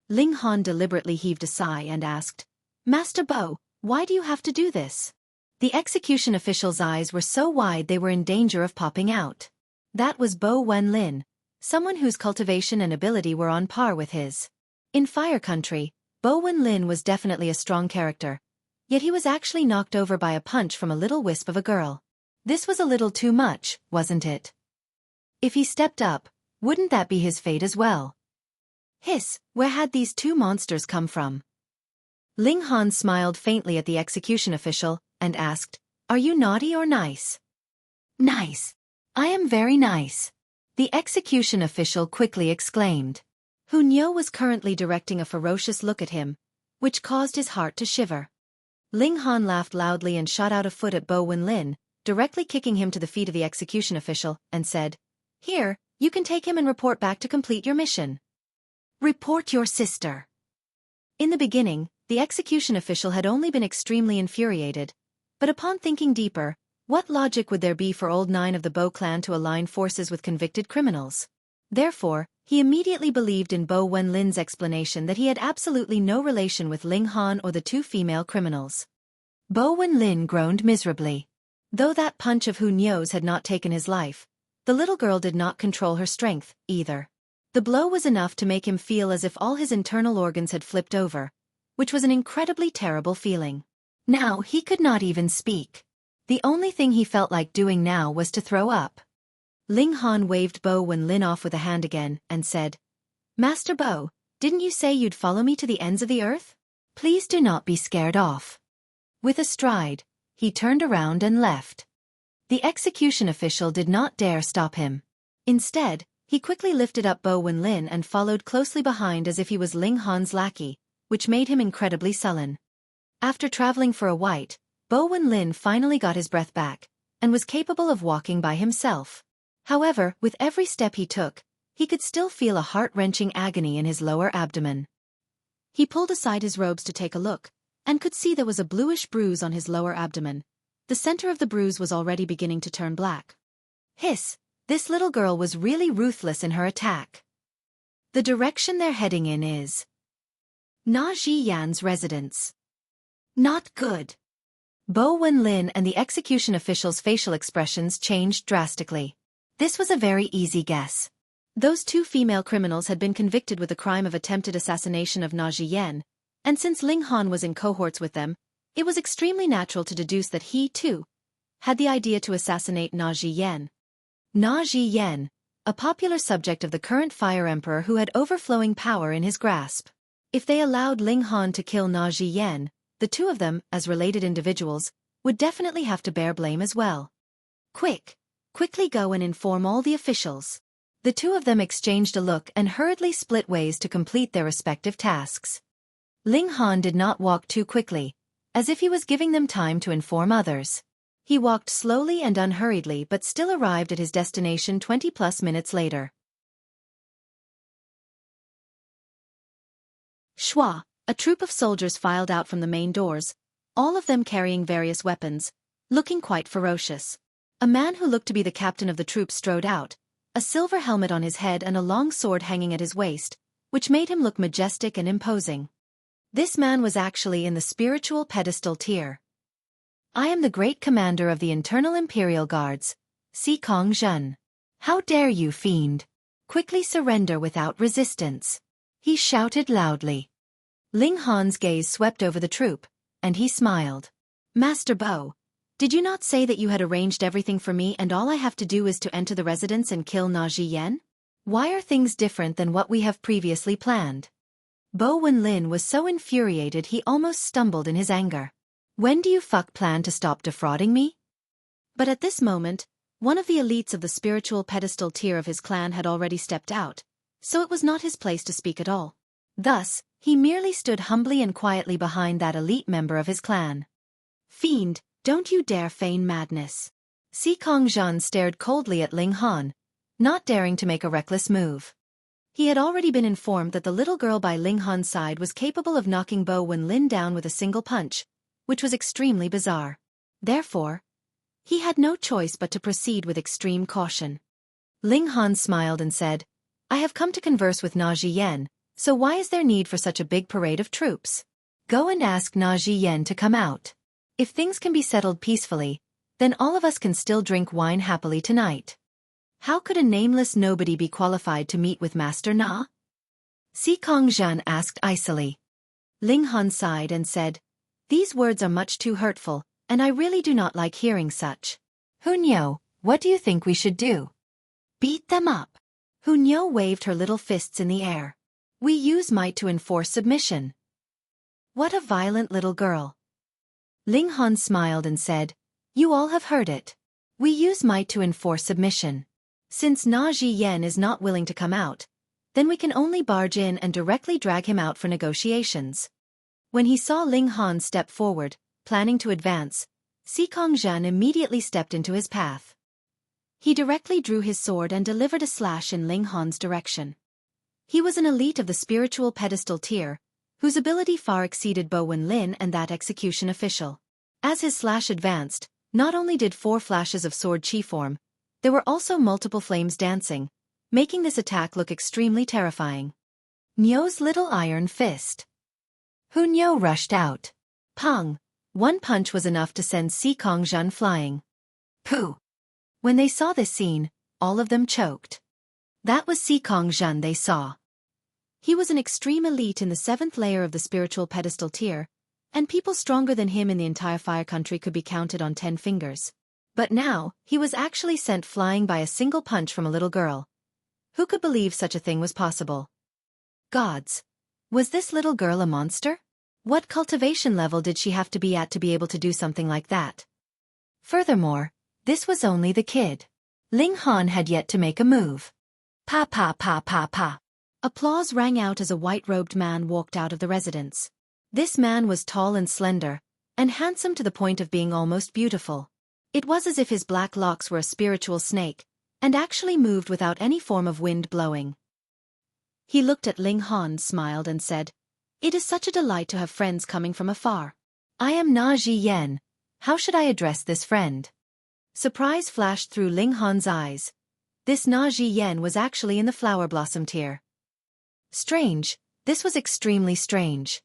Ling Han deliberately heaved a sigh and asked, "Master Bo, why do you have to do this?" The execution official's eyes were so wide they were in danger of popping out. That was Bo Wenlin, someone whose cultivation and ability were on par with his. In Fire Country, Bo Wenlin was definitely a strong character, yet he was actually knocked over by a punch from a little wisp of a girl. This was a little too much, wasn't it? If he stepped up, wouldn't that be his fate as well? Hiss, where had these 2 monsters come from? Ling Han smiled faintly at the execution official, and asked, "Are you naughty or nice?" "Nice. I am very nice," the execution official quickly exclaimed. Hunyo was currently directing a ferocious look at him, which caused his heart to shiver. Ling Han laughed loudly and shot out a foot at Bo Wenlin, directly kicking him to the feet of the execution official, and said, "Here, you can take him and report back to complete your mission." "Report your sister." In the beginning, the execution official had only been extremely infuriated, but upon thinking deeper, what logic would there be for old 9 of the Bo clan to align forces with convicted criminals? Therefore, he immediately believed in Bo Wenlin's explanation that he had absolutely no relation with Ling Han or the 2 female criminals. Bo Wenlin groaned miserably. Though that punch of Hunyo's had not taken his life, the little girl did not control her strength, either. The blow was enough to make him feel as if all his internal organs had flipped over, which was an incredibly terrible feeling. Now he could not even speak. The only thing he felt like doing now was to throw up. Ling Han waved Bo Wenlin off with a hand again and said, Master Bo, didn't you say you'd follow me to the ends of the earth? Please do not be scared off. With a stride, he turned around and left. The execution official did not dare stop him. Instead, he quickly lifted up Bo Wenlin and followed closely behind as if he was Ling Han's lackey, which made him incredibly sullen. After traveling for a while, Bo Wenlin finally got his breath back, and was capable of walking by himself. However, with every step he took, he could still feel a heart-wrenching agony in his lower abdomen. He pulled aside his robes to take a look, and could see there was a bluish bruise on his lower abdomen. The center of the bruise was already beginning to turn black. Hiss, this little girl was really ruthless in her attack. The direction they're heading in is Na Zhiyan's residence. Not good. Bo Wenlin and the execution official's facial expressions changed drastically. This was a very easy guess. Those two female criminals had been convicted with the crime of attempted assassination of Na Zhiyan, and since Ling Han was in cohorts with them, it was extremely natural to deduce that he, too, had the idea to assassinate Na Zhiyan. Na Zhiyan, a popular subject of the current Fire Emperor who had overflowing power in his grasp. If they allowed Ling Han to kill Na Zhiyan, the two of them, as related individuals, would definitely have to bear blame as well. Quickly go and inform all the officials. The two of them exchanged a look and hurriedly split ways to complete their respective tasks. Ling Han did not walk too quickly, as if he was giving them time to inform others. He walked slowly and unhurriedly but still arrived at his destination 20+ minutes later. Shua, a troop of soldiers filed out from the main doors, all of them carrying various weapons, looking quite ferocious. A man who looked to be the captain of the troop strode out, a silver helmet on his head and a long sword hanging at his waist, which made him look majestic and imposing. This man was actually in the spiritual pedestal tier. I am the great commander of the internal imperial guards, Si Kong Zhen. How dare you, fiend? Quickly surrender without resistance. He shouted loudly. Ling Han's gaze swept over the troop, and he smiled. Master Bo, did you not say that you had arranged everything for me and all I have to do is to enter the residence and kill Na Zhiyan? Why are things different than what we have previously planned? Bo Wenlin was so infuriated he almost stumbled in his anger. When do you plan to stop defrauding me? But at this moment, one of the elites of the spiritual pedestal tier of his clan had already stepped out, so it was not his place to speak at all. Thus, he merely stood humbly and quietly behind that elite member of his clan. Fiend, don't you dare feign madness. Si Kong Zhen stared coldly at Ling Han, not daring to make a reckless move. He had already been informed that the little girl by Ling Han's side was capable of knocking Bo Wenlin down with a single punch, which was extremely bizarre. Therefore, he had no choice but to proceed with extreme caution. Ling Han smiled and said, I have come to converse with Na Zhiyan, so why is there need for such a big parade of troops? Go and ask Na Zhiyan to come out. If things can be settled peacefully, then all of us can still drink wine happily tonight. How could a nameless nobody be qualified to meet with Master Na? Si Kong Zhen asked icily. Ling Han sighed and said, These words are much too hurtful, and I really do not like hearing such. Hunyo, what do you think we should do? Beat them up. Hunyo waved her little fists in the air. We use might to enforce submission. What a violent little girl. Ling Han smiled and said, You all have heard it. We use might to enforce submission. Since Na Zhiyan is not willing to come out, then we can only barge in and directly drag him out for negotiations. When he saw Ling Han step forward, planning to advance, Si Kong Zhen immediately stepped into his path. He directly drew his sword and delivered a slash in Ling Han's direction. He was an elite of the spiritual pedestal tier, whose ability far exceeded Bo Wenlin and that execution official. As his slash advanced, not only did 4 flashes of sword chi form, there were also multiple flames dancing, making this attack look extremely terrifying. Nyo's little iron fist. Hunyo rushed out. Pong! One punch was enough to send Si Kong Zhen flying. Pooh! When they saw this scene, all of them choked. That was Si Kong Zhen they saw. He was an extreme elite in the 7th layer of the spiritual pedestal tier, and people stronger than him in the entire fire country could be counted on 10 fingers. But now, he was actually sent flying by a single punch from a little girl. Who could believe such a thing was possible? Gods! Was this little girl a monster? What cultivation level did she have to be at to be able to do something like that? Furthermore, this was only the kid. Ling Han had yet to make a move. Pa pa pa pa pa. Applause rang out as a white-robed man walked out of the residence. This man was tall and slender, and handsome to the point of being almost beautiful. It was as if his black locks were a spiritual snake, and actually moved without any form of wind blowing. He looked at Ling Han, smiled and said, "It is such a delight to have friends coming from afar. I am Na Ji Yen. How should I address this friend?" Surprise flashed through Ling Han's eyes. This Na Ji Yen was actually in the flower blossom tier. Strange, this was extremely strange.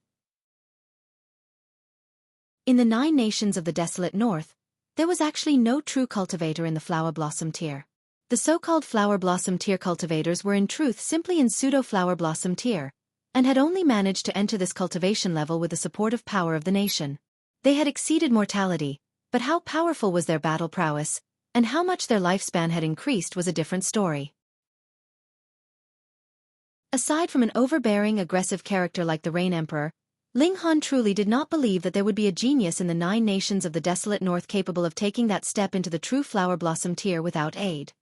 In the 9 nations of the desolate north, there was actually no true cultivator in the flower blossom tier. The so-called flower blossom tier cultivators were in truth simply in pseudo-flower blossom tier, and had only managed to enter this cultivation level with the supportive power of the nation. They had exceeded mortality, but how powerful was their battle prowess, and how much their lifespan had increased was a different story. Aside from an overbearing, aggressive character like the Rain Emperor, Ling Han truly did not believe that there would be a genius in the 9 nations of the desolate north capable of taking that step into the true flower blossom tier without aid.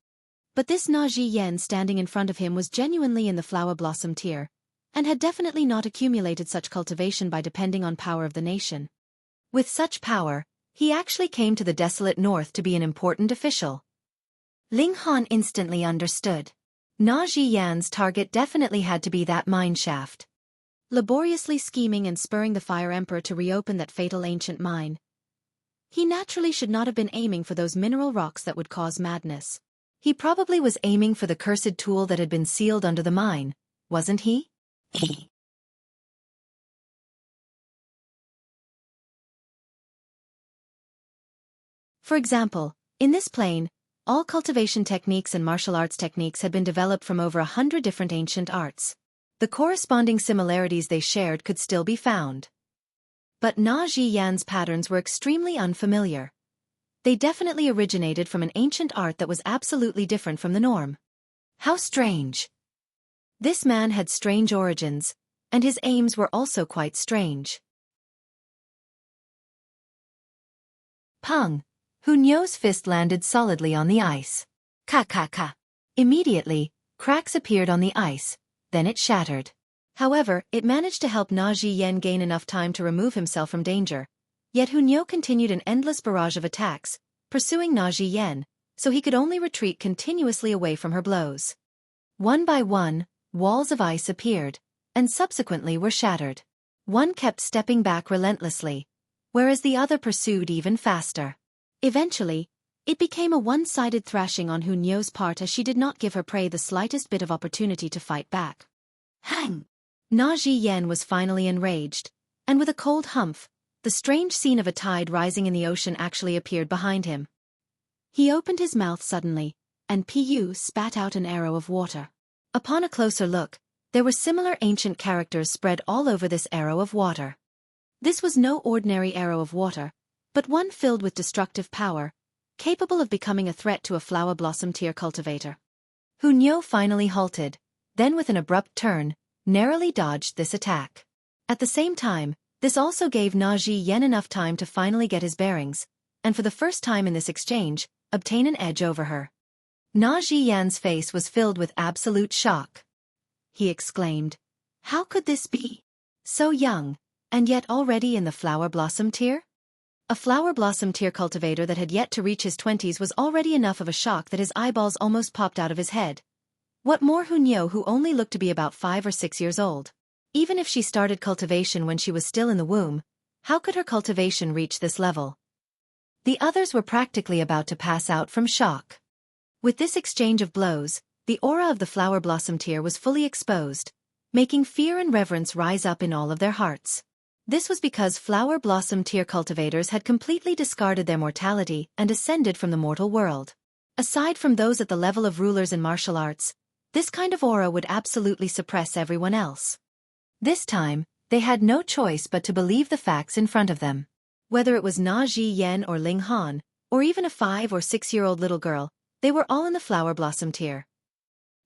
But this Na Ji Yen standing in front of him was genuinely in the flower blossom tier, and had definitely not accumulated such cultivation by depending on power of the nation. With such power, he actually came to the desolate north to be an important official. Ling Han instantly understood. Na Ji Yan's target definitely had to be that mine shaft. Laboriously scheming and spurring the Fire Emperor to reopen that fatal ancient mine, he naturally should not have been aiming for those mineral rocks that would cause madness. He probably was aiming for the cursed tool that had been sealed under the mine, wasn't he? For example, in this plane, all cultivation techniques and martial arts techniques had been developed from over 100 different ancient arts. The corresponding similarities they shared could still be found. But Na Ji Yan's patterns were extremely unfamiliar. They definitely originated from an ancient art that was absolutely different from the norm. How strange! This man had strange origins, and his aims were also quite strange. Pung! Hunyo's fist landed solidly on the ice. Ka ka ka! Immediately, cracks appeared on the ice, then it shattered. However, it managed to help Na Ji Yen gain enough time to remove himself from danger. Yet Hunyo continued an endless barrage of attacks, pursuing Na Ji Yen, so he could only retreat continuously away from her blows. One by one, walls of ice appeared, and subsequently were shattered. One kept stepping back relentlessly, whereas the other pursued even faster. Eventually, it became a one-sided thrashing on Hunyo's part as she did not give her prey the slightest bit of opportunity to fight back. Hang! Na Ji Yen was finally enraged, and with a cold humph, the strange scene of a tide rising in the ocean actually appeared behind him. He opened his mouth suddenly, and Pu spat out an arrow of water. Upon a closer look, there were similar ancient characters spread all over this arrow of water. This was no ordinary arrow of water, but one filled with destructive power, capable of becoming a threat to a flower blossom tier cultivator. Hunyo finally halted, then with an abrupt turn, narrowly dodged this attack. At the same time, this also gave Na Ji Yen enough time to finally get his bearings, and for the first time in this exchange, obtain an edge over her. Na Ji Yan's face was filled with absolute shock. He exclaimed, "How could this be? So young, and yet already in the flower blossom tier?" A flower blossom tier cultivator that had yet to reach his 20s was already enough of a shock that his eyeballs almost popped out of his head. What more Hunyo, who only looked to be about 5 or 6 years old? Even if she started cultivation when she was still in the womb, how could her cultivation reach this level? The others were practically about to pass out from shock. With this exchange of blows, the aura of the flower blossom tier was fully exposed, making fear and reverence rise up in all of their hearts. This was because flower blossom tier cultivators had completely discarded their mortality and ascended from the mortal world. Aside from those at the level of rulers in martial arts, this kind of aura would absolutely suppress everyone else. This time, They had no choice but to believe the facts in front of them. Whether it was Na Zhiyan or Ling Han, or even a 5 or 6-year-old little girl, they were all in the flower blossom tier.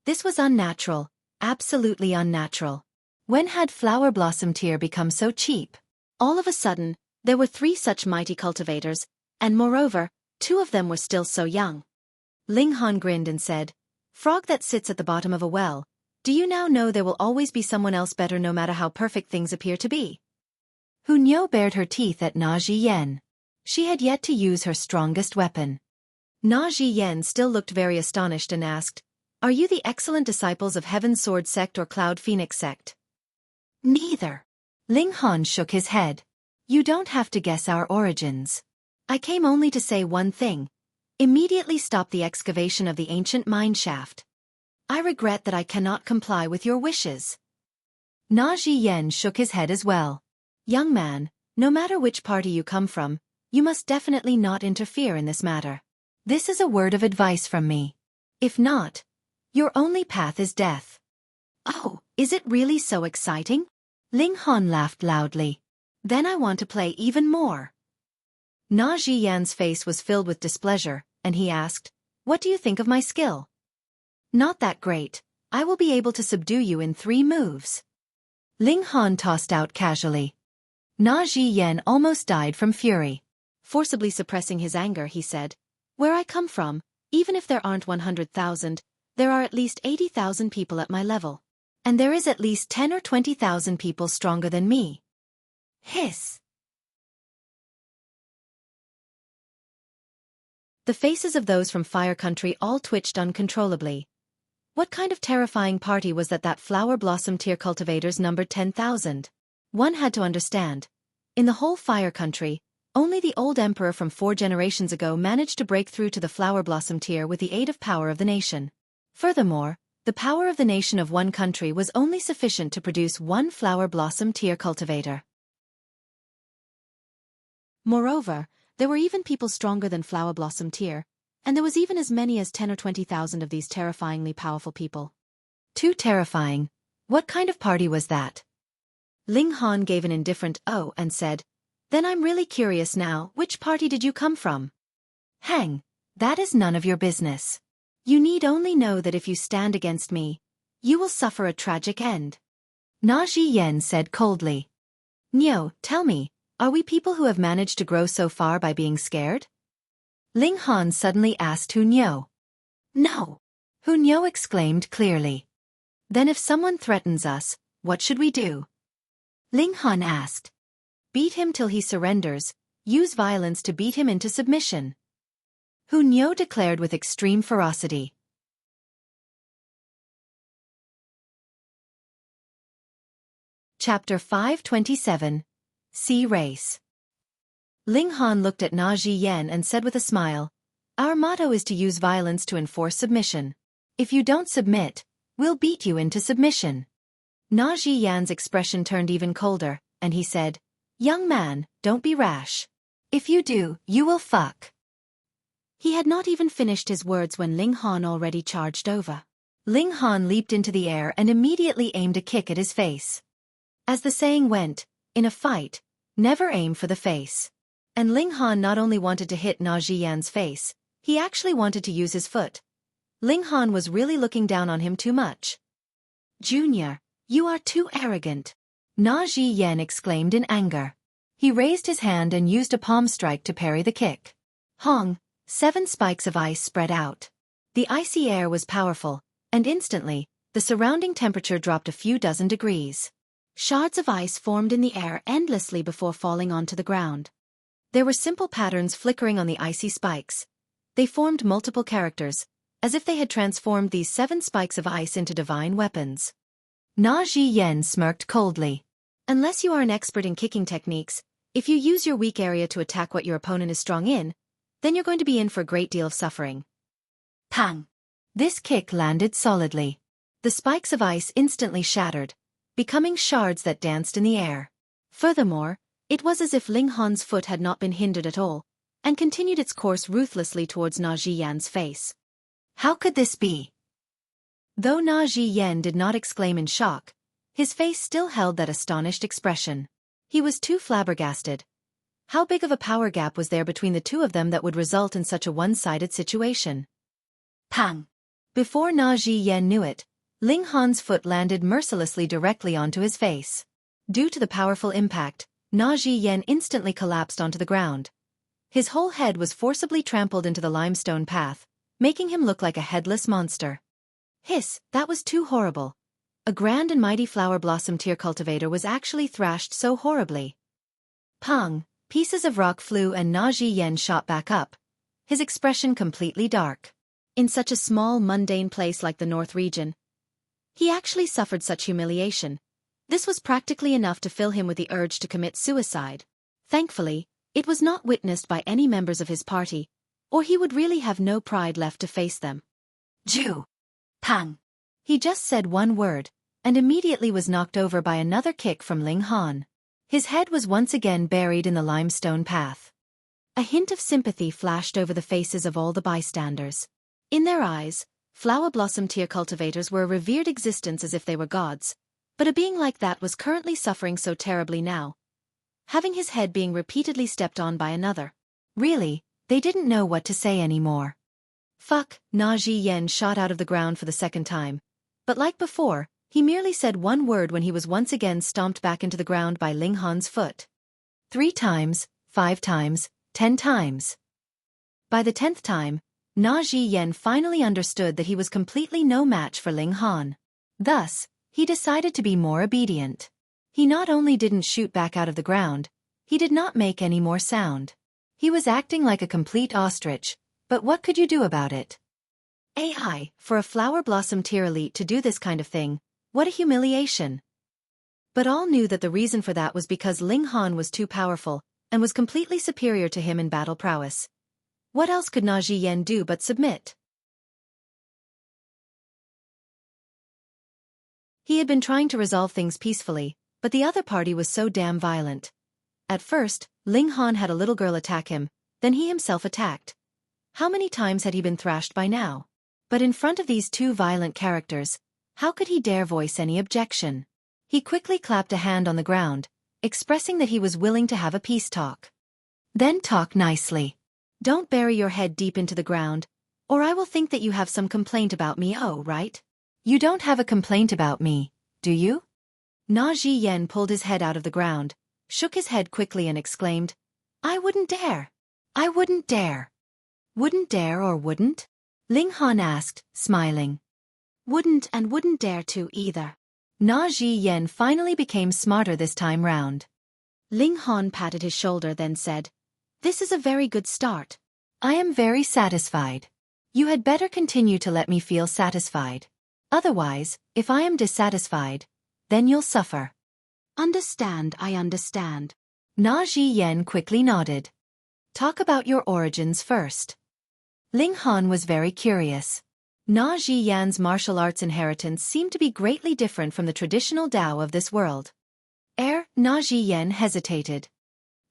This was unnatural, absolutely unnatural. When had flower blossom tier become so cheap? All of a sudden, there were 3 such mighty cultivators, and moreover, 2 of them were still so young. Ling Han grinned and said, "Frog that sits at the bottom of a well, do you now know there will always be someone else better no matter how perfect things appear to be?" Hu Niu bared her teeth at Na Zhiyan. She had yet to use her strongest weapon. Na Zhiyan still looked very astonished and asked, "Are you the excellent disciples of Heaven's Sword sect or Cloud Phoenix sect?" "Neither." Ling Han shook his head. "You don't have to guess our origins. I came only to say one thing. Immediately stop the excavation of the ancient mine shaft. I regret that I cannot comply with your wishes." Na Zhiyan shook his head as well. "Young man, no matter which party you come from, you must definitely not interfere in this matter. This is a word of advice from me. If not, your only path is death." "Oh, is it really so exciting?" Ling Han laughed loudly. "Then I want to play even more." Na Zhiyan's face was filled with displeasure, and he asked, "What do you think of my skill?" "Not that great. I will be able to subdue you in 3 moves." Ling Han tossed out casually. Na Zhiyan almost died from fury. Forcibly suppressing his anger, he said, "Where I come from, even if there aren't 100,000, there are at least 80,000 people at my level. And there is at least 10 or 20,000 people stronger than me." Hiss. The faces of those from Fire Country all twitched uncontrollably. What kind of terrifying party was that flower blossom tier cultivators numbered 10,000? One had to understand. In the whole Fire Country, only the old emperor from 4 generations ago managed to break through to the flower blossom tier with the aid of power of the nation. Furthermore, the power of the nation of one country was only sufficient to produce 1 flower blossom tier cultivator. Moreover, there were even people stronger than flower blossom tier, and there was even as many as 10 or 20,000 of these terrifyingly powerful people. Too terrifying. What kind of party was that? Ling Han gave an indifferent "oh" and said, "Then I'm really curious now, which party did you come from?" "Hang, that is none of your business. You need only know that if you stand against me, you will suffer a tragic end." Na Zhiyan said coldly. "Niu, tell me, are we people who have managed to grow so far by being scared?" Ling Han suddenly asked Hu Niu. "No." Hu Niu exclaimed clearly. "Then if someone threatens us, what should we do?" Ling Han asked. "Beat him till he surrenders, use violence to beat him into submission." Hu Niu declared with extreme ferocity. Chapter 527. Sea Race. Ling Han looked at Na Zhiyan and said with a smile, "Our motto is to use violence to enforce submission. If you don't submit, we'll beat you into submission." Na Zhiyan's expression turned even colder, and he said, "Young man, don't be rash. If you do, you will fuck." He had not even finished his words when Ling Han already charged over. Ling Han leaped into the air and immediately aimed a kick at his face. As the saying went, in a fight, never aim for the face. And Ling Han not only wanted to hit Na Zhiyan's face, he actually wanted to use his foot. Ling Han was really looking down on him too much. "Junior, you are too arrogant," Na Zhiyan exclaimed in anger. He raised his hand and used a palm strike to parry the kick. Hong, 7 spikes of ice spread out. The icy air was powerful, and instantly, the surrounding temperature dropped a few dozen degrees. Shards of ice formed in the air endlessly before falling onto the ground. There were simple patterns flickering on the icy spikes. They formed multiple characters, as if they had transformed these 7 spikes of ice into divine weapons. Na Zhiyan smirked coldly. "Unless you are an expert in kicking techniques, if you use your weak area to attack what your opponent is strong in, then you're going to be in for a great deal of suffering." Pang! This kick landed solidly. The spikes of ice instantly shattered, becoming shards that danced in the air. Furthermore, it was as if Ling Han's foot had not been hindered at all, and continued its course ruthlessly towards Na Zhiyan's face. How could this be? Though Na Zhiyan did not exclaim in shock, His face still held that astonished expression. He was too flabbergasted. How big of a power gap was there between the two of them that would result in such a one-sided situation? Pang! Before Na Zhiyan knew it, Ling Han's foot landed mercilessly directly onto his face. Due to the powerful impact, Na Zhiyan instantly collapsed onto the ground. His whole head was forcibly trampled into the limestone path, making him look like a headless monster. Hiss, that was too horrible. A grand and mighty flower blossom tear cultivator was actually thrashed so horribly. Pang! Pieces of rock flew and Na Zhiyan shot back up, his expression completely dark. In such a small, mundane place like the North region, he actually suffered such humiliation. This was practically enough to fill him with the urge to commit suicide. Thankfully, it was not witnessed by any members of his party, or he would really have no pride left to face them. Ju! Pang! He just said one word, and immediately was knocked over by another kick from Ling Han. His head was once again buried in the limestone path. A hint of sympathy flashed over the faces of all the bystanders. In their eyes, flower blossom tear cultivators were a revered existence as if they were gods, but a being like that was currently suffering so terribly now, having his head being repeatedly stepped on by another. Really, they didn't know what to say anymore. Fuck, Na Zhiyan shot out of the ground for the second time. But like before, he merely said one word when he was once again stomped back into the ground by Ling Han's foot. 3 times, 5 times, 10 times. By the 10th time, Na Zhiyan finally understood that he was completely no match for Ling Han. Thus, he decided to be more obedient. He not only didn't shoot back out of the ground, he did not make any more sound. He was acting like a complete ostrich, but what could you do about it? AI, for a flower blossom tier elite to do this kind of thing, what a humiliation. But all knew that the reason for that was because Ling Han was too powerful, and was completely superior to him in battle prowess. What else could Na Zhiyan do but submit? He had been trying to resolve things peacefully, but the other party was so damn violent. At first, Ling Han had a little girl attack him, then he himself attacked. How many times had he been thrashed by now? But in front of these two violent characters, how could he dare voice any objection? He quickly clapped a hand on the ground, expressing that he was willing to have a peace talk. Then talk nicely. Don't bury your head deep into the ground, or I will think that you have some complaint about me, oh, right? You don't have a complaint about me, do you? Na Zhiyan pulled his head out of the ground, shook his head quickly and exclaimed, I wouldn't dare. I wouldn't dare. Wouldn't dare or wouldn't? Ling Han asked, smiling. Wouldn't and wouldn't dare to either. Na Zhiyan finally became smarter this time round. Ling Han patted his shoulder then said, This is a very good start. I am very satisfied. You had better continue to let me feel satisfied. Otherwise, if I am dissatisfied, then you'll suffer. Understand, I understand. Na Zhiyan quickly nodded. Talk about your origins first. Ling Han was very curious. Na Zhiyan's martial arts inheritance seemed to be greatly different from the traditional Dao of this world. Na Zhiyan hesitated.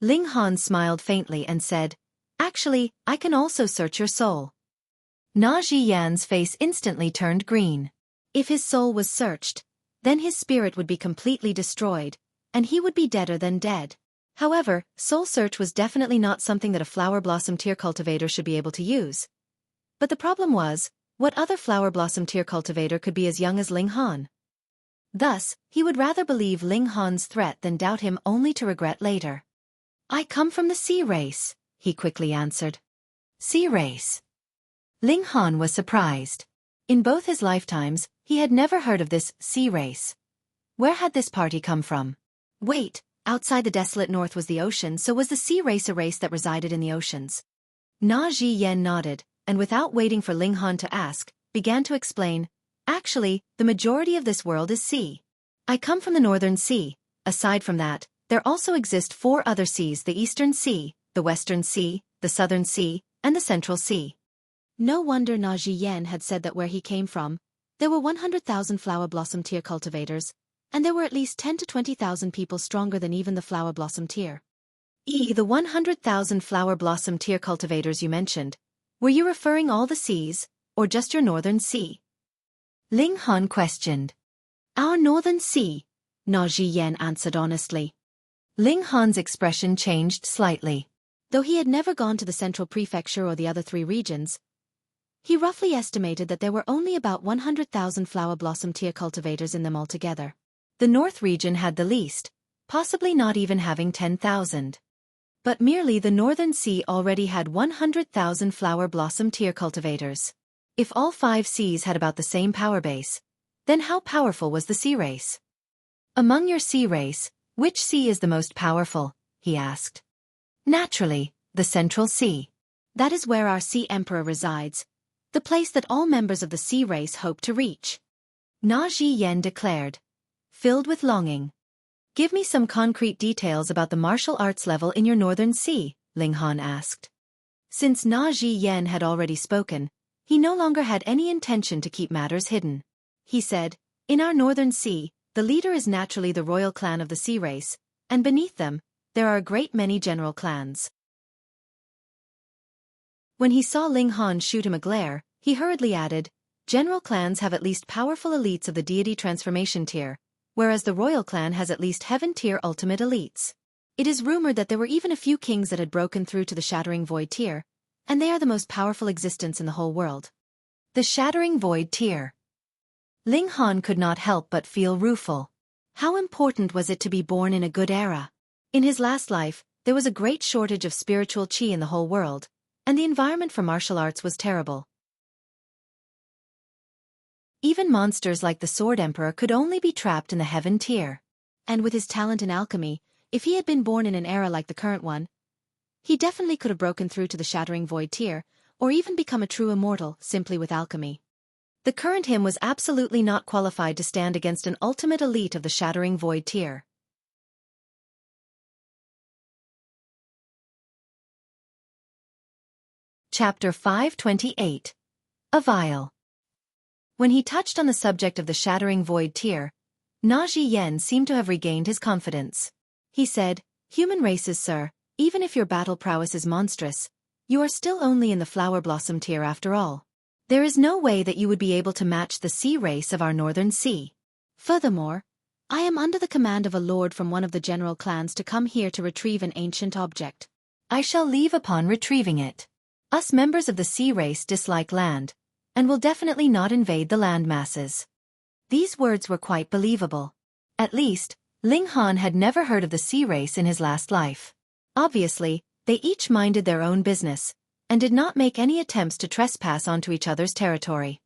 Ling Han smiled faintly and said, Actually, I can also search your soul. Na Zhiyan's face instantly turned green. If his soul was searched, then his spirit would be completely destroyed, and he would be deader than dead. However, soul search was definitely not something that a flower blossom tear cultivator should be able to use. But the problem was, what other flower blossom tear cultivator could be as young as Ling Han? Thus, he would rather believe Ling Han's threat than doubt him only to regret later. I come from the sea race, he quickly answered. Sea race. Ling Han was surprised. In both his lifetimes, he had never heard of this sea race. Where had this party come from? Wait, outside the desolate north was the ocean, so was the sea race a race that resided in the oceans? Na Zhiyan nodded, and without waiting for Ling Han to ask, began to explain, Actually, the majority of this world is sea. I come from the Northern Sea. Aside from that, there also exist 4 other seas: the Eastern Sea, the Western Sea, the Southern Sea, and the Central Sea. No wonder Na Zhiyan had said that where he came from, there were 100,000 flower blossom tear cultivators, and there were at least 10 to 20,000 people stronger than even the flower blossom tear. The 100,000 flower blossom tear cultivators you mentioned, were you referring all the seas, or just your Northern Sea? Ling Han questioned. Our Northern Sea, Na Zhiyan answered honestly. Ling Han's expression changed slightly. Though he had never gone to the central prefecture or the other 3 regions, he roughly estimated that there were only about 100,000 flower blossom tear cultivators in them altogether. The north region had the least, possibly not even having 10,000. But merely the northern sea already had 100,000 flower blossom tear cultivators. If all 5 seas had about the same power base, then how powerful was the sea race? Among your sea race, which sea is the most powerful? He asked. Naturally, the Central Sea. That is where our Sea Emperor resides, the place that all members of the sea race hope to reach. Na Zhiyan declared, filled with longing. Give me some concrete details about the martial arts level in your Northern Sea, Ling Han asked. Since Na Zhiyan had already spoken, he no longer had any intention to keep matters hidden. He said, in our Northern Sea, the leader is naturally the royal clan of the sea race, and beneath them, there are a great many general clans. When he saw Ling Han shoot him a glare, he hurriedly added, general clans have at least powerful elites of the deity transformation tier, whereas the royal clan has at least heaven tier ultimate elites. It is rumored that there were even a few kings that had broken through to the shattering void tier, and they are the most powerful existence in the whole world. The shattering void tier. Ling Han could not help but feel rueful. How important was it to be born in a good era? In his last life, there was a great shortage of spiritual qi in the whole world, and the environment for martial arts was terrible. Even monsters like the Sword Emperor could only be trapped in the heaven tier. And with his talent in alchemy, if he had been born in an era like the current one, he definitely could have broken through to the shattering void tier, or even become a true immortal simply with alchemy. The current him was absolutely not qualified to stand against an ultimate elite of the shattering void tier. Chapter 528. A Vial. When he touched on the subject of the shattering void tier, Na Zhiyan seemed to have regained his confidence. He said, human races, sir, even if your battle prowess is monstrous, you are still only in the flower blossom tier after all. There is no way that you would be able to match the sea race of our northern sea. Furthermore, I am under the command of a lord from one of the general clans to come here to retrieve an ancient object. I shall leave upon retrieving it. Us members of the sea race dislike land, and will definitely not invade the land masses. These words were quite believable. At least, Ling Han had never heard of the sea race in his last life. Obviously, they each minded their own business, and did not make any attempts to trespass onto each other's territory.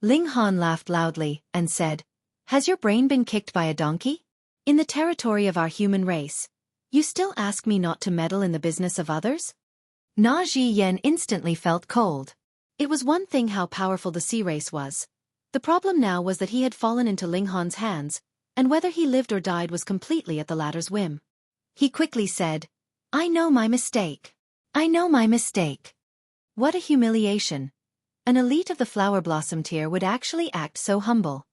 Ling Han laughed loudly, and said, has your brain been kicked by a donkey? In the territory of our human race, you still ask me not to meddle in the business of others? Na Zhiyan instantly felt cold. It was one thing how powerful the sea race was. The problem now was that he had fallen into Ling Han's hands, and whether he lived or died was completely at the latter's whim. He quickly said, I know my mistake. I know my mistake. What a humiliation. An elite of the flower blossom tier would actually act so humble.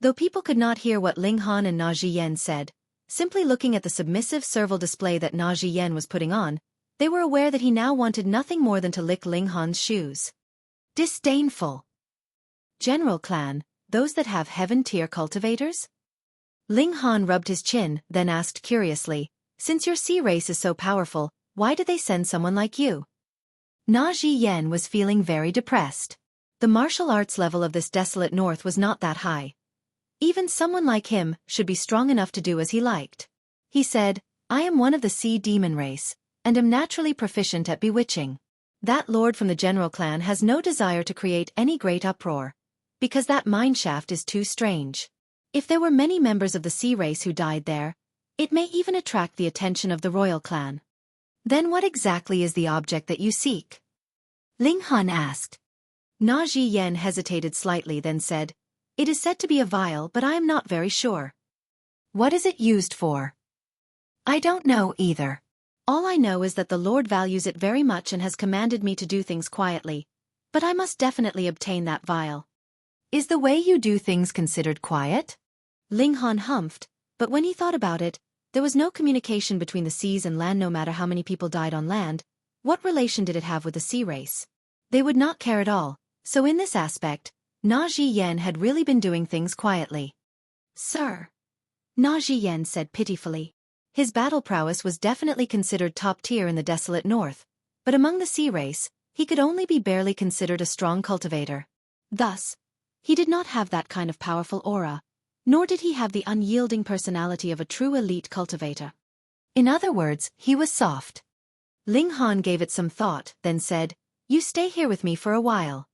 Though people could not hear what Ling Han and Na Zhiyan said, simply looking at the submissive servile display that Na Zhiyan was putting on, they were aware that he now wanted nothing more than to lick Ling Han's shoes. Disdainful. General clan, those that have heaven tier cultivators? Ling Han rubbed his chin, then asked curiously, since your sea race is so powerful, why did they send someone like you? Na Zhiyan was feeling very depressed. The martial arts level of this desolate north was not that high. Even someone like him should be strong enough to do as he liked. He said, I am one of the sea demon race, and am naturally proficient at bewitching. That lord from the general clan has no desire to create any great uproar, because that mineshaft is too strange. If there were many members of the sea race who died there, it may even attract the attention of the royal clan. Then what exactly is the object that you seek? Ling Han asked. Na Zhiyan hesitated slightly, then said, it is said to be a vial, but I am not very sure. What is it used for? I don't know either. All I know is that the Lord values it very much and has commanded me to do things quietly, but I must definitely obtain that vial. Is the way you do things considered quiet? Ling Han humphed, but when he thought about it, there was no communication between the seas and land. No matter how many people died on land, what relation did it have with the sea race? They would not care at all, so in this aspect, Na Zhiyan had really been doing things quietly. Sir. Na Zhiyan said pitifully. His battle prowess was definitely considered top tier in the desolate north, but among the sea race, he could only be barely considered a strong cultivator. Thus, he did not have that kind of powerful aura, nor did he have the unyielding personality of a true elite cultivator. In other words, he was soft. Ling Han gave it some thought, then said, "You stay here with me for a while."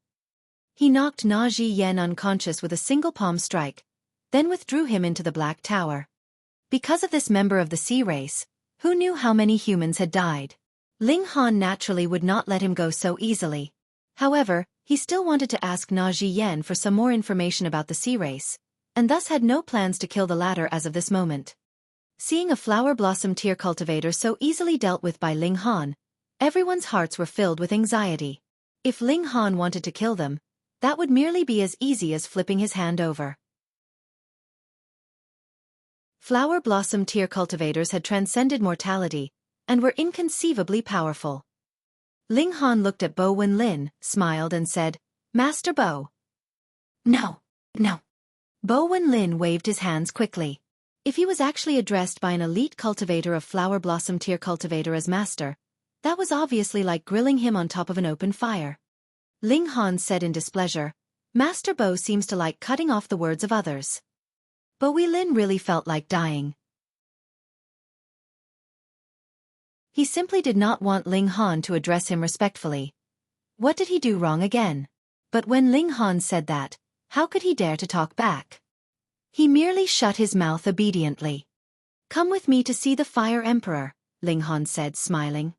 He knocked Na Zhiyan unconscious with a single palm strike, then withdrew him into the Black Tower. Because of this member of the sea race, who knew how many humans had died? Ling Han naturally would not let him go so easily. However, he still wanted to ask Na Zhiyan for some more information about the sea race, and thus had no plans to kill the latter as of this moment. Seeing a flower blossom tier cultivator so easily dealt with by Ling Han, everyone's hearts were filled with anxiety. If Ling Han wanted to kill them, that would merely be as easy as flipping his hand over. Flower blossom tier cultivators had transcended mortality, and were inconceivably powerful. Ling Han looked at Bo Wenlin, smiled and said, "Master Bo." "No, no." Bo Wenlin waved his hands quickly. If he was actually addressed by an elite cultivator of flower blossom tier cultivator as master, that was obviously like grilling him on top of an open fire. Ling Han said in displeasure, "Master Bo seems to like cutting off the words of others." Bo Wenlin really felt like dying. He simply did not want Ling Han to address him respectfully. What did he do wrong again? But when Ling Han said that, how could he dare to talk back? He merely shut his mouth obediently. "Come with me to see the Fire Emperor," Ling Han said, smiling.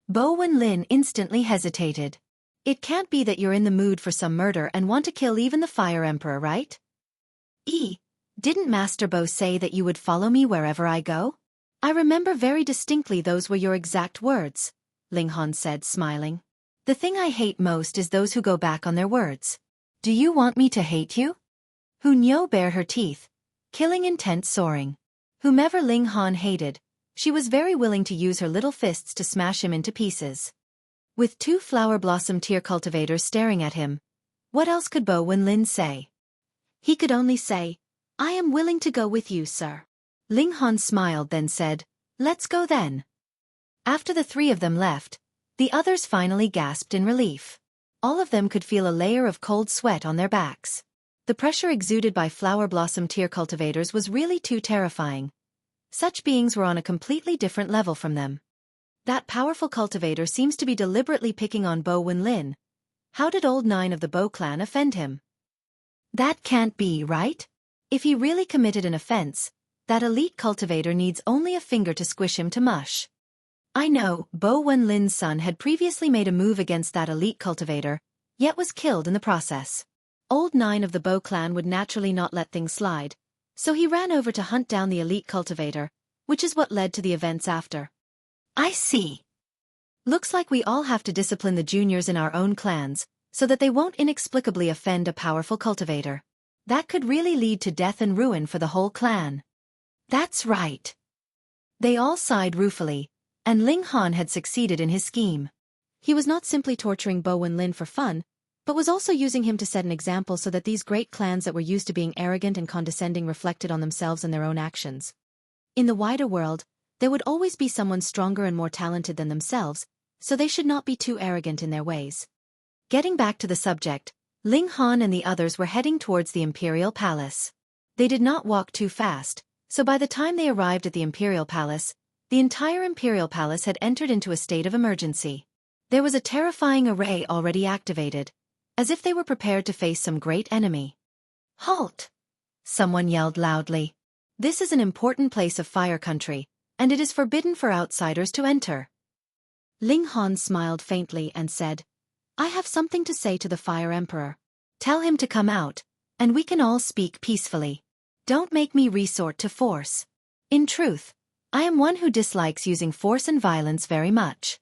Bo Wenlin instantly hesitated. "It can't be that you're in the mood for some murder and want to kill even the Fire Emperor, right?" Didn't Master Bo say that you would follow me wherever I go?" "I remember very distinctly those were your exact words," Ling Han said, smiling. "The thing I hate most is those who go back on their words. Do you want me to hate you?" Hu Niu bared her teeth, killing intent soaring. Whomever Ling Han hated, she was very willing to use her little fists to smash him into pieces. With two flower blossom tier cultivators staring at him, what else could Bo Wenlin say? He could only say, "I am willing to go with you, sir." Ling Han smiled then said, "Let's go then." After the three of them left, the others finally gasped in relief. All of them could feel a layer of cold sweat on their backs. The pressure exuded by flower blossom tier cultivators was really too terrifying. Such beings were on a completely different level from them. That powerful cultivator seems to be deliberately picking on Bo Wenlin. How did Old Nine of the Bo clan offend him? That can't be, right? If he really committed an offense, that elite cultivator needs only a finger to squish him to mush. I know, Bo Wenlin's son had previously made a move against that elite cultivator, yet was killed in the process. Old Nine of the Bo clan would naturally not let things slide, so he ran over to hunt down the elite cultivator, which is what led to the events after. I see. Looks like we all have to discipline the juniors in our own clans, so that they won't inexplicably offend a powerful cultivator. That could really lead to death and ruin for the whole clan. That's right. They all sighed ruefully, and Ling Han had succeeded in his scheme. He was not simply torturing Bo Wenlin for fun, but was also using him to set an example so that these great clans that were used to being arrogant and condescending reflected on themselves and their own actions. In the wider world, there would always be someone stronger and more talented than themselves, so they should not be too arrogant in their ways. Getting back to the subject, Ling Han and the others were heading towards the Imperial Palace. They did not walk too fast, so by the time they arrived at the Imperial Palace, the entire Imperial Palace had entered into a state of emergency. There was a terrifying array already activated, as if they were prepared to face some great enemy. "Halt!" someone yelled loudly. "This is an important place of fire country, and it is forbidden for outsiders to enter." Ling Han smiled faintly and said, "I have something to say to the Fire Emperor. Tell him to come out, and we can all speak peacefully. Don't make me resort to force. In truth, I am one who dislikes using force and violence very much."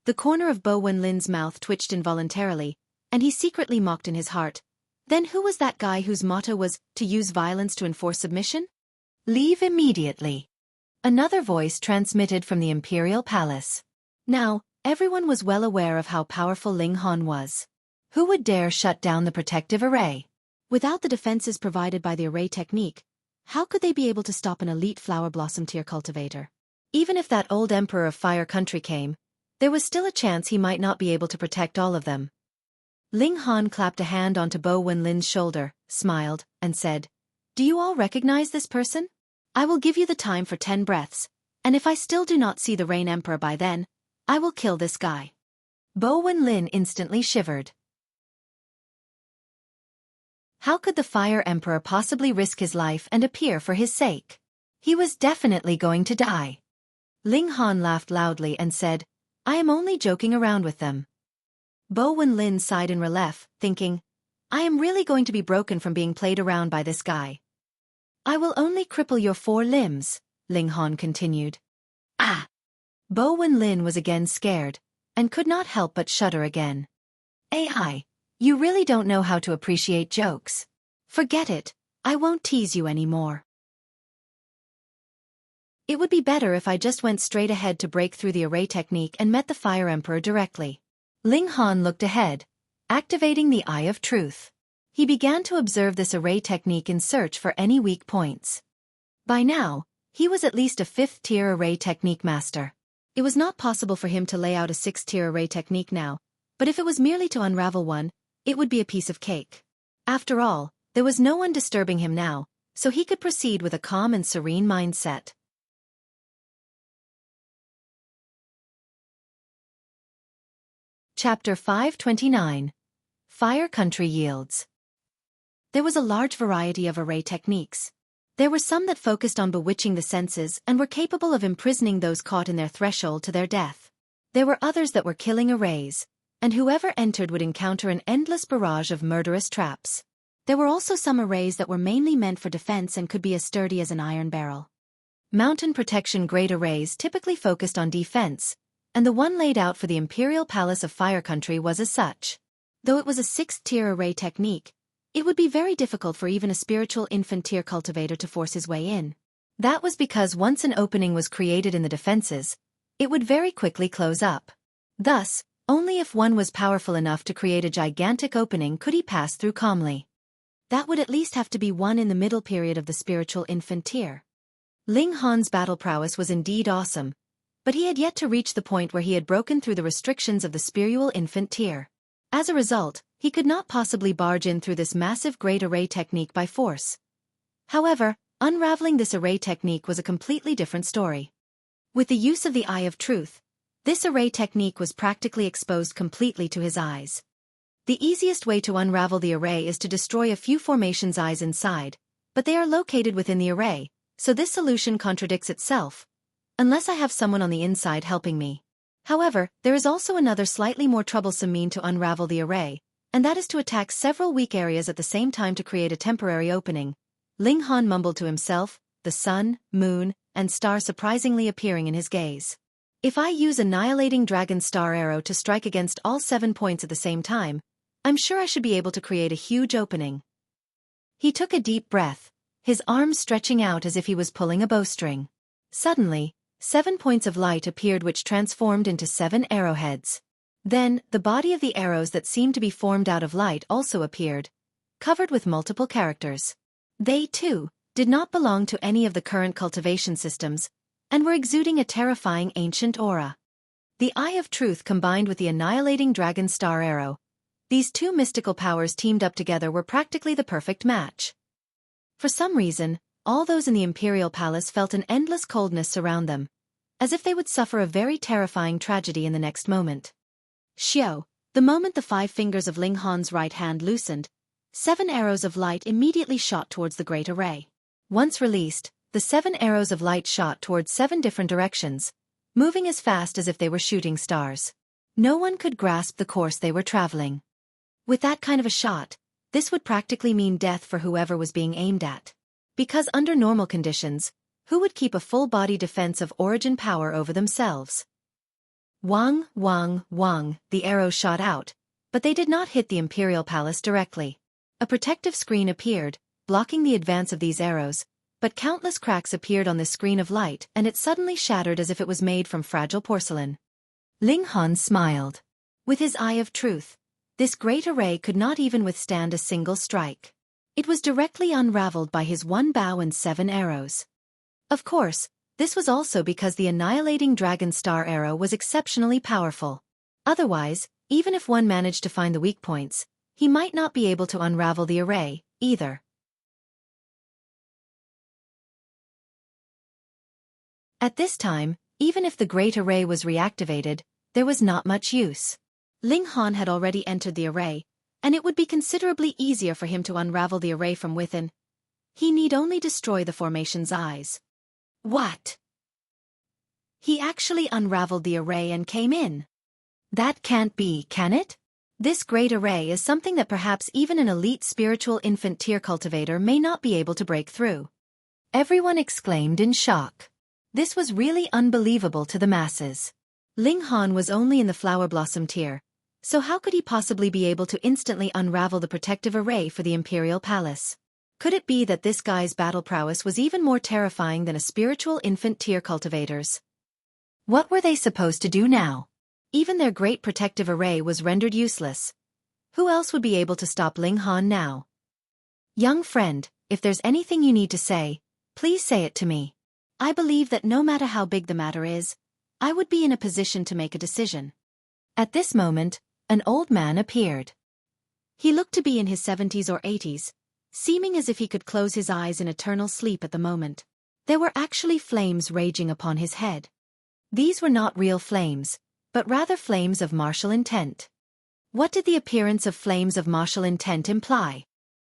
The corner of Bo Wenlin's mouth twitched involuntarily, and he secretly mocked in his heart. Then who was that guy whose motto was, to use violence to enforce submission? "Leave immediately." Another voice transmitted from the Imperial Palace. Now, everyone was well aware of how powerful Ling Han was. Who would dare shut down the protective array? Without the defenses provided by the array technique, How could they be able to stop an elite flower blossom tier cultivator? Even if that old emperor of Fire Country came, there was still a chance he might not be able to protect all of them. Ling Han clapped a hand onto Bo Wenlin's shoulder, smiled, and said, "Do you all recognize this person? I will give you the time for 10 breaths, and if I still do not see the Rain Emperor by then, I will kill this guy." Bo Wenlin instantly shivered. How could the Fire Emperor possibly risk his life and appear for his sake? He was definitely going to die. Ling Han laughed loudly and said, "I am only joking around with them." Bo Wenlin sighed in relief, thinking, "I am really going to be broken from being played around by this guy." "I will only cripple your 4 limbs, Ling Han continued. "Ah!" Bo Wenlin was again scared, and could not help but shudder again. "AI, you really don't know how to appreciate jokes. Forget it, I won't tease you anymore. It would be better if I just went straight ahead to break through the array technique and met the Fire Emperor directly." Ling Han looked ahead, activating the Eye of Truth. He began to observe this array technique in search for any weak points. By now, he was at least a 5th-tier array technique master. It was not possible for him to lay out a 6th-tier array technique now, but if it was merely to unravel one, it would be a piece of cake. After all, there was no one disturbing him now, so he could proceed with a calm and serene mindset. Chapter 529. Fire Country Yields. There was a large variety of array techniques. There were some that focused on bewitching the senses and were capable of imprisoning those caught in their threshold to their death. There were others that were killing arrays, and whoever entered would encounter an endless barrage of murderous traps. There were also some arrays that were mainly meant for defense and could be as sturdy as an iron barrel. Mountain protection grade arrays typically focused on defense, and the one laid out for the Imperial Palace of Fire Country was as such. Though it was a 6th-tier array technique, it would be very difficult for even a spiritual infant-tier cultivator to force his way in. That was because once an opening was created in the defenses, it would very quickly close up. Thus, only if one was powerful enough to create a gigantic opening could he pass through calmly. That would at least have to be one in the middle period of the spiritual infant tier. Ling Han's battle prowess was indeed awesome, but he had yet to reach the point where he had broken through the restrictions of the spiritual infant tier. As a result, he could not possibly barge in through this massive great array technique by force. However, unraveling this array technique was a completely different story. With the use of the Eye of Truth, this array technique was practically exposed completely to his eyes. The easiest way to unravel the array is to destroy a few formations' eyes inside, but they are located within the array, so this solution contradicts itself, unless I have someone on the inside helping me. However, there is also another slightly more troublesome mean to unravel the array, and that is to attack several weak areas at the same time to create a temporary opening. Ling Han mumbled to himself, the sun, moon, and star surprisingly appearing in his gaze. If I use Annihilating Dragon Star Arrow to strike against all 7 points at the same time, I'm sure I should be able to create a huge opening. He took a deep breath, his arms stretching out as if he was pulling a bowstring. Suddenly, 7 points of light appeared which transformed into 7 arrowheads. Then, the body of the arrows that seemed to be formed out of light also appeared, covered with multiple characters. They, too, did not belong to any of the current cultivation systems, and were exuding a terrifying ancient aura. The Eye of Truth combined with the Annihilating Dragon Star Arrow. These two mystical powers teamed up together were practically the perfect match. For some reason, all those in the Imperial Palace felt an endless coldness surround them, as if they would suffer a very terrifying tragedy in the next moment. Xiao, the moment the 5 fingers of Ling Han's right hand loosened, 7 arrows of light immediately shot towards the great array. Once released, the 7 arrows of light shot towards 7 different directions, moving as fast as if they were shooting stars. No one could grasp the course they were traveling. With that kind of a shot, this would practically mean death for whoever was being aimed at. Because under normal conditions, who would keep a full-body defense of origin power over themselves? Wang, wang, wang, the arrows shot out, but they did not hit the Imperial Palace directly. A protective screen appeared, blocking the advance of these arrows, but countless cracks appeared on the screen of light and it suddenly shattered as if it was made from fragile porcelain. Ling Han smiled. With his Eye of Truth, this great array could not even withstand a single strike. It was directly unraveled by his 1 bow and 7 arrows. Of course, this was also because the annihilating dragon star arrow was exceptionally powerful. Otherwise, even if one managed to find the weak points, he might not be able to unravel the array, either. At this time, even if the Great Array was reactivated, there was not much use. Ling Han had already entered the array, and it would be considerably easier for him to unravel the array from within. He need only destroy the formation's eyes. What? He actually unraveled the array and came in. That can't be, can it? This great array is something that perhaps even an elite spiritual infant tier cultivator may not be able to break through. Everyone exclaimed in shock. This was really unbelievable to the masses. Ling Han was only in the flower blossom tier, so how could he possibly be able to instantly unravel the protective array for the Imperial Palace? Could it be that this guy's battle prowess was even more terrifying than a spiritual infant tier cultivator's? What were they supposed to do now? Even their great protective array was rendered useless. Who else would be able to stop Ling Han now? Young friend, if there's anything you need to say, please say it to me. I believe that no matter how big the matter is, I would be in a position to make a decision. At this moment, an old man appeared. He looked to be in his 70s or 80s, seeming as if he could close his eyes in eternal sleep at the moment. There were actually flames raging upon his head. These were not real flames, but rather flames of martial intent. What did the appearance of flames of martial intent imply?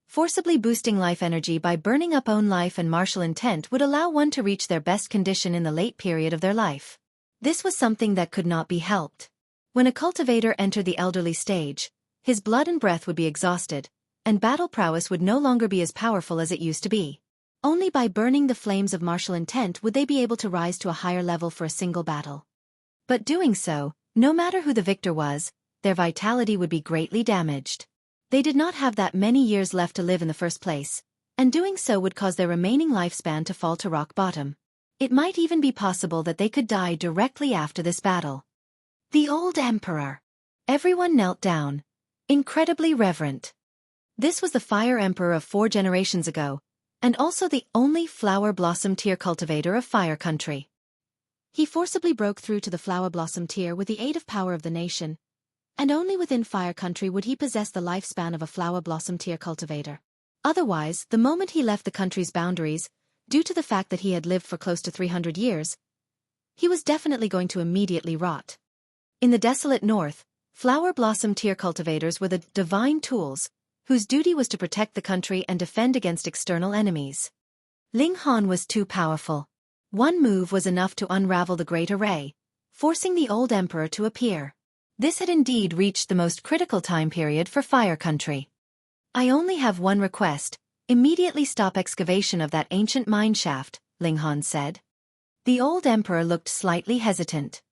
Forcibly boosting life energy by burning up own life and martial intent would allow one to reach their best condition in the late period of their life. This was something that could not be helped. When a cultivator entered the elderly stage, his blood and breath would be exhausted, and battle prowess would no longer be as powerful as it used to be. Only by burning the flames of martial intent would they be able to rise to a higher level for a single battle. But doing so, no matter who the victor was, their vitality would be greatly damaged. They did not have that many years left to live in the first place, and doing so would cause their remaining lifespan to fall to rock bottom. It might even be possible that they could die directly after this battle. The old emperor. Everyone knelt down, incredibly reverent. This was the Fire Emperor of 4 generations ago, and also the only flower blossom tier cultivator of Fire Country. He forcibly broke through to the flower blossom tier with the aid of power of the nation, and only within Fire Country would he possess the lifespan of a flower blossom tier cultivator. Otherwise, the moment he left the country's boundaries, due to the fact that he had lived for close to 300 years, he was definitely going to immediately rot. In the desolate north, flower blossom tier cultivators were the divine tools, whose duty was to protect the country and defend against external enemies. Ling Han was too powerful. One move was enough to unravel the great array, forcing the old emperor to appear. This had indeed reached the most critical time period for Fire Country. I only have one request: immediately stop excavation of that ancient mine shaft, Ling Han said. The old emperor looked slightly hesitant.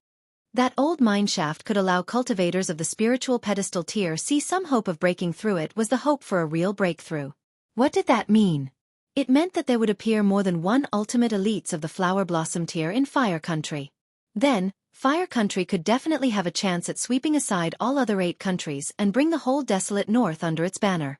That old mine shaft could allow cultivators of the spiritual pedestal tier see some hope of breaking through it was the hope for a real breakthrough. What did that mean? It meant that there would appear more than one ultimate elites of the flower blossom tier in Fire Country. Then, Fire Country could definitely have a chance at sweeping aside all other 8 countries and bring the whole desolate north under its banner.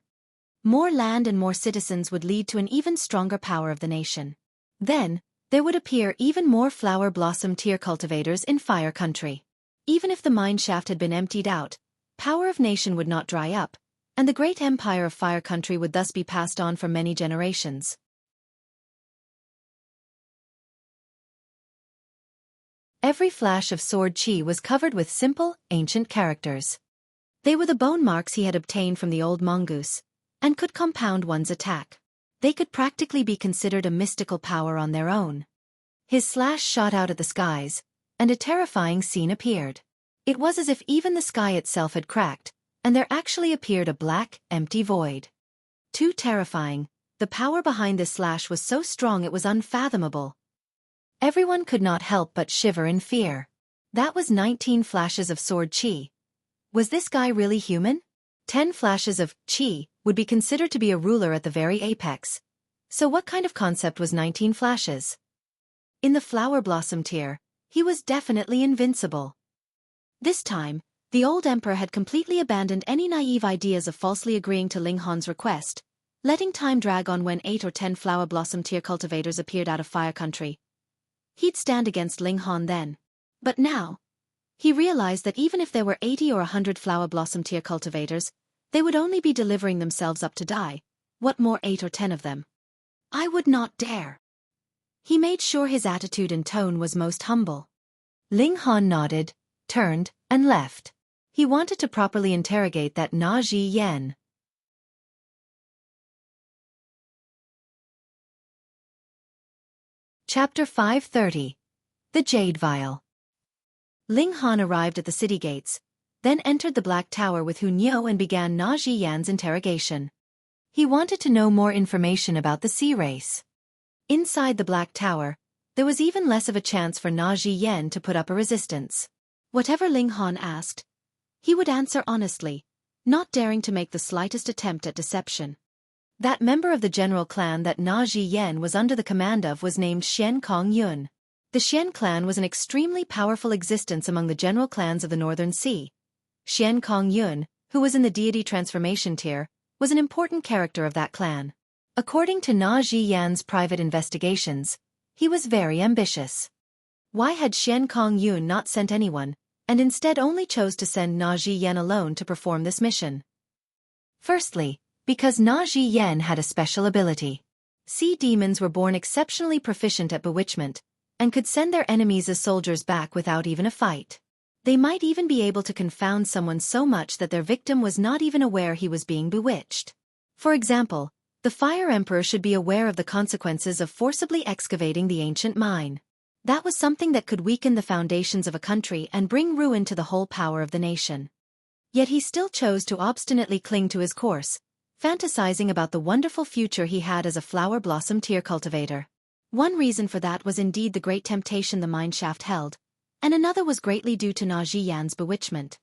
More land and more citizens would lead to an even stronger power of the nation. Then, there would appear even more flower blossom tier cultivators in Fire Country. Even if the mine shaft had been emptied out, power of nation would not dry up, and the great empire of Fire Country would thus be passed on for many generations. Every flash of sword chi was covered with simple, ancient characters. They were the bone marks he had obtained from the old mongoose, and could compound one's attack. They could practically be considered a mystical power on their own. His slash shot out at the skies, and a terrifying scene appeared. It was as if even the sky itself had cracked, and there actually appeared a black, empty void. Too terrifying, the power behind this slash was so strong it was unfathomable. Everyone could not help but shiver in fear. That was 19 flashes of sword chi. Was this guy really human? 10 flashes of chi would be considered to be a ruler at the very apex. So what kind of concept was 19 flashes? In the flower blossom tier, he was definitely invincible. This time, the old emperor had completely abandoned any naive ideas of falsely agreeing to Ling Han's request, letting time drag on when 8 or 10 flower blossom tear cultivators appeared out of Fire Country. He'd stand against Ling Han then. But now, he realized that even if there were 80 or 100 flower blossom tear cultivators, they would only be delivering themselves up to die. What more 8 or 10 of them? I would not dare. He made sure his attitude and tone was most humble. Ling Han nodded, turned, and left. He wanted to properly interrogate that Na Ji Yen. Chapter 530. The Jade Vial. Ling Han arrived at the city gates, then entered the Black Tower with Hu Niu and began Na Ji Yan's interrogation. He wanted to know more information about the sea race. Inside the Black Tower, there was even less of a chance for Na Ji Yen to put up a resistance. Whatever Ling Han asked, he would answer honestly, not daring to make the slightest attempt at deception. That member of the general clan that Na Ji Yen was under the command of was named Xian Kong Yun. The Xian clan was an extremely powerful existence among the general clans of the Northern Sea. Xian Kong Yun, who was in the deity transformation tier, was an important character of that clan. According to Na Ji Yan's private investigations, he was very ambitious. Why had Xian Kong Yun not sent anyone, and instead only chose to send Na Ji Yan alone to perform this mission? Firstly, because Na Ji Yan had a special ability. Sea demons were born exceptionally proficient at bewitchment, and could send their enemies as soldiers back without even a fight. They might even be able to confound someone so much that their victim was not even aware he was being bewitched. For example, the Fire Emperor should be aware of the consequences of forcibly excavating the ancient mine. That was something that could weaken the foundations of a country and bring ruin to the whole power of the nation. Yet he still chose to obstinately cling to his course, fantasizing about the wonderful future he had as a flower blossom tear cultivator. One reason for that was indeed the great temptation the mine shaft held, and another was greatly due to Na Ji Yan's bewitchment.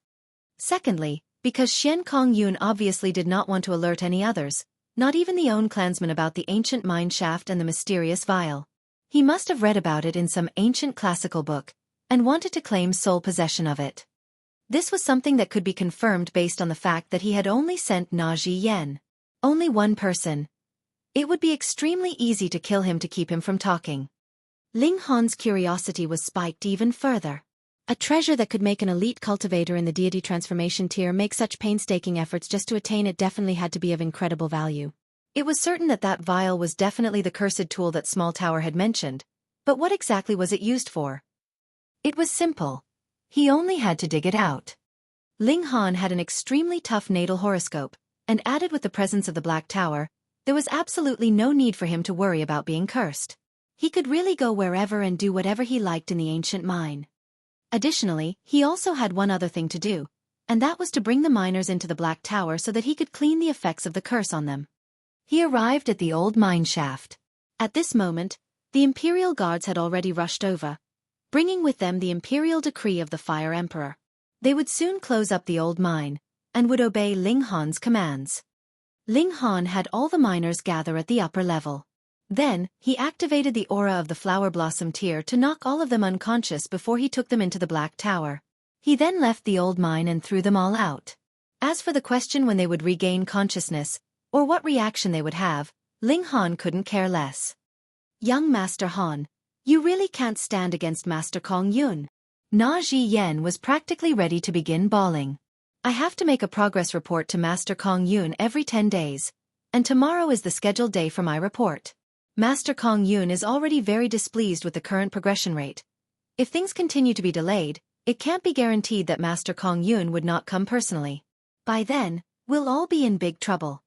Secondly, because Xian Kong Yun obviously did not want to alert any others, not even the own clansmen, about the ancient mine shaft and the mysterious vial. He must have read about it in some ancient classical book, and wanted to claim sole possession of it. This was something that could be confirmed based on the fact that he had only sent Na Ji Yen. Only one person. It would be extremely easy to kill him to keep him from talking. Ling Han's curiosity was spiked even further. A treasure that could make an elite cultivator in the deity transformation tier make such painstaking efforts just to attain it definitely had to be of incredible value. It was certain that that vial was definitely the cursed tool that Small Tower had mentioned, but what exactly was it used for? It was simple. He only had to dig it out. Ling Han had an extremely tough natal horoscope, and added with the presence of the Black Tower, there was absolutely no need for him to worry about being cursed. He could really go wherever and do whatever he liked in the ancient mine. Additionally, he also had one other thing to do, and that was to bring the miners into the Black Tower so that he could clean the effects of the curse on them. He arrived at the old mine shaft. At this moment, the Imperial Guards had already rushed over, bringing with them the Imperial decree of the Fire Emperor. They would soon close up the old mine, and would obey Ling Han's commands. Ling Han had all the miners gather at the upper level. Then, he activated the aura of the Flower Blossom tier to knock all of them unconscious before he took them into the Black Tower. He then left the old mine and threw them all out. As for the question when they would regain consciousness, or what reaction they would have, Ling Han couldn't care less. Young Master Han, you really can't stand against Master Kong Yun. Na Ji Yen was practically ready to begin bawling. I have to make a progress report to Master Kong Yun every 10 days, and tomorrow is the scheduled day for my report. Master Kong Yun is already very displeased with the current progression rate. If things continue to be delayed, it can't be guaranteed that Master Kong Yun would not come personally. By then, we'll all be in big trouble.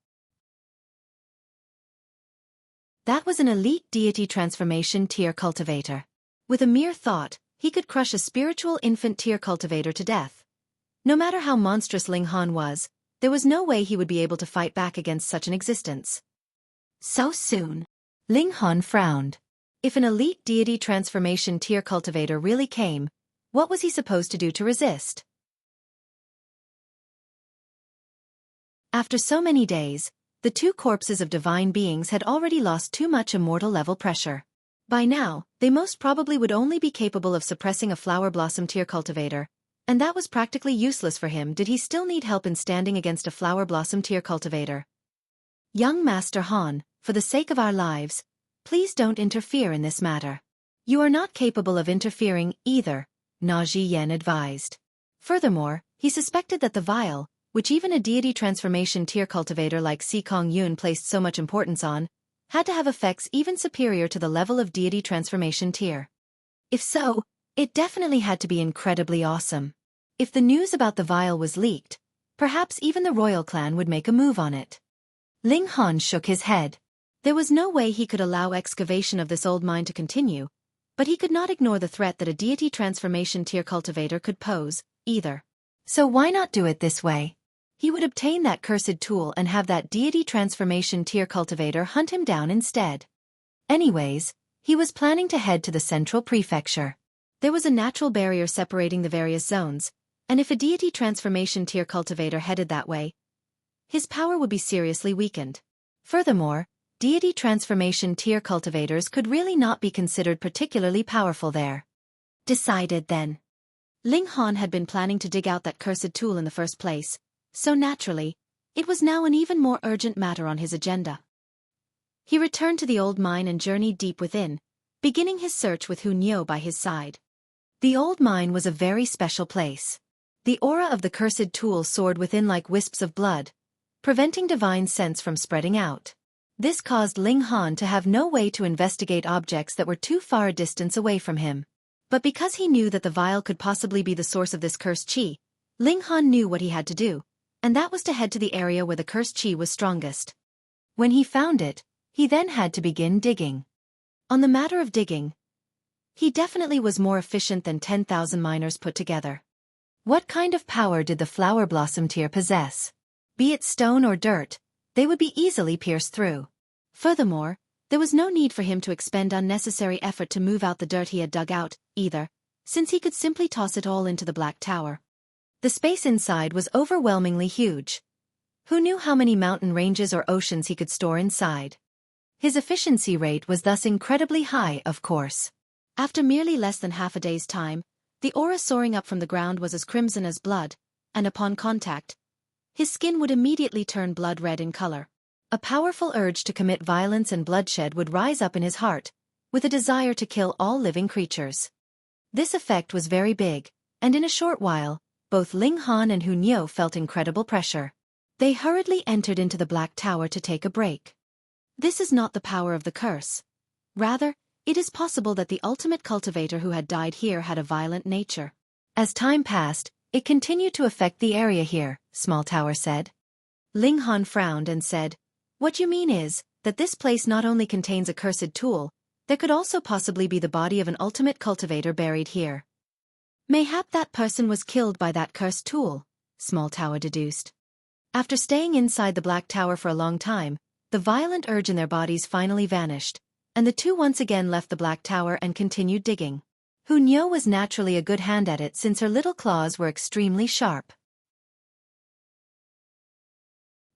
That was an elite deity transformation tier cultivator. With a mere thought, he could crush a spiritual infant tier cultivator to death. No matter how monstrous Ling Han was, there was no way he would be able to fight back against such an existence. So soon. Ling Han frowned. If an elite deity transformation tier cultivator really came, what was he supposed to do to resist? After so many days, the two corpses of divine beings had already lost too much immortal level pressure. By now, they most probably would only be capable of suppressing a flower blossom tier cultivator, and that was practically useless for him. Did he still need help in standing against a flower blossom tier cultivator? Young Master Han, for the sake of our lives, please don't interfere in this matter. You are not capable of interfering either, Na Yen advised. Furthermore, he suspected that the vial, which even a deity transformation tier cultivator like Si Kong Yun placed so much importance on, had to have effects even superior to the level of deity transformation tier. If so, it definitely had to be incredibly awesome. If the news about the vial was leaked, perhaps even the royal clan would make a move on it. Ling Han shook his head. There was no way he could allow excavation of this old mine to continue, but he could not ignore the threat that a deity transformation tier cultivator could pose, either. So why not do it this way? He would obtain that cursed tool and have that deity transformation tier cultivator hunt him down instead. Anyways, he was planning to head to the central prefecture. There was a natural barrier separating the various zones, and if a deity transformation tier cultivator headed that way, his power would be seriously weakened. Furthermore, deity transformation tier cultivators could really not be considered particularly powerful there. Decided then. Ling Han had been planning to dig out that cursed tool in the first place, so naturally, it was now an even more urgent matter on his agenda. He returned to the old mine and journeyed deep within, beginning his search with Hu Niu by his side. The old mine was a very special place. The aura of the cursed tool soared within like wisps of blood, preventing divine sense from spreading out. This caused Ling Han to have no way to investigate objects that were too far a distance away from him. But because he knew that the vial could possibly be the source of this cursed qi, Ling Han knew what he had to do, and that was to head to the area where the cursed qi was strongest. When he found it, he then had to begin digging. On the matter of digging, he definitely was more efficient than 10,000 miners put together. What kind of power did the flower blossom tier possess? Be it stone or dirt, they would be easily pierced through. Furthermore, there was no need for him to expend unnecessary effort to move out the dirt he had dug out, either, since he could simply toss it all into the Black Tower. The space inside was overwhelmingly huge. Who knew how many mountain ranges or oceans he could store inside? His efficiency rate was thus incredibly high, of course. After merely less than half a day's time, the aura soaring up from the ground was as crimson as blood, and upon contact, his skin would immediately turn blood red in color. A powerful urge to commit violence and bloodshed would rise up in his heart, with a desire to kill all living creatures. This effect was very big, and in a short while, both Ling Han and Hu Niu felt incredible pressure. They hurriedly entered into the Black Tower to take a break. This is not the power of the curse. Rather, it is possible that the ultimate cultivator who had died here had a violent nature. As time passed, it continued to affect the area here, Small Tower said. Ling Han frowned and said, "What you mean is, that this place not only contains a cursed tool, there could also possibly be the body of an ultimate cultivator buried here. Mayhap that person was killed by that cursed tool," Small Tower deduced. After staying inside the Black Tower for a long time, the violent urge in their bodies finally vanished, and the two once again left the Black Tower and continued digging. Hu Niu was naturally a good hand at it since her little claws were extremely sharp.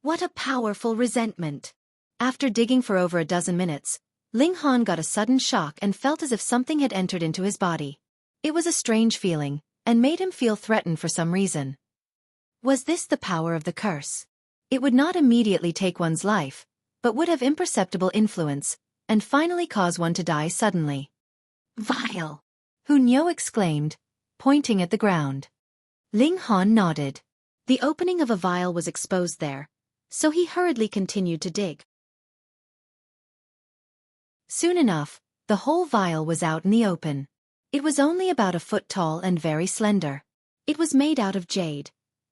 What a powerful resentment! After digging for over a dozen minutes, Ling Han got a sudden shock and felt as if something had entered into his body. It was a strange feeling, and made him feel threatened for some reason. Was this the power of the curse? It would not immediately take one's life, but would have imperceptible influence, and finally cause one to die suddenly. Vile! Hu Niu exclaimed, pointing at the ground. Ling Han nodded. The opening of a vial was exposed there, so he hurriedly continued to dig. Soon enough, the whole vial was out in the open. It was only about a foot tall and very slender. It was made out of jade.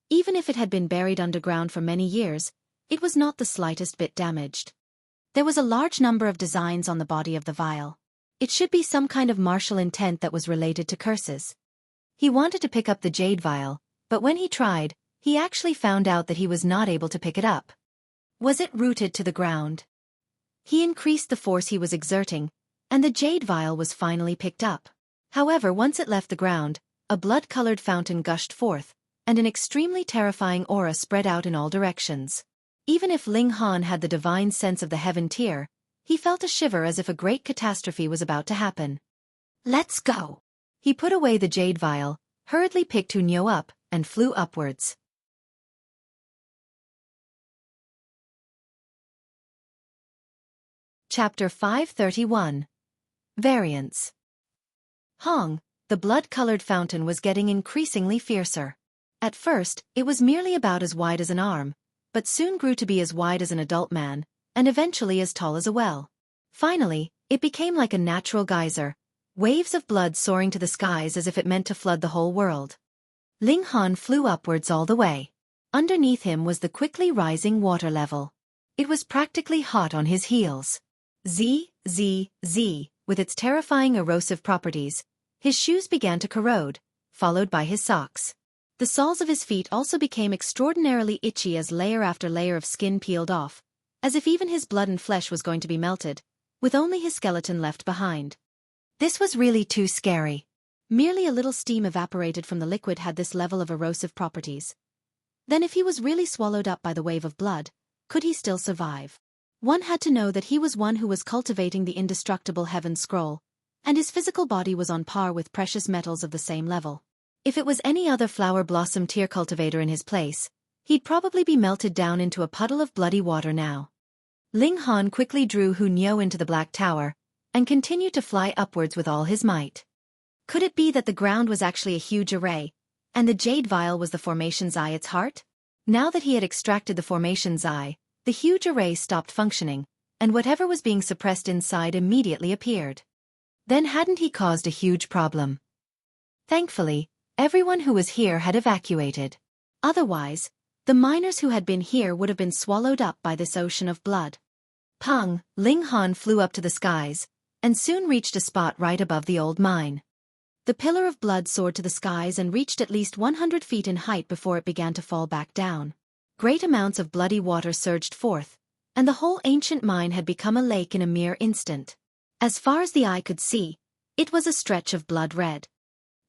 Even if it had been buried underground for many years, it was not the slightest bit damaged. There was a large number of designs on the body of the vial. It should be some kind of martial intent that was related to curses. He wanted to pick up the jade vial, but when he tried, he actually found out that he was not able to pick it up. Was it rooted to the ground? He increased the force he was exerting, and the jade vial was finally picked up. However, once it left the ground, a blood-colored fountain gushed forth, and an extremely terrifying aura spread out in all directions. Even if Ling Han had the divine sense of the heaven tier, he felt a shiver as if a great catastrophe was about to happen. Let's go! He put away the jade vial, hurriedly picked Hu Niu up, and flew upwards. Chapter 531. Variants. Hong, the blood-colored fountain was getting increasingly fiercer. At first, it was merely about as wide as an arm, but soon grew to be as wide as an adult man, and eventually as tall as a well. Finally, it became like a natural geyser, waves of blood soaring to the skies as if it meant to flood the whole world. Ling Han flew upwards all the way. Underneath him was the quickly rising water level. It was practically hot on his heels. Z, with its terrifying erosive properties, his shoes began to corrode, followed by his socks. The soles of his feet also became extraordinarily itchy as layer after layer of skin peeled off, as if even his blood and flesh was going to be melted, with only his skeleton left behind. This was really too scary. Merely a little steam evaporated from the liquid had this level of erosive properties. Then if he was really swallowed up by the wave of blood, could he still survive? One had to know that he was one who was cultivating the indestructible heaven scroll, and his physical body was on par with precious metals of the same level. If it was any other flower blossom tier cultivator in his place, he'd probably be melted down into a puddle of bloody water now. Ling Han quickly drew Hu Niu into the Black Tower, and continued to fly upwards with all his might. Could it be that the ground was actually a huge array, and the jade vial was the formation's eye its heart? Now that he had extracted the formation's eye, the huge array stopped functioning, and whatever was being suppressed inside immediately appeared. Then hadn't he caused a huge problem? Thankfully, everyone who was here had evacuated. Otherwise, the miners who had been here would have been swallowed up by this ocean of blood. Pang, Ling Han flew up to the skies, and soon reached a spot right above the old mine. The pillar of blood soared to the skies and reached at least 100 feet in height before it began to fall back down. Great amounts of bloody water surged forth, and the whole ancient mine had become a lake in a mere instant. As far as the eye could see, it was a stretch of blood red.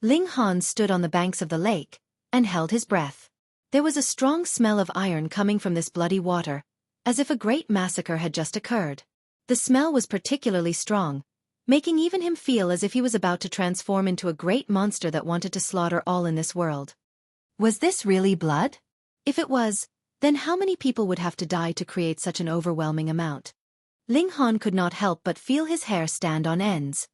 Ling Han stood on the banks of the lake, and held his breath. There was a strong smell of iron coming from this bloody water, as if a great massacre had just occurred. The smell was particularly strong, making even him feel as if he was about to transform into a great monster that wanted to slaughter all in this world. Was this really blood? If it was, then how many people would have to die to create such an overwhelming amount? Ling Han could not help but feel his hair stand on ends.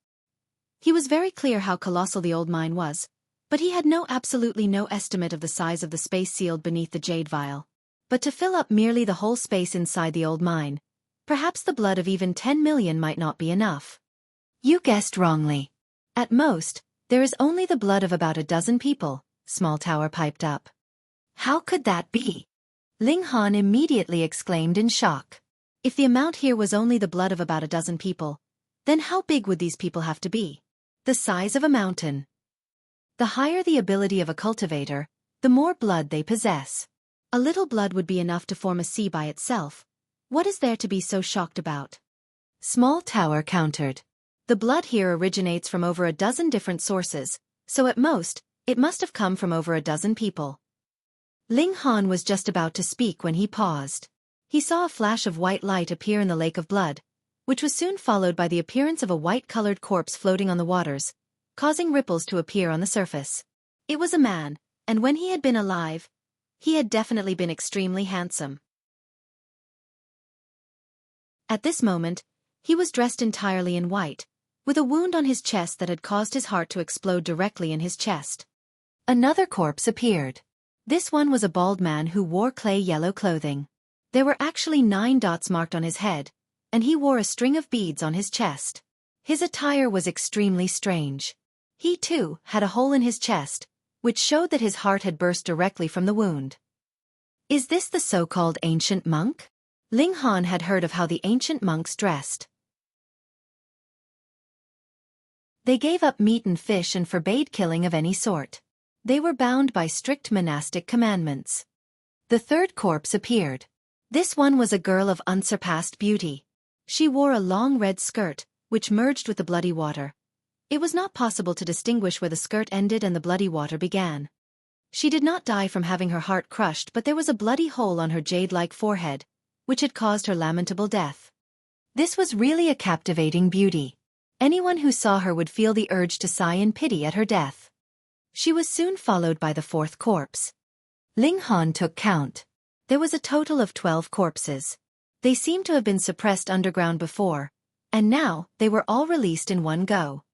He was very clear how colossal the old mine was, but he had absolutely no estimate of the size of the space sealed beneath the jade vial. But to fill up merely the whole space inside the old mine, perhaps the blood of even 10 million might not be enough. You guessed wrongly. At most, there is only the blood of about a dozen people, Small Tower piped up. How could that be? Ling Han immediately exclaimed in shock. If the amount here was only the blood of about a dozen people, then how big would these people have to be? The size of a mountain. The higher the ability of a cultivator, the more blood they possess. A little blood would be enough to form a sea by itself. What is there to be so shocked about? Small Tower countered. The blood here originates from over a dozen different sources, so at most, it must have come from over a dozen people. Ling Han was just about to speak when he paused. He saw a flash of white light appear in the lake of blood, which was soon followed by the appearance of a white-colored corpse floating on the waters, causing ripples to appear on the surface. It was a man, and when he had been alive, he had definitely been extremely handsome. At this moment, he was dressed entirely in white, with a wound on his chest that had caused his heart to explode directly in his chest. Another corpse appeared. This one was a bald man who wore clay-yellow clothing. There were actually 9 dots marked on his head, and he wore a string of beads on his chest. His attire was extremely strange. He, too, had a hole in his chest, which showed that his heart had burst directly from the wound. Is this the so-called ancient monk? Ling Han had heard of how the ancient monks dressed. They gave up meat and fish and forbade killing of any sort. They were bound by strict monastic commandments. The third corpse appeared. This one was a girl of unsurpassed beauty. She wore a long red skirt, which merged with the bloody water. It was not possible to distinguish where the skirt ended and the bloody water began. She did not die from having her heart crushed, but there was a bloody hole on her jade-like forehead, which had caused her lamentable death. This was really a captivating beauty. Anyone who saw her would feel the urge to sigh in pity at her death. She was soon followed by the fourth corpse. Ling Han took count. There was a total of 12 corpses. They seemed to have been suppressed underground before, And now, they were all released in one go.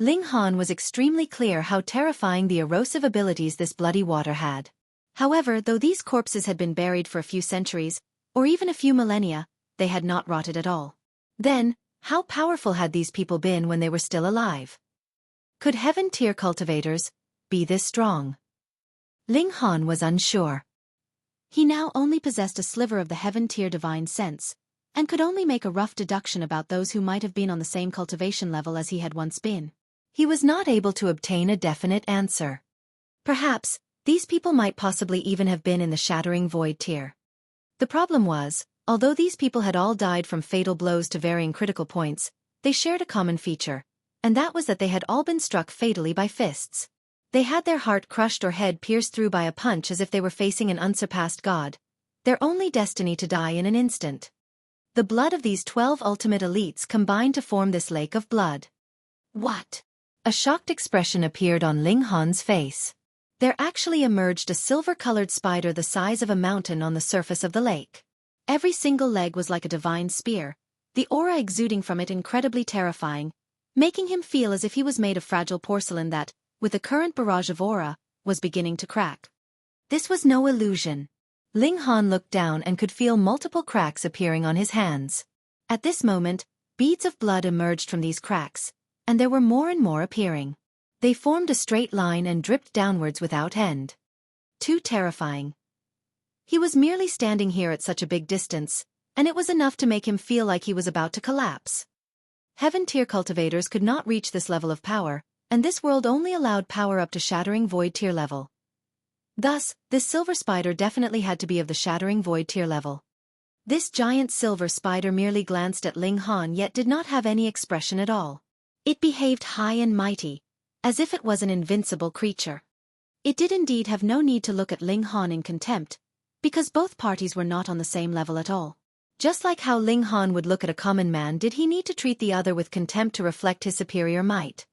Ling Han was extremely clear how terrifying the erosive abilities this bloody water had. However, though these corpses had been buried for a few centuries, or even a few millennia, they had not rotted at all. Then, how powerful had these people been when they were still alive? Could heaven-tier cultivators be this strong? Ling Han was unsure. He now only possessed a sliver of the heaven-tier divine sense, and could only make a rough deduction about those who might have been on the same cultivation level as he had once been. He was not able to obtain a definite answer. Perhaps, these people might possibly even have been in the shattering void tier. The problem was, although these people had all died from fatal blows to varying critical points, they shared a common feature, and that was that they had all been struck fatally by fists. They had their heart crushed or head pierced through by a punch as if they were facing an unsurpassed god, their only destiny to die in an instant. The blood of these 12 ultimate elites combined to form this lake of blood. What? A shocked expression appeared on Ling Han's face. There actually emerged a silver-colored spider the size of a mountain on the surface of the lake. Every single leg was like a divine spear, the aura exuding from it incredibly terrifying, making him feel as if he was made of fragile porcelain that, with the current barrage of aura, was beginning to crack. This was no illusion. Ling Han looked down and could feel multiple cracks appearing on his hands. At this moment, beads of blood emerged from these cracks, and there were more and more appearing. They formed a straight line and dripped downwards without end. Too terrifying. He was merely standing here at such a big distance, and it was enough to make him feel like he was about to collapse. Heaven-tier cultivators could not reach this level of power, and this world only allowed power up to shattering void tier level. Thus, this silver spider definitely had to be of the shattering void tier level. This giant silver spider merely glanced at Ling Han yet did not have any expression at all. It behaved high and mighty, as if it was an invincible creature. It did indeed have no need to look at Ling Han in contempt, because both parties were not on the same level at all. Just like how Ling Han would look at a common man, did he need to treat the other with contempt to reflect his superior might.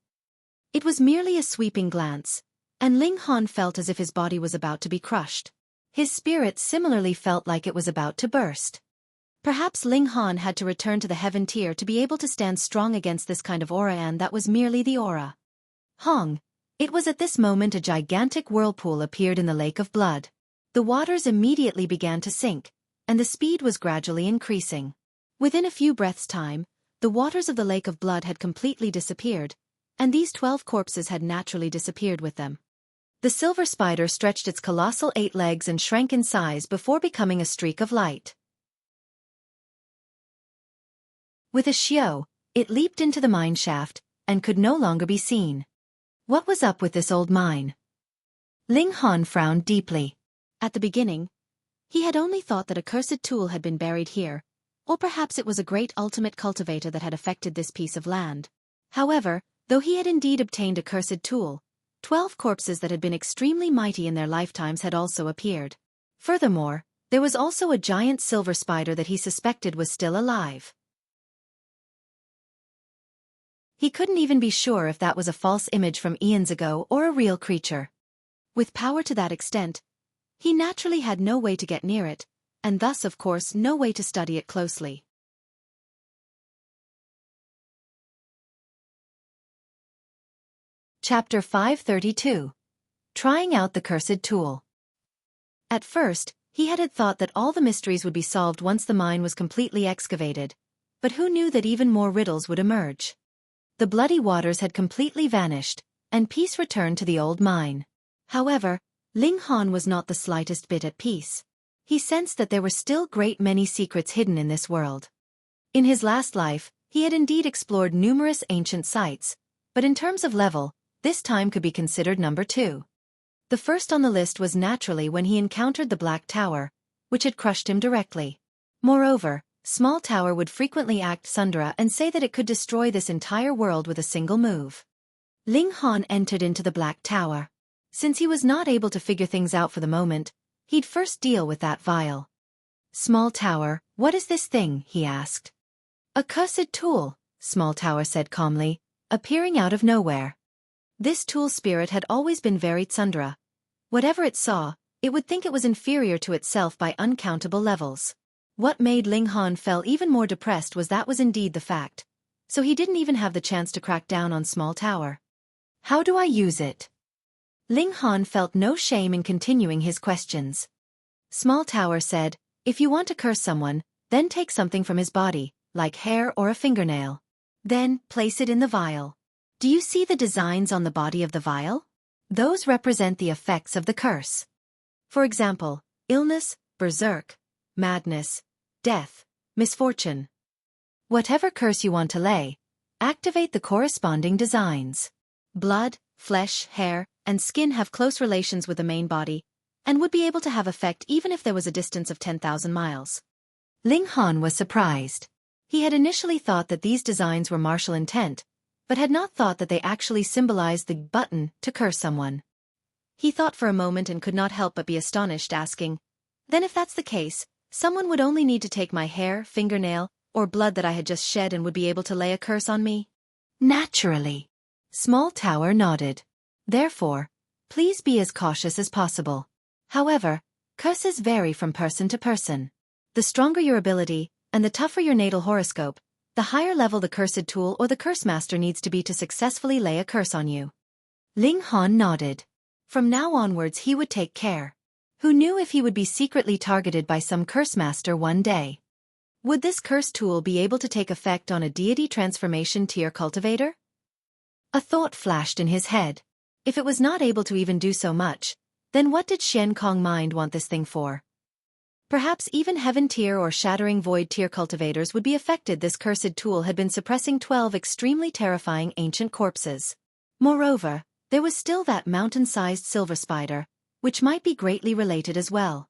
It was merely a sweeping glance, and Ling Han felt as if his body was about to be crushed. His spirit similarly felt like it was about to burst. Perhaps Ling Han had to return to the heaven tier to be able to stand strong against this kind of aura, and that was merely the aura. Hong. It was at this moment a gigantic whirlpool appeared in the lake of blood. The waters immediately began to sink, and the speed was gradually increasing. Within a few breaths' time, the waters of the lake of blood had completely disappeared, and these 12 corpses had naturally disappeared with them. The silver spider stretched its colossal 8 legs and shrank in size before becoming a streak of light. With a xiao, it leaped into the mine shaft, and could no longer be seen. What was up with this old mine? Ling Han frowned deeply. At the beginning, he had only thought that a cursed tool had been buried here, or perhaps it was a great ultimate cultivator that had affected this piece of land. However, though he had indeed obtained a cursed tool, 12 corpses that had been extremely mighty in their lifetimes had also appeared. Furthermore, there was also a giant silver spider that he suspected was still alive. He couldn't even be sure if that was a false image from eons ago or a real creature. With power to that extent, he naturally had no way to get near it, and thus of course no way to study it closely. Chapter 532. Trying out the cursed tool. At first, he had thought that all the mysteries would be solved once the mine was completely excavated, but who knew that even more riddles would emerge? The bloody waters had completely vanished, and peace returned to the old mine. However, Ling Han was not the slightest bit at peace. He sensed that there were still great many secrets hidden in this world. In his last life, he had indeed explored numerous ancient sites, but in terms of level, this time could be considered number 2. The first on the list was naturally when he encountered the Black Tower, which had crushed him directly. Moreover, Small Tower would frequently act Sundara and say that it could destroy this entire world with a single move. Ling Han entered into the Black Tower. Since he was not able to figure things out for the moment, he'd first deal with that vial. Small Tower, what is this thing? He asked. A cursed tool, Small Tower said calmly, appearing out of nowhere. This tool spirit had always been very Sundara. Whatever it saw, it would think it was inferior to itself by uncountable levels. What made Ling Han feel even more depressed was that was indeed the fact. so he didn't even have the chance to crack down on Small Tower. How do I use it? Ling Han felt no shame in continuing his questions. Small Tower said, if you want to curse someone, then take something from his body, like hair or a fingernail. Then, place it in the vial. Do you see the designs on the body of the vial? Those represent the effects of the curse. For example, illness, berserk, madness, death, misfortune. Whatever curse you want to lay, activate the corresponding designs. Blood, flesh, hair, and skin have close relations with the main body, and would be able to have effect even if there was a distance of 10,000 miles. Ling Han was surprised. He had initially thought that these designs were martial intent, but had not thought that they actually symbolized the button to curse someone. He thought for a moment and could not help but be astonished, asking, then if that's the case, someone would only need to take my hair, fingernail, or blood that I had just shed and would be able to lay a curse on me? Naturally. Small Tower nodded. Therefore, please be as cautious as possible. However, curses vary from person to person. The stronger your ability, and the tougher your natal horoscope, the higher level the cursed tool or the curse master needs to be to successfully lay a curse on you. Ling Han nodded. From now onwards he would take care. Who knew if he would be secretly targeted by some curse master one day? Would this curse tool be able to take effect on a deity transformation tier cultivator? A thought flashed in his head. If it was not able to even do so much, then what did Shen Kong Mind want this thing for? Perhaps even Heaven tier or Shattering Void tier cultivators would be affected. This cursed tool had been suppressing 12 extremely terrifying ancient corpses. Moreover, there was still that mountain-sized silver spider, which might be greatly related as well.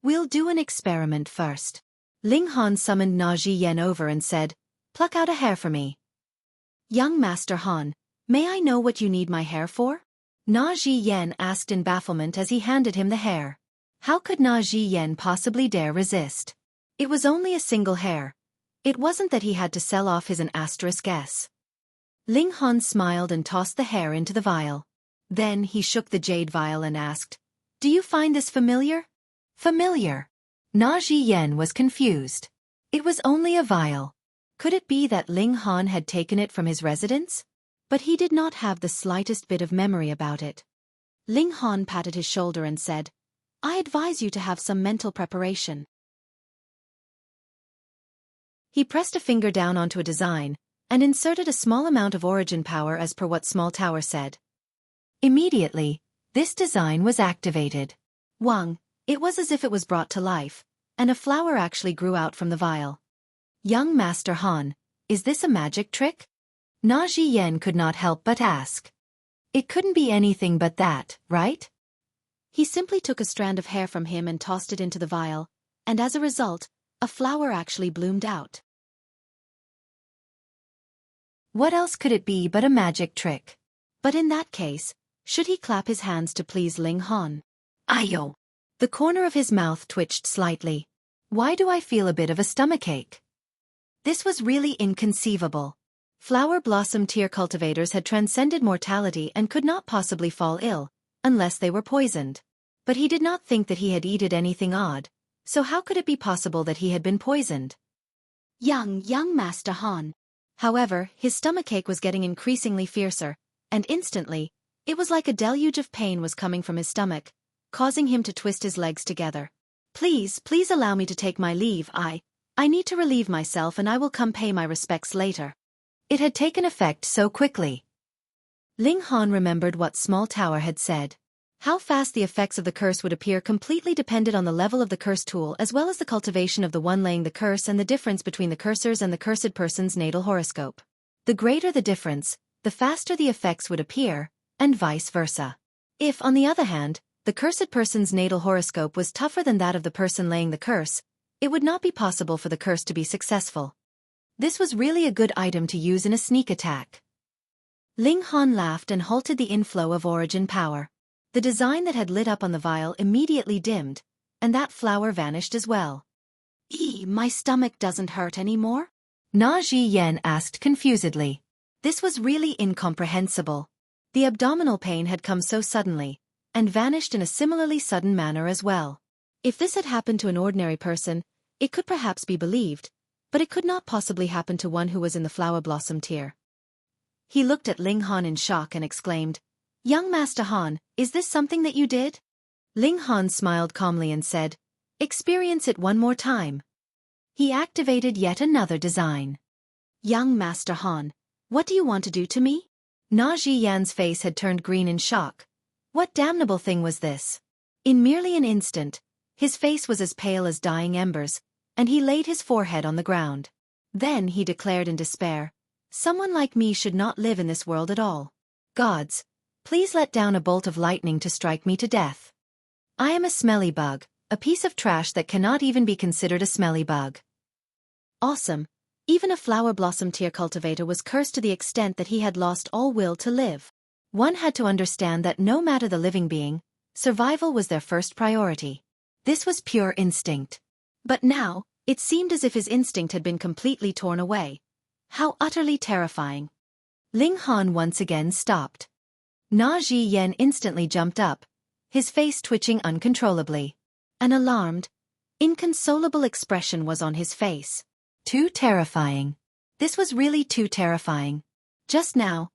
We'll do an experiment first. Ling Han summoned Na Ji Yen over and said, pluck out a hair for me. Young Master Han, may I know what you need my hair for? Na Ji Yen asked in bafflement as he handed him the hair. How could Na Ji Yen possibly dare resist? It was only a single hair. It wasn't that he had to sell off his S. Ling Han smiled and tossed the hair into the vial. Then he shook the jade vial and asked, do you find this familiar? Familiar. Na Ji Yen was confused. It was only a vial. Could it be that Ling Han had taken it from his residence? But he did not have the slightest bit of memory about it. Ling Han patted his shoulder and said, I advise you to have some mental preparation. He pressed a finger down onto a design, and inserted a small amount of origin power as per what Small Tower said. Immediately, this design was activated. Wang, it was as if it was brought to life, and a flower actually grew out from the vial. Young Master Han, is this a magic trick? Na Ji Yen could not help but ask. It couldn't be anything but that, right? He simply took a strand of hair from him and tossed it into the vial, and as a result, a flower actually bloomed out. What else could it be but a magic trick? But in that case, should he clap his hands to please Ling Han? Ayo! The corner of his mouth twitched slightly. Why do I feel a bit of a stomachache? This was really inconceivable. Flower blossom tier cultivators had transcended mortality and could not possibly fall ill, unless they were poisoned. But he did not think that he had eaten anything odd, so how could it be possible that he had been poisoned? Young Master Han. However, his stomachache was getting increasingly fiercer, and instantly, it was like a deluge of pain was coming from his stomach, causing him to twist his legs together. Please allow me to take my leave. I need to relieve myself and I will come pay my respects later. It had taken effect so quickly. Ling Han remembered what Small Tower had said. How fast the effects of the curse would appear completely depended on the level of the curse tool as well as the cultivation of the one laying the curse and the difference between the cursors and the cursed person's natal horoscope. The greater the difference, the faster the effects would appear, and vice versa. If, on the other hand, the cursed person's natal horoscope was tougher than that of the person laying the curse, it would not be possible for the curse to be successful. This was really a good item to use in a sneak attack. Ling Han laughed and halted the inflow of origin power. The design that had lit up on the vial immediately dimmed, and that flower vanished as well. My stomach doesn't hurt anymore? Na Ji Yen asked confusedly. This was really incomprehensible. The abdominal pain had come so suddenly, and vanished in a similarly sudden manner as well. If this had happened to an ordinary person, it could perhaps be believed, but it could not possibly happen to one who was in the flower blossom tier. He looked at Ling Han in shock and exclaimed, "Young Master Han, is this something that you did?" Ling Han smiled calmly and said, "Experience it one more time." He activated yet another design. "Young Master Han, what do you want to do to me?" Na Ziyan's face had turned green in shock. What damnable thing was this? In merely an instant, his face was as pale as dying embers, and he laid his forehead on the ground. Then he declared in despair, "Someone like me should not live in this world at all. Gods, please let down a bolt of lightning to strike me to death. I am a smelly bug, a piece of trash that cannot even be considered a smelly bug." Awesome. Even a flower blossom tier cultivator was cursed to the extent that he had lost all will to live. One had to understand that no matter the living being, survival was their first priority. This was pure instinct. But now, it seemed as if his instinct had been completely torn away. How utterly terrifying. Ling Han once again stopped. Na Ziyan instantly jumped up, his face twitching uncontrollably. An alarmed, inconsolable expression was on his face. Too terrifying. This was really too terrifying. Just now,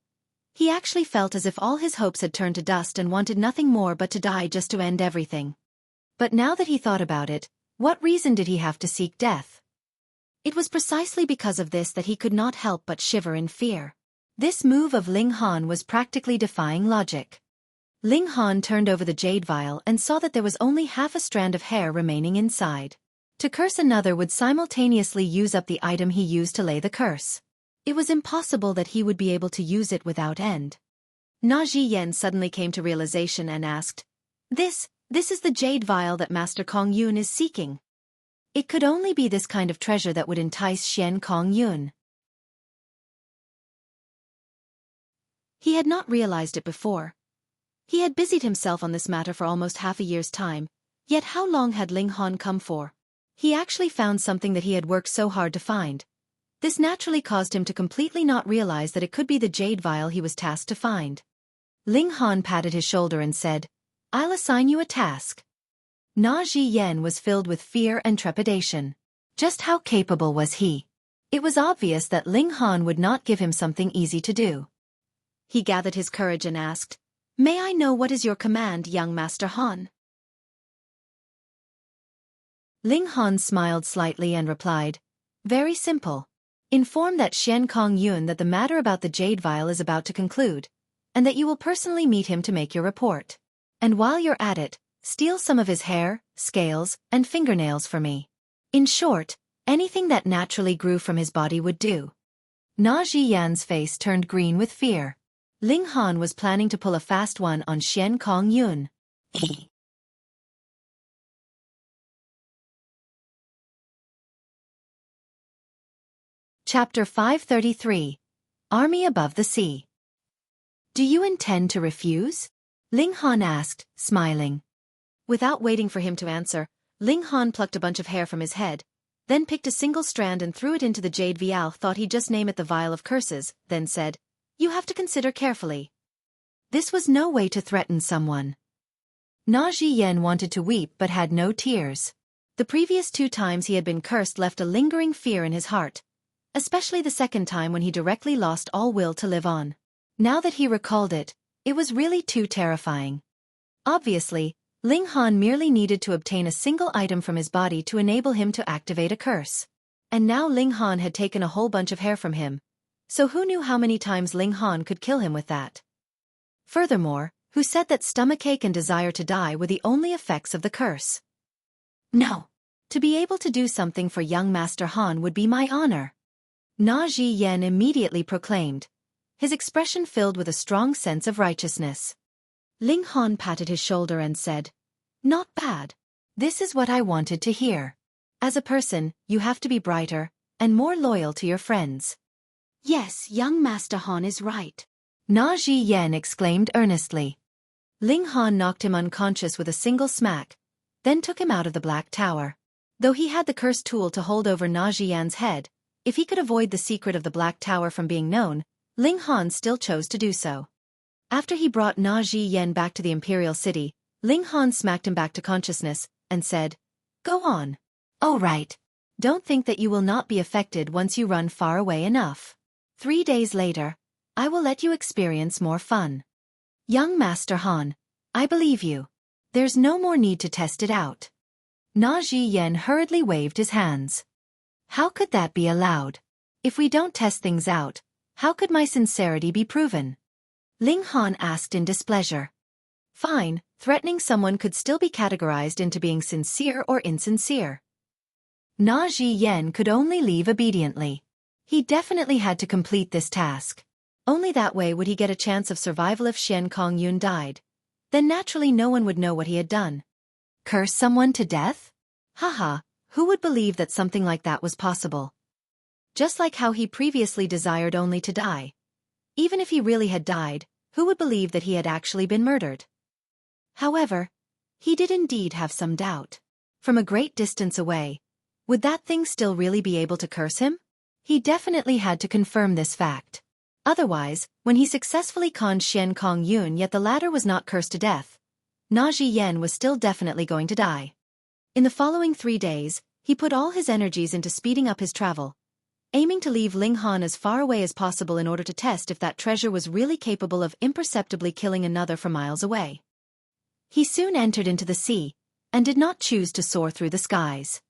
he actually felt as if all his hopes had turned to dust and wanted nothing more but to die just to end everything. But now that he thought about it, what reason did he have to seek death? It was precisely because of this that he could not help but shiver in fear. This move of Ling Han was practically defying logic. Ling Han turned over the jade vial and saw that there was only half a strand of hair remaining inside. To curse another would simultaneously use up the item he used to lay the curse. It was impossible that he would be able to use it without end. Na Ziyan suddenly came to realization and asked, This is the jade vial that Master Kong Yun is seeking. It could only be this kind of treasure that would entice Xian Kong Yun. He had not realized it before. He had busied himself on this matter for almost half a year's time, yet how long had Ling Han come for? He actually found something that he had worked so hard to find. This naturally caused him to completely not realize that it could be the jade vial he was tasked to find. Ling Han patted his shoulder and said, "I'll assign you a task." Na Ziyan was filled with fear and trepidation. Just how capable was he? It was obvious that Ling Han would not give him something easy to do. He gathered his courage and asked, "May I know what is your command, young Master Han?" Ling Han smiled slightly and replied, "Very simple. Inform that Xian Kong Yun that the matter about the jade vial is about to conclude, and that you will personally meet him to make your report. And while you're at it, steal some of his hair, scales, and fingernails for me. In short, anything that naturally grew from his body would do." Na Ziyan's face turned green with fear. Ling Han was planning to pull a fast one on Xian Kong Yun. Chapter 533. Army Above the Sea. "Do you intend to refuse?" Ling Han asked, smiling. Without waiting for him to answer, Ling Han plucked a bunch of hair from his head, then picked a single strand and threw it into the jade vial. Thought he'd just name it the Vial of Curses, then said, "You have to consider carefully." This was no way to threaten someone. Na Ziyan wanted to weep but had no tears. The previous 2 times he had been cursed left a lingering fear in his heart, especially the second time when he directly lost all will to live on. Now that he recalled it, it was really too terrifying. Obviously, Ling Han merely needed to obtain a single item from his body to enable him to activate a curse. And now Ling Han had taken a whole bunch of hair from him, so who knew how many times Ling Han could kill him with that? Furthermore, who said that stomachache and desire to die were the only effects of the curse? No. To be able to do something for young Master Han would be my honor. Na Ziyan immediately proclaimed, his expression filled with a strong sense of righteousness. Ling Han patted his shoulder and said, "Not bad. This is what I wanted to hear. As a person, you have to be brighter and more loyal to your friends." "Yes, young Master Han is right," Na Ziyan exclaimed earnestly. Ling Han knocked him unconscious with a single smack, then took him out of the Black Tower. Though he had the cursed tool to hold over Na Ziyan's head, if he could avoid the secret of the Black Tower from being known, Ling Han still chose to do so. After he brought Na Ziyan back to the Imperial City, Ling Han smacked him back to consciousness and said, "Go on." "Oh right. Don't think that you will not be affected once you run far away enough. 3 days later, I will let you experience more fun. Young Master Han, I believe you. There's no more need to test it out. Na Zhiyan hurriedly waved his hands. How could that be allowed? If we don't test things out, how could my sincerity be proven? Ling Han asked in displeasure. Fine, threatening someone could still be categorized into being sincere or insincere. Na Zhiyan could only leave obediently. He definitely had to complete this task. Only that way would he get a chance of survival if Xian Kongyun died. Then naturally no one would know what he had done. Curse someone to death? Haha, who would believe that something like that was possible? Just like how he previously desired only to die. Even if he really had died, who would believe that he had actually been murdered? However, he did indeed have some doubt. From a great distance away, would that thing still really be able to curse him? He definitely had to confirm this fact. Otherwise, when he successfully conned Xian Kongyun yet the latter was not cursed to death, Na Zhiyan was still definitely going to die. In the following 3 days, he put all his energies into speeding up his travel, aiming to leave Ling Han as far away as possible in order to test if that treasure was really capable of imperceptibly killing another from miles away. He soon entered into the sea, and did not choose to soar through the skies.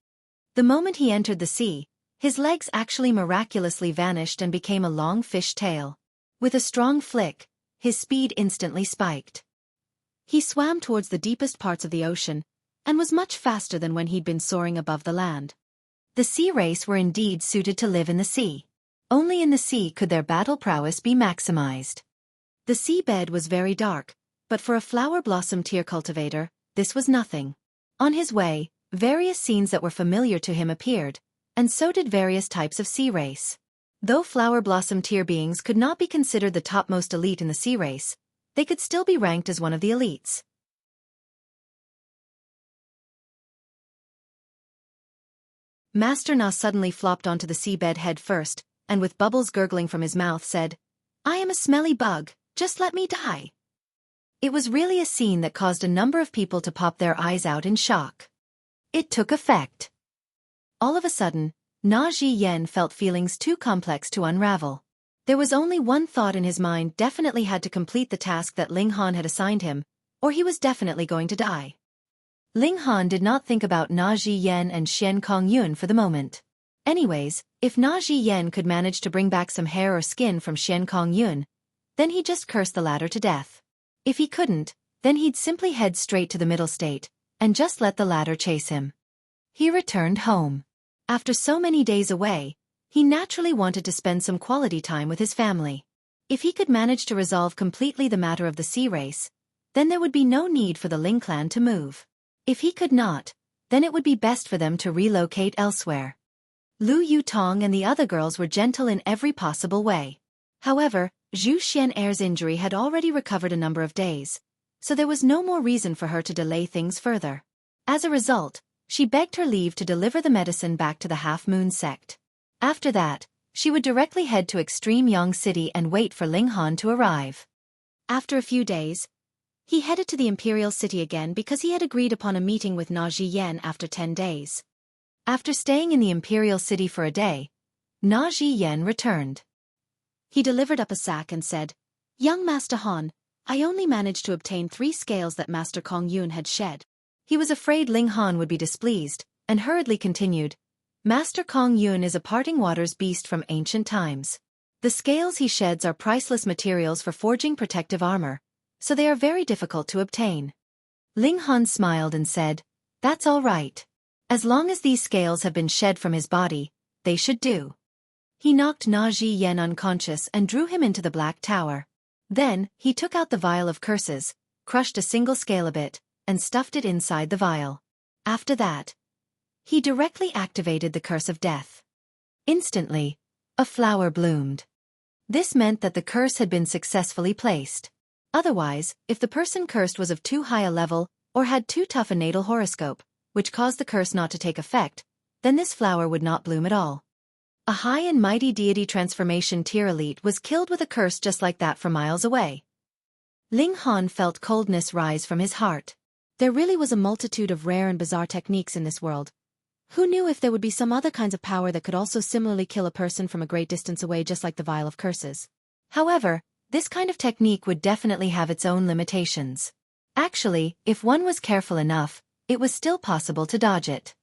The moment he entered the sea, his legs actually miraculously vanished and became a long fish tail. With a strong flick, his speed instantly spiked. He swam towards the deepest parts of the ocean, and was much faster than when he'd been soaring above the land. The sea race were indeed suited to live in the sea. Only in the sea could their battle prowess be maximized. The seabed was very dark, but for a flower blossom tier cultivator, this was nothing. On his way, various scenes that were familiar to him appeared, and so did various types of sea race. Though flower blossom tier beings could not be considered the topmost elite in the sea race, they could still be ranked as one of the elites. Master Na suddenly flopped onto the seabed head first, and with bubbles gurgling from his mouth said, "I am a smelly bug, just let me die." It was really a scene that caused a number of people to pop their eyes out in shock. It took effect. All of a sudden, Na Zhiyan felt feelings too complex to unravel. There was only one thought in his mind: definitely had to complete the task that Ling Han had assigned him, or he was definitely going to die. Ling Han did not think about Na Zhiyan and Xian Kongyun for the moment. Anyways, if Na Zhiyan could manage to bring back some hair or skin from Xian Kongyun, then he'd just curse the latter to death. If he couldn't, then he'd simply head straight to the middle state, and just let the latter chase him. He returned home. After so many days away, he naturally wanted to spend some quality time with his family. If he could manage to resolve completely the matter of the sea race, then there would be no need for the Ling clan to move. If he could not, then it would be best for them to relocate elsewhere. Lu Yutong and the other girls were gentle in every possible way. However, Zhu Xian'er's injury had already recovered a number of days, so there was no more reason for her to delay things further. As a result, she begged her leave to deliver the medicine back to the Half-Moon sect. After that, she would directly head to Extreme Yang City and wait for Ling Han to arrive. After a few days, he headed to the Imperial City again because he had agreed upon a meeting with Na Zhiyan after 10 days. After staying in the Imperial City for a day, Na Zhiyan returned. He delivered up a sack and said, "Young Master Han, I only managed to obtain 3 scales that Master Kongyun had shed." He was afraid Ling Han would be displeased, and hurriedly continued, "Master Kongyun is a parting waters beast from ancient times. The scales he sheds are priceless materials for forging protective armor, so they are very difficult to obtain." Ling Han smiled and said, "That's all right. As long as these scales have been shed from his body, they should do." He knocked Na Zhiyan unconscious and drew him into the Black Tower. Then, he took out the vial of curses, crushed a single scale a bit, and stuffed it inside the vial. After that, he directly activated the curse of death. Instantly, a flower bloomed. This meant that the curse had been successfully placed. Otherwise, if the person cursed was of too high a level, or had too tough a natal horoscope, which caused the curse not to take effect, then this flower would not bloom at all. A high and mighty deity transformation tier elite was killed with a curse just like that from miles away. Ling Han felt coldness rise from his heart. There really was a multitude of rare and bizarre techniques in this world. Who knew if there would be some other kinds of power that could also similarly kill a person from a great distance away, just like the Vial of Curses? However, this kind of technique would definitely have its own limitations. Actually, if one was careful enough, it was still possible to dodge it.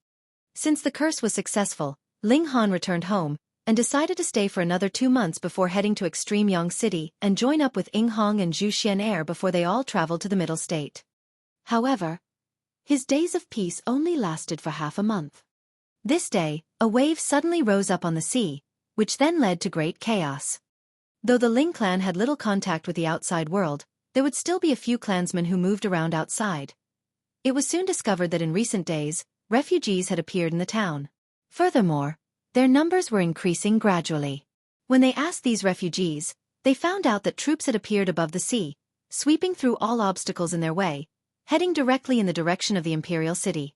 Since the curse was successful, Ling Han returned home and decided to stay for another 2 months before heading to Extreme Yang City and join up with Ying Hong and Zhu Xian before they all traveled to the Middle State. However, his days of peace only lasted for half a month. This day, a wave suddenly rose up on the sea, which then led to great chaos. Though the Ling clan had little contact with the outside world, there would still be a few clansmen who moved around outside. It was soon discovered that in recent days, refugees had appeared in the town. Furthermore, their numbers were increasing gradually. When they asked these refugees, they found out that troops had appeared above the sea, sweeping through all obstacles in their way, heading directly in the direction of the imperial city.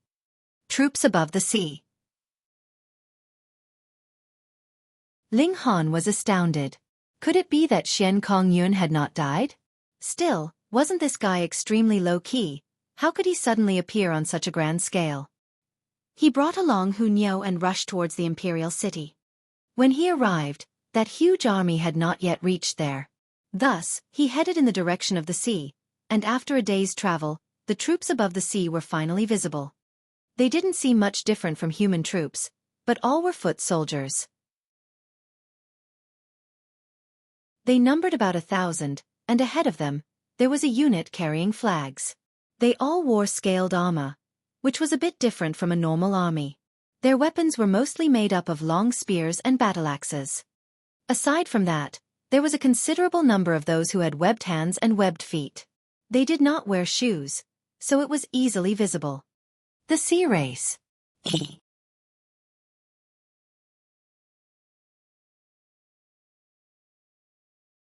Troops above the sea. Ling Han was astounded. Could it be that Xian Kongyun had not died? Still, wasn't this guy extremely low-key? How could he suddenly appear on such a grand scale? He brought along Hu Niu and rushed towards the imperial city. When he arrived, that huge army had not yet reached there. Thus, he headed in the direction of the sea, and after a day's travel, the troops above the sea were finally visible. They didn't seem much different from human troops, but all were foot soldiers. They numbered about 1,000, and ahead of them, there was a unit carrying flags. They all wore scaled armor, which was a bit different from a normal army. Their weapons were mostly made up of long spears and battle axes. Aside from that, there was a considerable number of those who had webbed hands and webbed feet. They did not wear shoes, so it was easily visible. The Sea Race.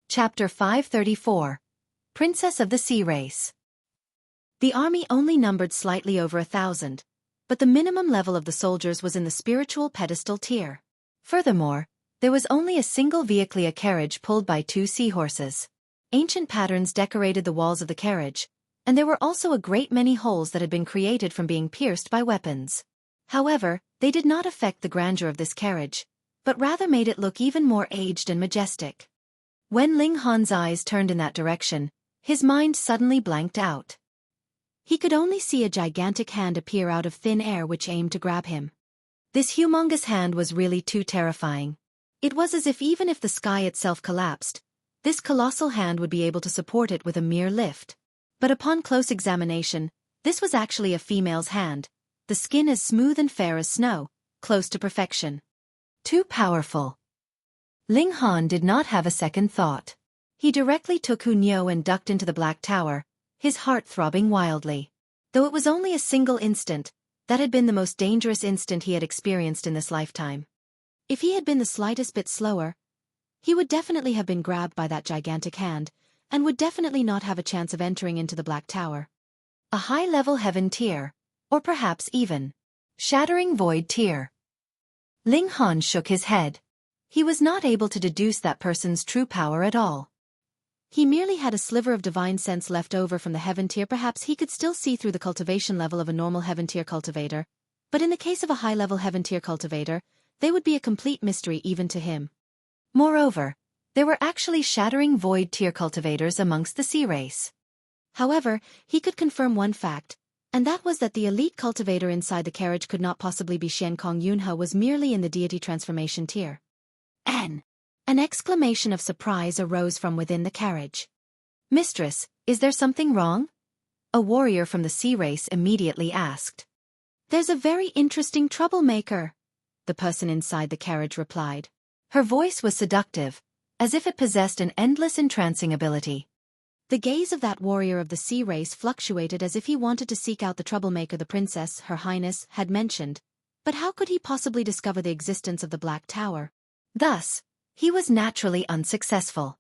Chapter 534. Princess of the Sea Race. The army only numbered slightly over 1,000, but the minimum level of the soldiers was in the spiritual pedestal tier. Furthermore, there was only a single vehicle, a carriage pulled by 2 seahorses. Ancient patterns decorated the walls of the carriage, and there were also a great many holes that had been created from being pierced by weapons. However, they did not affect the grandeur of this carriage, but rather made it look even more aged and majestic. When Ling Han's eyes turned in that direction, his mind suddenly blanked out. He could only see a gigantic hand appear out of thin air which aimed to grab him. This humongous hand was really too terrifying. It was as if even if the sky itself collapsed, this colossal hand would be able to support it with a mere lift. But upon close examination, this was actually a female's hand, the skin as smooth and fair as snow, close to perfection. Too powerful. Ling Han did not have a second thought. He directly took Hu Niu and ducked into the Black Tower, his heart throbbing wildly. Though it was only a single instant, that had been the most dangerous instant he had experienced in this lifetime. If he had been the slightest bit slower, he would definitely have been grabbed by that gigantic hand, and would definitely not have a chance of entering into the Black Tower. A high-level heaven tier, or perhaps even shattering void tier. Ling Han shook his head. He was not able to deduce that person's true power at all. He merely had a sliver of divine sense left over from the heaven tier. Perhaps he could still see through the cultivation level of a normal heaven tier cultivator, but in the case of a high-level heaven tier cultivator, they would be a complete mystery even to him. Moreover, there were actually shattering void tier cultivators amongst the sea race. However, he could confirm one fact, and that was that the elite cultivator inside the carriage could not possibly be Xian Kongyun, was merely in the deity transformation tier. An exclamation of surprise arose from within the carriage. "Mistress, is there something wrong?" A warrior from the sea race immediately asked. "There's a very interesting troublemaker," the person inside the carriage replied. Her voice was seductive, as if it possessed an endless entrancing ability. The gaze of that warrior of the sea race fluctuated as if he wanted to seek out the troublemaker the princess, her highness, had mentioned. But how could he possibly discover the existence of the Black Tower? Thus, he was naturally unsuccessful.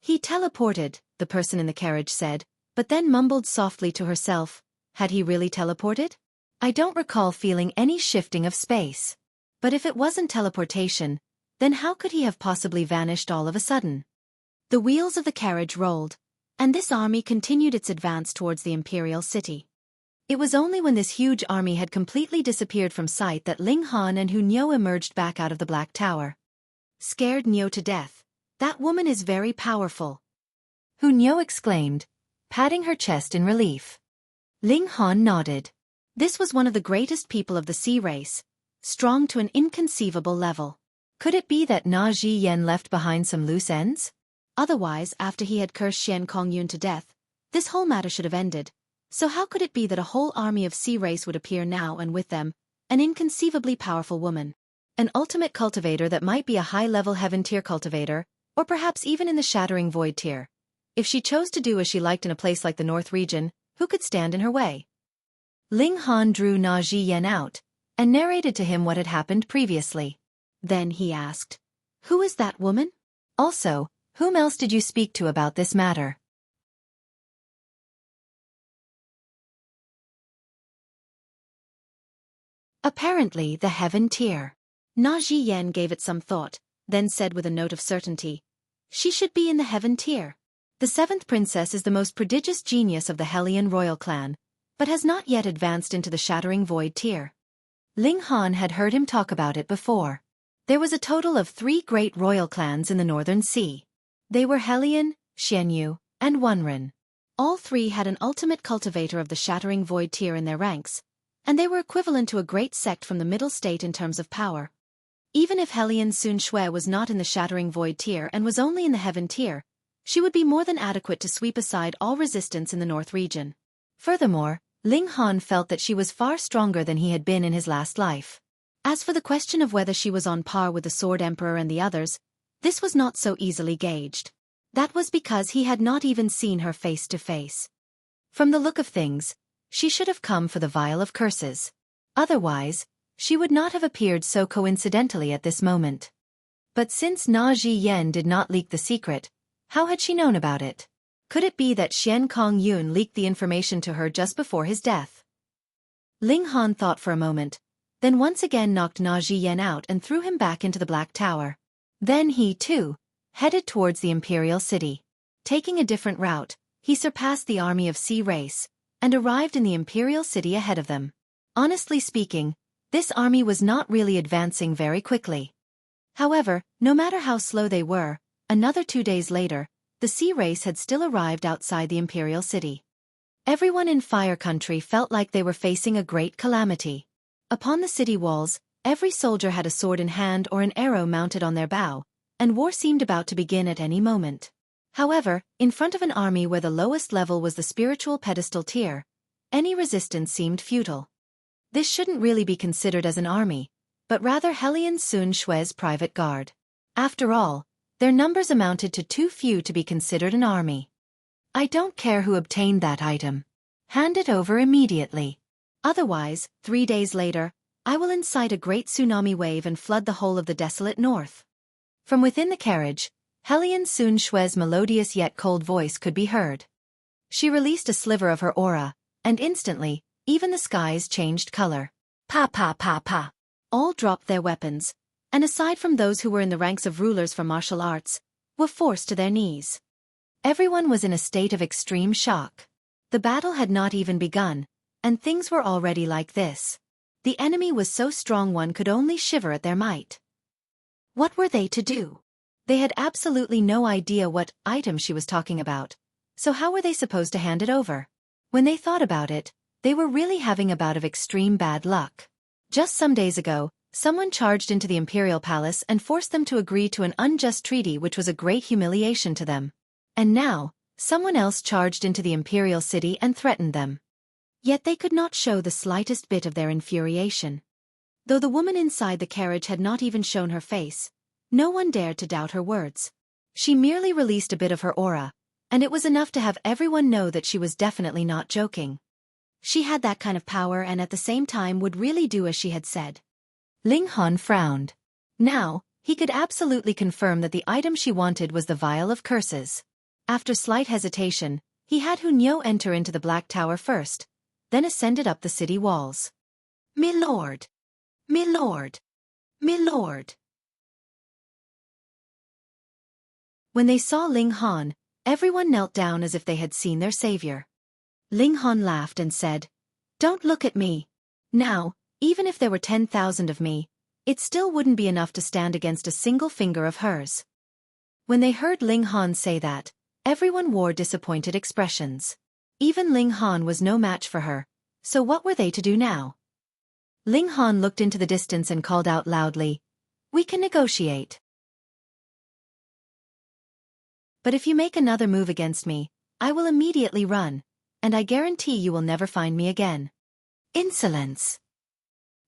"He teleported," the person in the carriage said, but then mumbled softly to herself. Had he really teleported? I don't recall feeling any shifting of space. But if it wasn't teleportation, then how could he have possibly vanished all of a sudden? The wheels of the carriage rolled, and this army continued its advance towards the imperial city. It was only when this huge army had completely disappeared from sight that Ling Han and Hu Niu emerged back out of the Black Tower. Scared Niu to death. That woman is very powerful, Hu Niu exclaimed, patting her chest in relief. Ling Han nodded. This was one of the greatest people of the sea race, strong to an inconceivable level. Could it be that Na Zhiyan left behind some loose ends? Otherwise, after he had cursed Xian Kongyun to death, this whole matter should have ended. So how could it be that a whole army of sea race would appear now and with them, an inconceivably powerful woman? An ultimate cultivator that might be a high-level heaven tier cultivator, or perhaps even in the shattering void tier. If she chose to do as she liked in a place like the North region, who could stand in her way? Ling Han drew Na Zhiyan out, and narrated to him what had happened previously. Then he asked, "Who is that woman? Also, whom else did you speak to about this matter?" Apparently the heaven tier. Na Zhiyan gave it some thought, then said with a note of certainty, "She should be in the heaven tier. The seventh princess is the most prodigious genius of the Hellion royal clan, but has not yet advanced into the shattering void tier." Ling Han had heard him talk about it before. There was a total of 3 great royal clans in the Northern Sea. They were Hellion, Xianyu, and Wenren. All 3 had an ultimate cultivator of the shattering void tier in their ranks, and they were equivalent to a great sect from the middle state in terms of power. Even if Hellion Sun Shui was not in the shattering void tier and was only in the heaven tier, she would be more than adequate to sweep aside all resistance in the North region. Furthermore, Ling Han felt that she was far stronger than he had been in his last life. As for the question of whether she was on par with the Sword Emperor and the others, this was not so easily gauged. That was because he had not even seen her face to face. From the look of things, she should have come for the vial of curses. Otherwise, she would not have appeared so coincidentally at this moment. But since Na Zhiyan did not leak the secret, how had she known about it? Could it be that Xian Kongyun leaked the information to her just before his death? Ling Han thought for a moment, then once again knocked Na Zhiyan out and threw him back into the Black Tower. Then he, too, headed towards the Imperial City. Taking a different route, he surpassed the army of sea race, and arrived in the Imperial City ahead of them. Honestly speaking, this army was not really advancing very quickly. However, no matter how slow they were, another 2 days later, the sea race had still arrived outside the Imperial City. Everyone in Fire Country felt like they were facing a great calamity. Upon the city walls, every soldier had a sword in hand or an arrow mounted on their bow, and war seemed about to begin at any moment. However, in front of an army where the lowest level was the spiritual pedestal tier, any resistance seemed futile. This shouldn't really be considered as an army, but rather Hellion Sun Shui's private guard. After all, their numbers amounted to too few to be considered an army. "I don't care who obtained that item. Hand it over immediately. Otherwise, 3 days later, I will incite a great tsunami wave and flood the whole of the desolate north." From within the carriage, Hellion Sun Shui's melodious yet cold voice could be heard. She released a sliver of her aura, and instantly, even the skies changed color. Pa pa pa pa. All dropped their weapons, and aside from those who were in the ranks of rulers for martial arts, were forced to their knees. Everyone was in a state of extreme shock. The battle had not even begun, and things were already like this. The enemy was so strong one could only shiver at their might. What were they to do? They had absolutely no idea what item she was talking about, so how were they supposed to hand it over? When they thought about it, they were really having a bout of extreme bad luck. Just some days ago, someone charged into the Imperial Palace and forced them to agree to an unjust treaty which was a great humiliation to them. And now, someone else charged into the Imperial City and threatened them. Yet they could not show the slightest bit of their infuriation. Though the woman inside the carriage had not even shown her face, no one dared to doubt her words. She merely released a bit of her aura, and it was enough to have everyone know that she was definitely not joking. She had that kind of power and at the same time would really do as she had said. Ling Han frowned. Now, he could absolutely confirm that the item she wanted was the Vial of Curses. After slight hesitation, he had Hu Niu enter into the Black Tower first, then ascended up the city walls. "My lord! My lord! My lord!" When they saw Ling Han, everyone knelt down as if they had seen their savior. Ling Han laughed and said, Don't look at me. Now, even if there were 10,000 of me, it still wouldn't be enough to stand against a single finger of hers. When they heard Ling Han say that, everyone wore disappointed expressions. Even Ling Han was no match for her, so what were they to do now? Ling Han looked into the distance and called out loudly, "We can negotiate. But if you make another move against me, I will immediately run, and I guarantee you will never find me again." Insolence!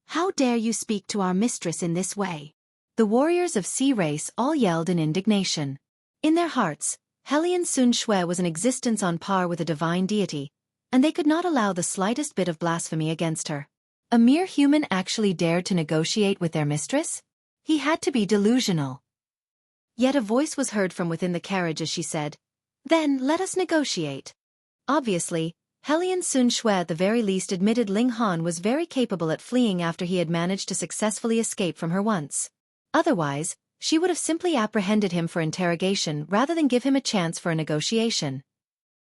How dare you speak to our mistress in this way? The warriors of Sea Race all yelled in indignation. In their hearts, Hellion Sun Shui was an existence on par with a divine deity, and they could not allow the slightest bit of blasphemy against her. A mere human actually dared to negotiate with their mistress? He had to be delusional. Yet a voice was heard from within the carriage as she said, "Then let us negotiate." Obviously, Hellion Sun Shui at the very least admitted Ling Han was very capable at fleeing after he had managed to successfully escape from her once. Otherwise, she would have simply apprehended him for interrogation rather than give him a chance for a negotiation.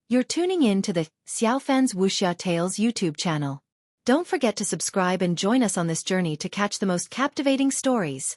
You're tuning in to the Xiaofan's Wuxia Tales YouTube channel. Don't forget to subscribe and join us on this journey to catch the most captivating stories.